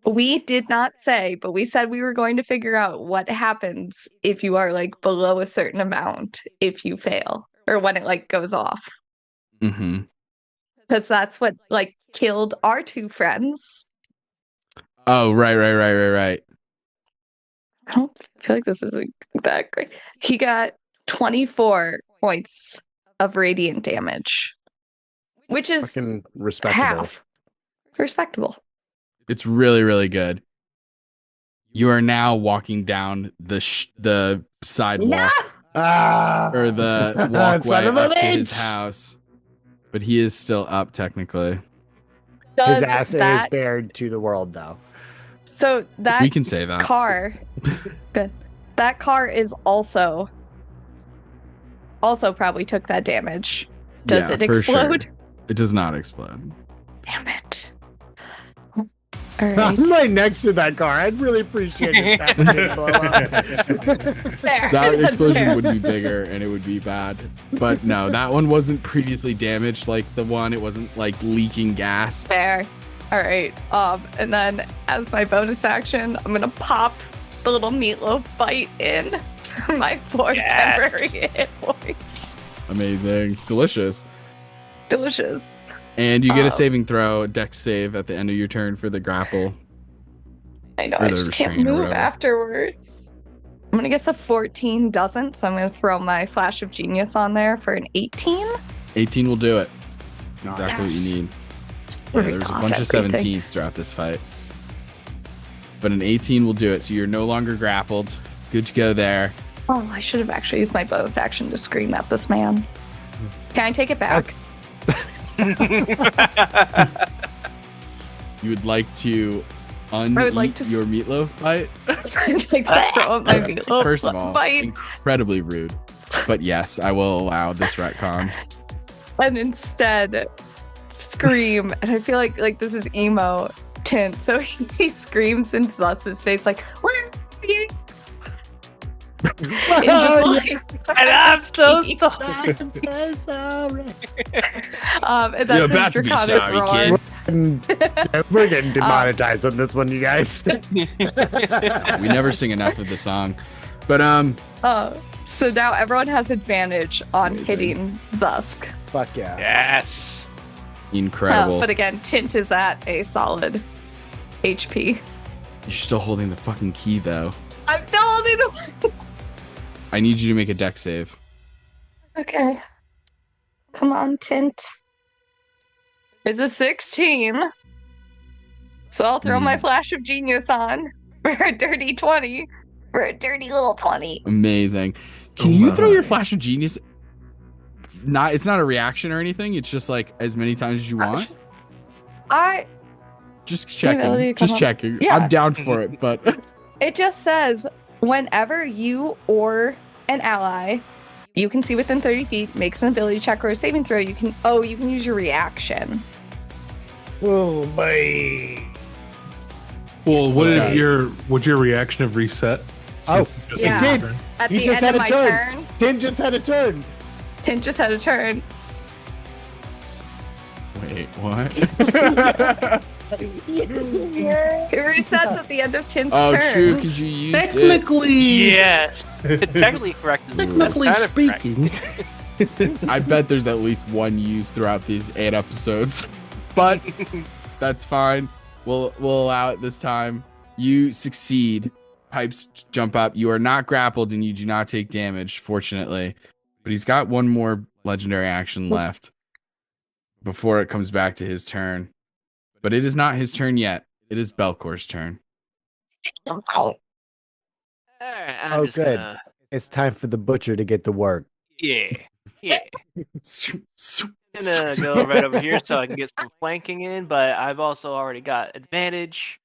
We did not say, but we said we were going to figure out what happens if you are like below a certain amount if you fail or when it like goes off. Mm-hmm. Because that's what like killed our two friends. Oh, right. I don't feel like this is like, that great. He got 24 points of radiant damage, which is Fucking respectable. half. Respectable. It's really, really good. You are now walking down the sidewalk Ah! or the Son walkway of a up to his bitch! house, but he is still up technically. Does His ass is that bared to the world, though. so that We can say that. car good. That car is also probably took that damage. Does Yeah, it for explode? sure. It does not explode. Damn it. All right. I'm right next to that car. I'd really appreciate it. If that didn't blow up. Fair. That That's explosion fair. would be bigger and it would be bad. But no, that one wasn't previously damaged like the one. It wasn't like leaking gas. Fair. All right. And then as my bonus action, I'm gonna pop the little meatloaf bite in for my 4 temporary hit points. Amazing. Delicious. Delicious. And you get a saving throw, dex save at the end of your turn for the grapple. I know. Or I the just can't restraint or move whatever. afterwards. I'm gonna guess a 14 doesn't, so I'm gonna throw my flash of genius on there for an 18. 18 will do it. That's exactly Yes. what you need. We're Yeah, there's a gonna bunch dodge of everything. 17s throughout this fight. But an 18 will do it, so you're no longer grappled. Good to go there. Oh, I should have actually used my bonus action to scream at this man. Can I take it back? You would like to would like uneat to your meatloaf bite? I'd like to throw up my meatloaf First of all, bite. incredibly rude. But yes, I will allow this retcon. And instead scream. And I feel like this is emo tint. So he screams in Zusk's face like, "Where are you?" It's just like, And I'm so sorry. I'm so sorry. and that's You're his about to be draconic sorry, roar. kid. We're getting demonetized on this one, you guys. We never sing enough of the song. But So now everyone has advantage on Amazing. hitting Zusk. Fuck yeah. Yes. incredible. But again, Tint is at a solid HP. You're still holding the fucking key though. I'm still holding the. I need you to make a deck save. Okay. Come on, Tint. It's a 16. So I'll throw my flash of genius on for a dirty 20. For a dirty little 20. Amazing. Can you throw your flash of genius? It's not a reaction or anything. It's just like as many times as you want. Just checking. ability to Just come up- checking. Yeah. I'm down for it, but It just says whenever you or an ally you can see within 30 feet makes an ability check or a saving throw, you can use your reaction. Oh, boy. Well, Okay. would your reaction have reset? Oh, Since you just yeah. had did. your turn? At He the just end of had my a turn. turn, Tin just had a turn. Tint just had a turn. wait, what? It resets at the end of Tint's Oh, turn. true, because you used it. Technically, Yes. Technically correct. technically That's kind of correct. speaking, I bet there's at least one used throughout these 8 episodes, but that's fine. We'll allow it this time. You succeed. Pipes jump up. You are not grappled and you do not take damage, fortunately. But he's got one more legendary action left before it comes back to his turn. But it is not his turn yet. It is Belkor's turn. All right, I'm Oh, just good. gonna. It's time for the butcher to get to work. Yeah. Gonna go right over here so I can get some flanking in, but I've also already got advantage.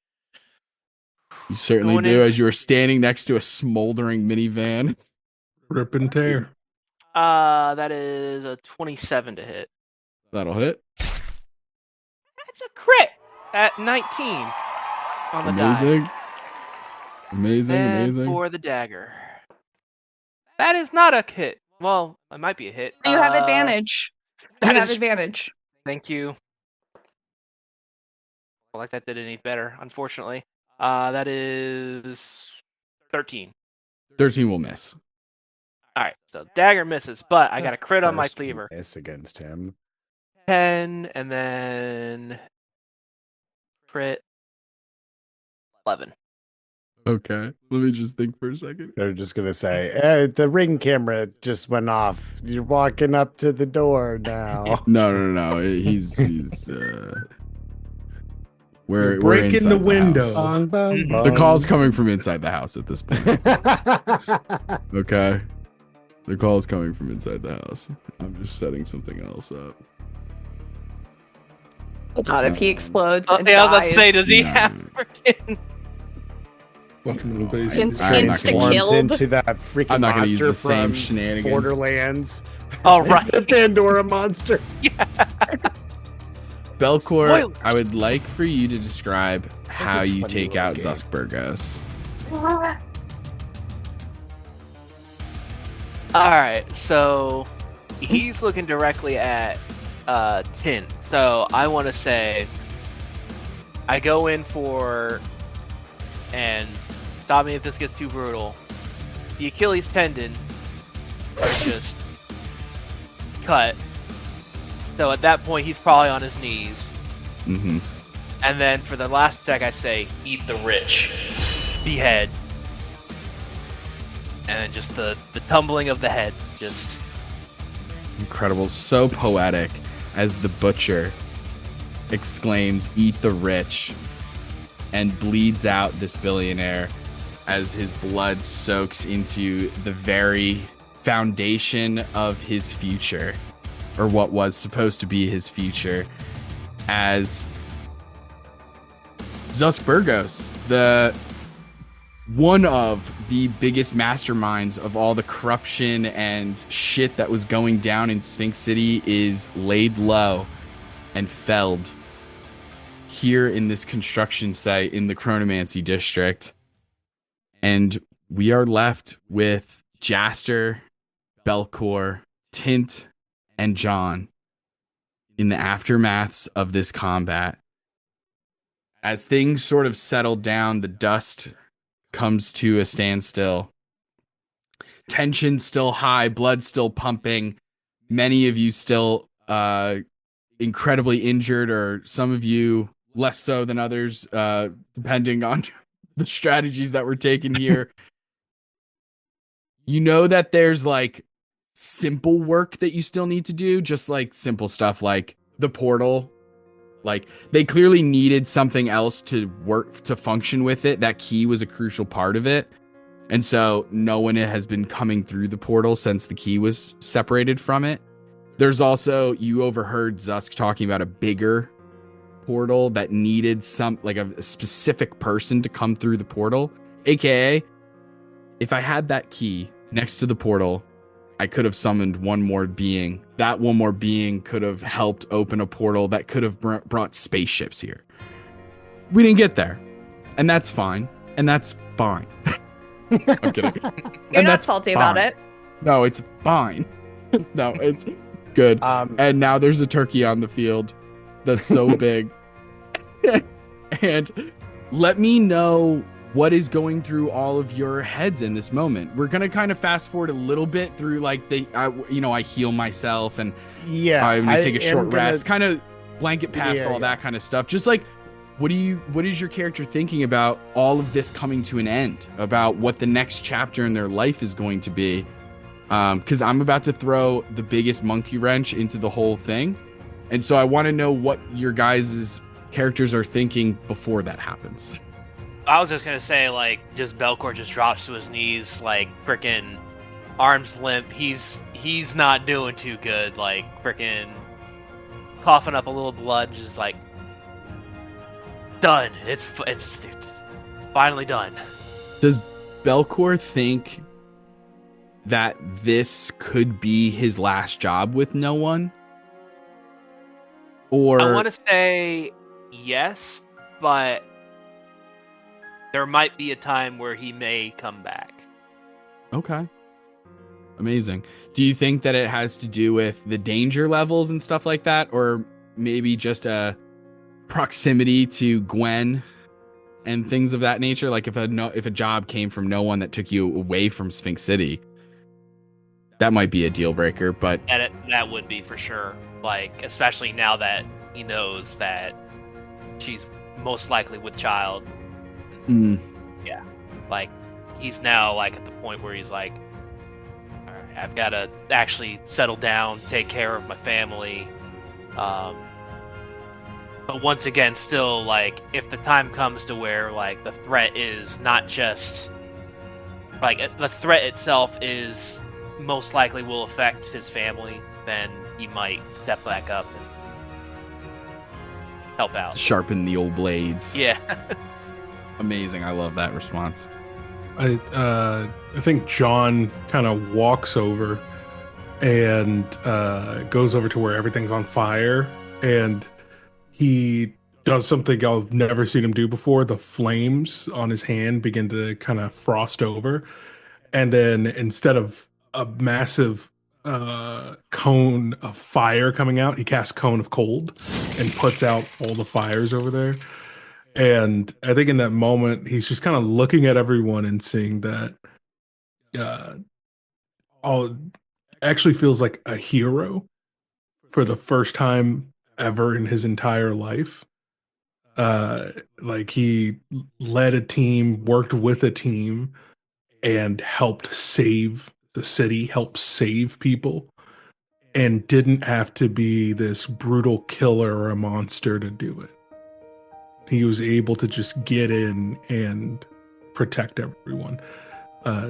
You certainly Going do, in. as you are standing next to a smoldering minivan. rip and tear. That is a 27 to hit. That'll hit. That's a crit at 19 on the die. Amazing. Amazing, And amazing. for the dagger. That is not a hit. Well, it might be a hit. You have advantage. You that have is- advantage. Thank you. Well, like that did any better, unfortunately. That is 13. 13 will miss. All right, so dagger misses, but I got a crit on my First cleaver. miss against him. 10, and then crit 11. Okay. Let me just think for a second. They're just gonna say, the ring camera just went off. You're walking up to the door now. No. He's we're breaking inside the house. window. Bong, bong, bong. The call's coming from inside the house at this point. Okay. The call is coming from inside the house. I'm just setting something else up. God, if he explodes and I was about to dies, say, does he have freaking? Welcome to the base. Insta-killed. Into that freaking I'm not going to use monster the same from shenanigans. Borderlands. Oh, right. The Pandora monster. Belkor, Spoilers. I would like for you to describe how It's a you 20 take year out old game. Zusk Bergos. Alright, so he's looking directly at Tin. So I want to say I go in for, and stop me if this gets too brutal, the Achilles tendon is just cut. So at that point he's probably on his knees. Mm-hmm. And then for the last attack I say, eat the rich. Behead. And then just the tumbling of the head. Just Incredible. So poetic as the butcher exclaims, "Eat the rich," and bleeds out this billionaire as his blood soaks into the very foundation of his future, or what was supposed to be his future, as Zusk Bergos, the one of the biggest masterminds of all the corruption and shit that was going down in Sphinx City, is laid low and felled here in this construction site in the Chronomancy district. And we are left with Jaster, Belkor, Tint, and John in the aftermaths of this combat. As things sort of settle down, the dust comes to a standstill. Tension still high, blood still pumping. Many of you still incredibly injured, or some of you less so than others, depending on the strategies that were taken here. You know that there's like simple work that you still need to do, just like simple stuff like the portal. Like, they clearly needed something else to work, to function with it. That key was a crucial part of it. And so no one has been coming through the portal since the key was separated from it. There's also, you overheard Zusk talking about a bigger portal that needed some, like a specific person to come through the portal. AKA, if I had that key next to the portal, I could have summoned one more being. That one more being could have helped open a portal that could have brought spaceships here. We didn't get there. And that's fine. And that's fine. I'm kidding. You're not salty about it. No, it's fine. No, it's good. And now there's a turkey on the field that's so big. And let me know what is going through all of your heads in this moment. We're going to kind of fast forward a little bit through like I heal myself and I'm going to take a short rest, kind of blanket past all that kind of stuff. Just like, what is your character thinking about all of this coming to an end, about what the next chapter in their life is going to be? Because I'm about to throw the biggest monkey wrench into the whole thing. And so I want to know what your guys' characters are thinking before that happens. I was just gonna say, like, just Belkor just drops to his knees, like, frickin' arms limp. He's not doing too good, like, frickin' coughing up a little blood, just like, done. It's finally done. Does Belkor think that this could be his last job with no one? Or I want to say yes, but there might be a time where he may come back. Okay. Amazing. Do you think that it has to do with the danger levels and stuff like that? Or maybe just a proximity to Gwen and things of that nature? Like if a job came from no one that took you away from Sphinx City, that might be a deal breaker, but... That would be for sure. Like, especially now that he knows that she's most likely with child. Yeah, like he's now like at the point where he's like, all right, I've got to actually settle down, take care of my family. But once again, still like, if the time comes to where like the threat is not just like the threat itself is most likely will affect his family, then he might step back up. help out. Sharpen the old blades. Yeah. Amazing. I love that response. I think John kind of walks over and goes over to where everything's on fire, and he does something I've never seen him do before. The flames on his hand begin to kind of frost over, and then instead of a massive cone of fire coming out, he casts cone of cold and puts out all the fires over there. And I think in that moment, he's just kind of looking at everyone and seeing that all actually feels like a hero for the first time ever in his entire life. Like he led a team, worked with a team, and helped save the city, helped save people, and didn't have to be this brutal killer or a monster to do it. He was able to just get in and protect everyone.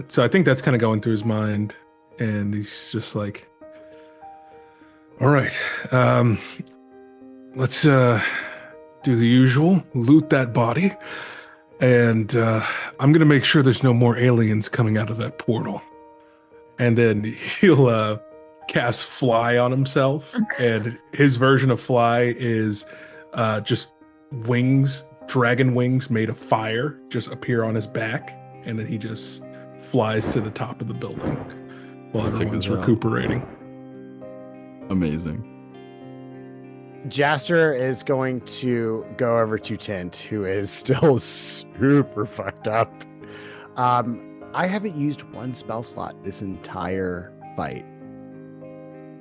So I think that's kind of going through his mind, and he's just like, all right, let's do the usual, loot that body, and I'm going to make sure there's no more aliens coming out of that portal. And then he'll cast fly on himself, and his version of fly is just wings, dragon wings made of fire, just appear on his back, and then he just flies to the top of the building while everyone's recuperating. Amazing. Jaster is going to go over to Tint, who is still super fucked up. I haven't used one spell slot this entire fight.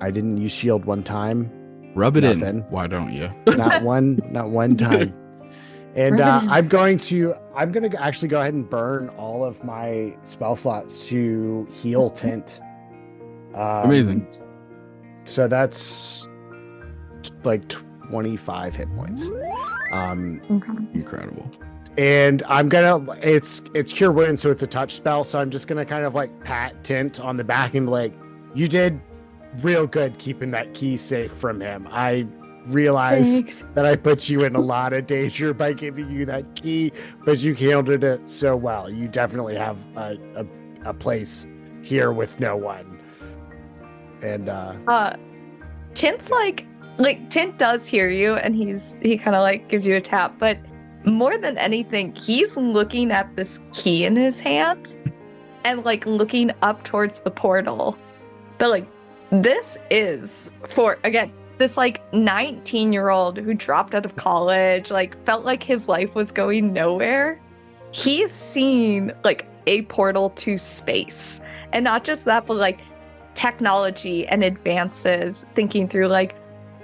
I didn't use shield one time. Rub it in. Why don't you? Not one time. And I'm going to actually go ahead and burn all of my spell slots to heal Tint. Amazing. So that's like 25 hit points. Incredible. And I'm gonna it's cure wounds, so it's a touch spell. So I'm just gonna kind of like pat Tint on the back and be like, you did real good keeping that key safe from him. I realize that I put you in a lot of danger by giving you that key, but you handled it so well. You definitely have a place here with no one. And Tint's like Tint does hear you, and he kind of like gives you a tap, but more than anything, he's looking at this key in his hand and like looking up towards the portal. But like, this is for, again, this like 19-year-old who dropped out of college, like felt like his life was going nowhere. He's seen like a portal to space, and not just that, but like technology and advances, thinking through like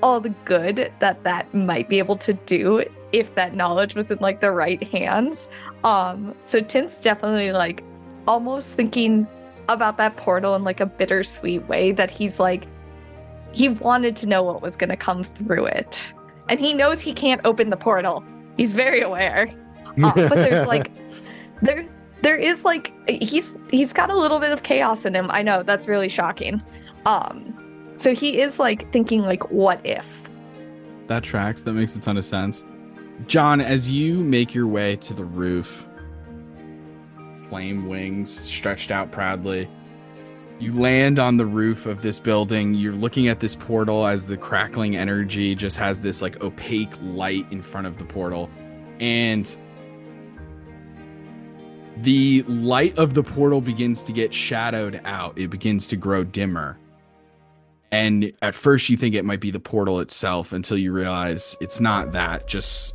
all the good that might be able to do if that knowledge was in like the right hands. So Tint's definitely like almost thinking about that portal in like a bittersweet way, that he's like, he wanted to know what was going to come through it, and he knows he can't open the portal. He's very aware. But there's like there is like he's got a little bit of chaos in him. I know that's really shocking. So he is like thinking like, what if? That tracks. That makes a ton of sense. John, as you make your way to the roof, flame wings stretched out proudly, you land on the roof of this building. You're looking at this portal as the crackling energy just has this like opaque light in front of the portal. And the light of the portal begins to get shadowed out. It begins to grow dimmer. And at first you think it might be the portal itself, until you realize it's not that. Just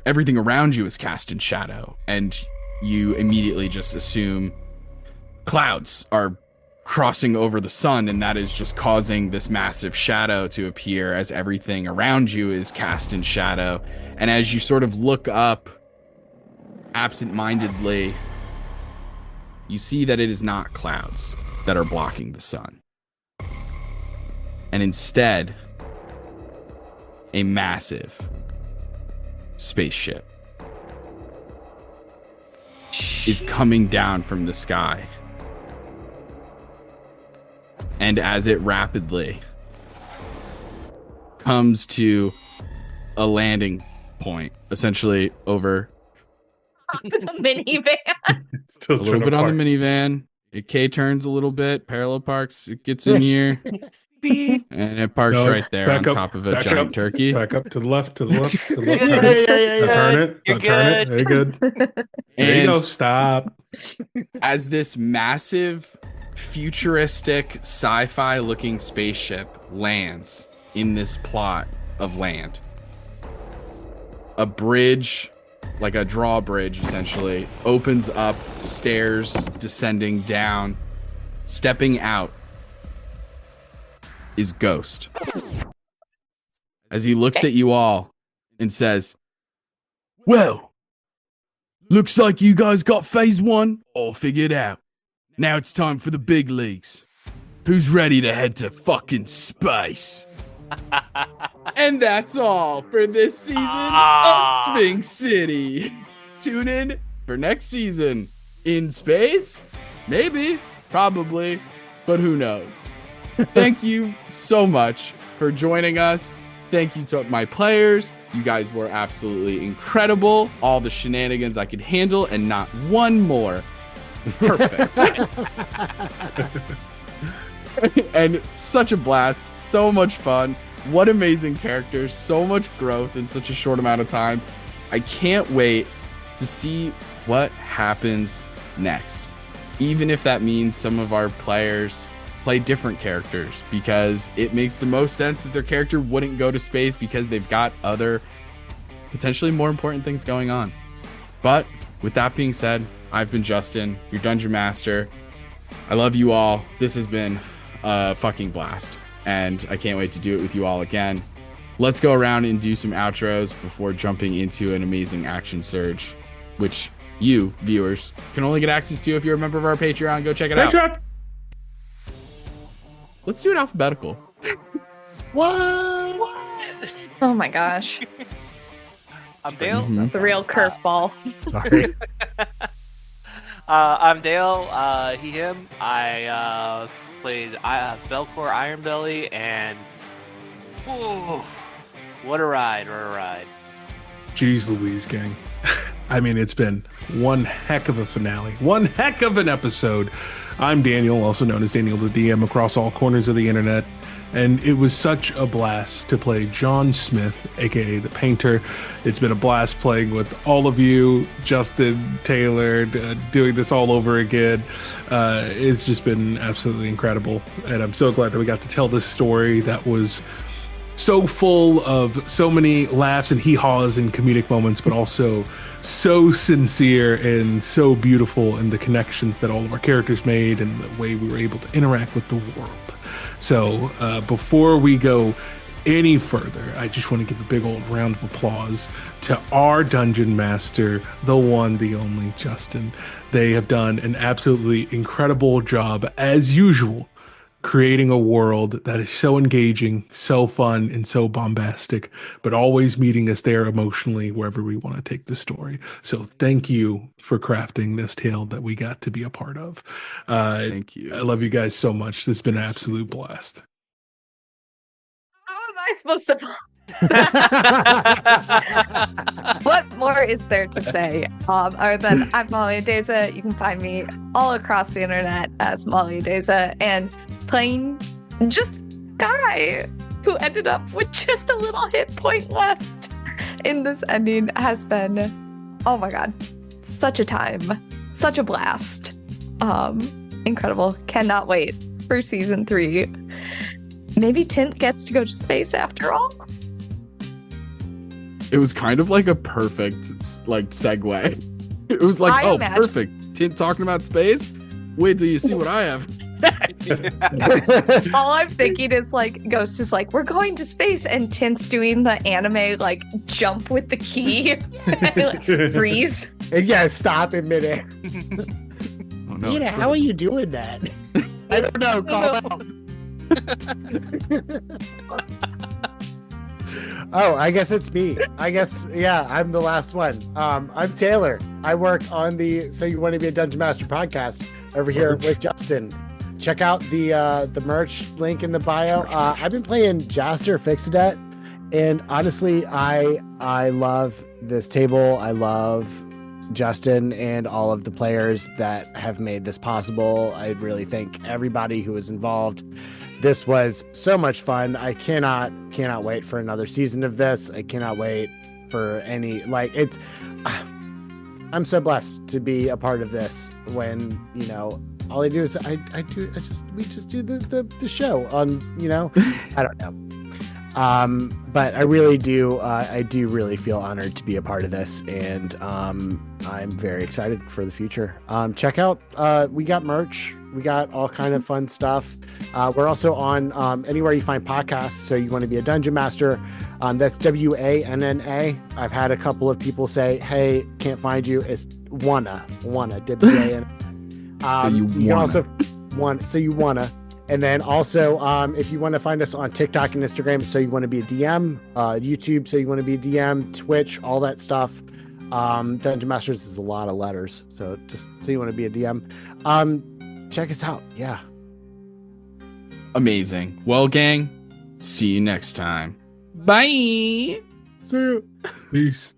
everything around you is cast in shadow. And you immediately just assume clouds are crossing over the sun, and that is just causing this massive shadow to appear as everything around you is cast in shadow. And as you sort of look up absent-mindedly, you see that it is not clouds that are blocking the sun. And instead, a massive spaceship is coming down from the sky. And as it rapidly comes to a landing point, essentially over The minivan. Still a little trying to bit on park. the minivan. It K turns a little bit, parallel parks. It gets in here, Beep. and it parks No, right there on back up, top of a back giant up, turkey. Back up to the left, to the left, to the left. Yeah, Turn it. yeah, Now turn yeah. it. You're Now turn it. Very good. There you go. And Stop. as this massive, futuristic, sci-fi looking spaceship lands in this plot of land, a bridge, like a drawbridge essentially, opens up, stairs descending down. Stepping out is Ghost. As he looks at you all and says, "Well, looks like you guys got phase 1 all figured out. Now it's time for the big leagues. Who's ready to head to fucking space?" And that's all for this season of Sphinx City. Tune in for next season. In space? Maybe, probably, but who knows? Thank you so much for joining us. Thank you to my players. You guys were absolutely incredible. All the shenanigans I could handle and not one more. Perfect. And such a blast. So much fun. What amazing characters. So much growth in such a short amount of time. I can't wait to see what happens next. Even if that means some of our players play different characters, because it makes the most sense that their character wouldn't go to space because they've got other potentially more important things going on. But with that being said, I've been Justin, your Dungeon Master. I love you all. This has been a fucking blast, and I can't wait to do it with you all again. Let's go around and do some outros before jumping into an amazing action surge, which you, viewers, can only get access to if you're a member of our Patreon. Go check it out. Patreon. Let's do it alphabetical. What? Oh my gosh. I'm Dale. Mhm. The real curveball. Sorry. I'm Dale. He, him. I played Belkor Ironbelly, and whoa, what a ride! What a ride! Jeez Louise, gang. I mean, it's been one heck of a finale, one heck of an episode. I'm Daniel, also known as Daniel the DM across all corners of the internet, and it was such a blast to play John Smith, aka the Painter. It's been a blast playing with all of you, Justin, Taylor, doing this all over again. It's just been absolutely incredible, and I'm so glad that we got to tell this story that was so full of so many laughs and hee-haws and comedic moments, but also so sincere and so beautiful in the connections that all of our characters made and the way we were able to interact with the world. So before we go any further, I just want to give a big old round of applause to our Dungeon Master, the one, the only Justin. They have done an absolutely incredible job, as usual, creating a world that is so engaging, so fun, and so bombastic, but always meeting us there emotionally wherever we want to take the story. So thank you for crafting this tale that we got to be a part of. Thank you. I love you guys so much. This has been an absolute blast. How am I supposed to? What more is there to say? Other than I'm Molly Adeza. You can find me all across the internet as Molly Adeza, and playing just a guy who ended up with just a little hit point left in this ending has been, oh my god, such a time, such a blast. Incredible. Cannot wait for season 3. Maybe Tint gets to go to space after all. It was kind of like a perfect segue. It was like, I oh, imagine- perfect. Tint talking about space. Wait till you see what I have. All I'm thinking is Ghost is we're going to space, and Tint's doing the anime jump with the key. Freeze. And yeah, stop in midair. Oh, no, Nina, it's how are you doing that? I don't know. Call out. Oh, I guess it's me. I guess, yeah, I'm the last one. I'm Taylor. I work on the So You Want to Be a Dungeon Master podcast over here with Justin. Check out the merch link in the bio. I've been playing Jaster Fixadet, And honestly, I love this table. I love Justin and all of the players that have made this possible. I really thank everybody who was involved. This was so much fun. I cannot wait for another season of this. I cannot wait for any, it's, I'm so blessed to be a part of this when, all I do is we just do the show on, I don't know. But I really do, I do really feel honored to be a part of this, and I'm very excited for the future. Check out, we got merch, we got all kind of fun stuff. We're also on anywhere you find podcasts. So You Want to Be a Dungeon Master. That's WANNA. I've had a couple of people say, "Hey, can't find you." It's wanna WANNA. You can also so you wanna. And then also, if you want to find us on TikTok and Instagram, So You Want to Be a DM, YouTube, So You Want to Be a DM, Twitch, all that stuff. Dungeon Masters is a lot of letters, so just So You Want to Be a DM. Check us out. Yeah. Amazing. Well, gang, see you next time. Bye. See you. Peace.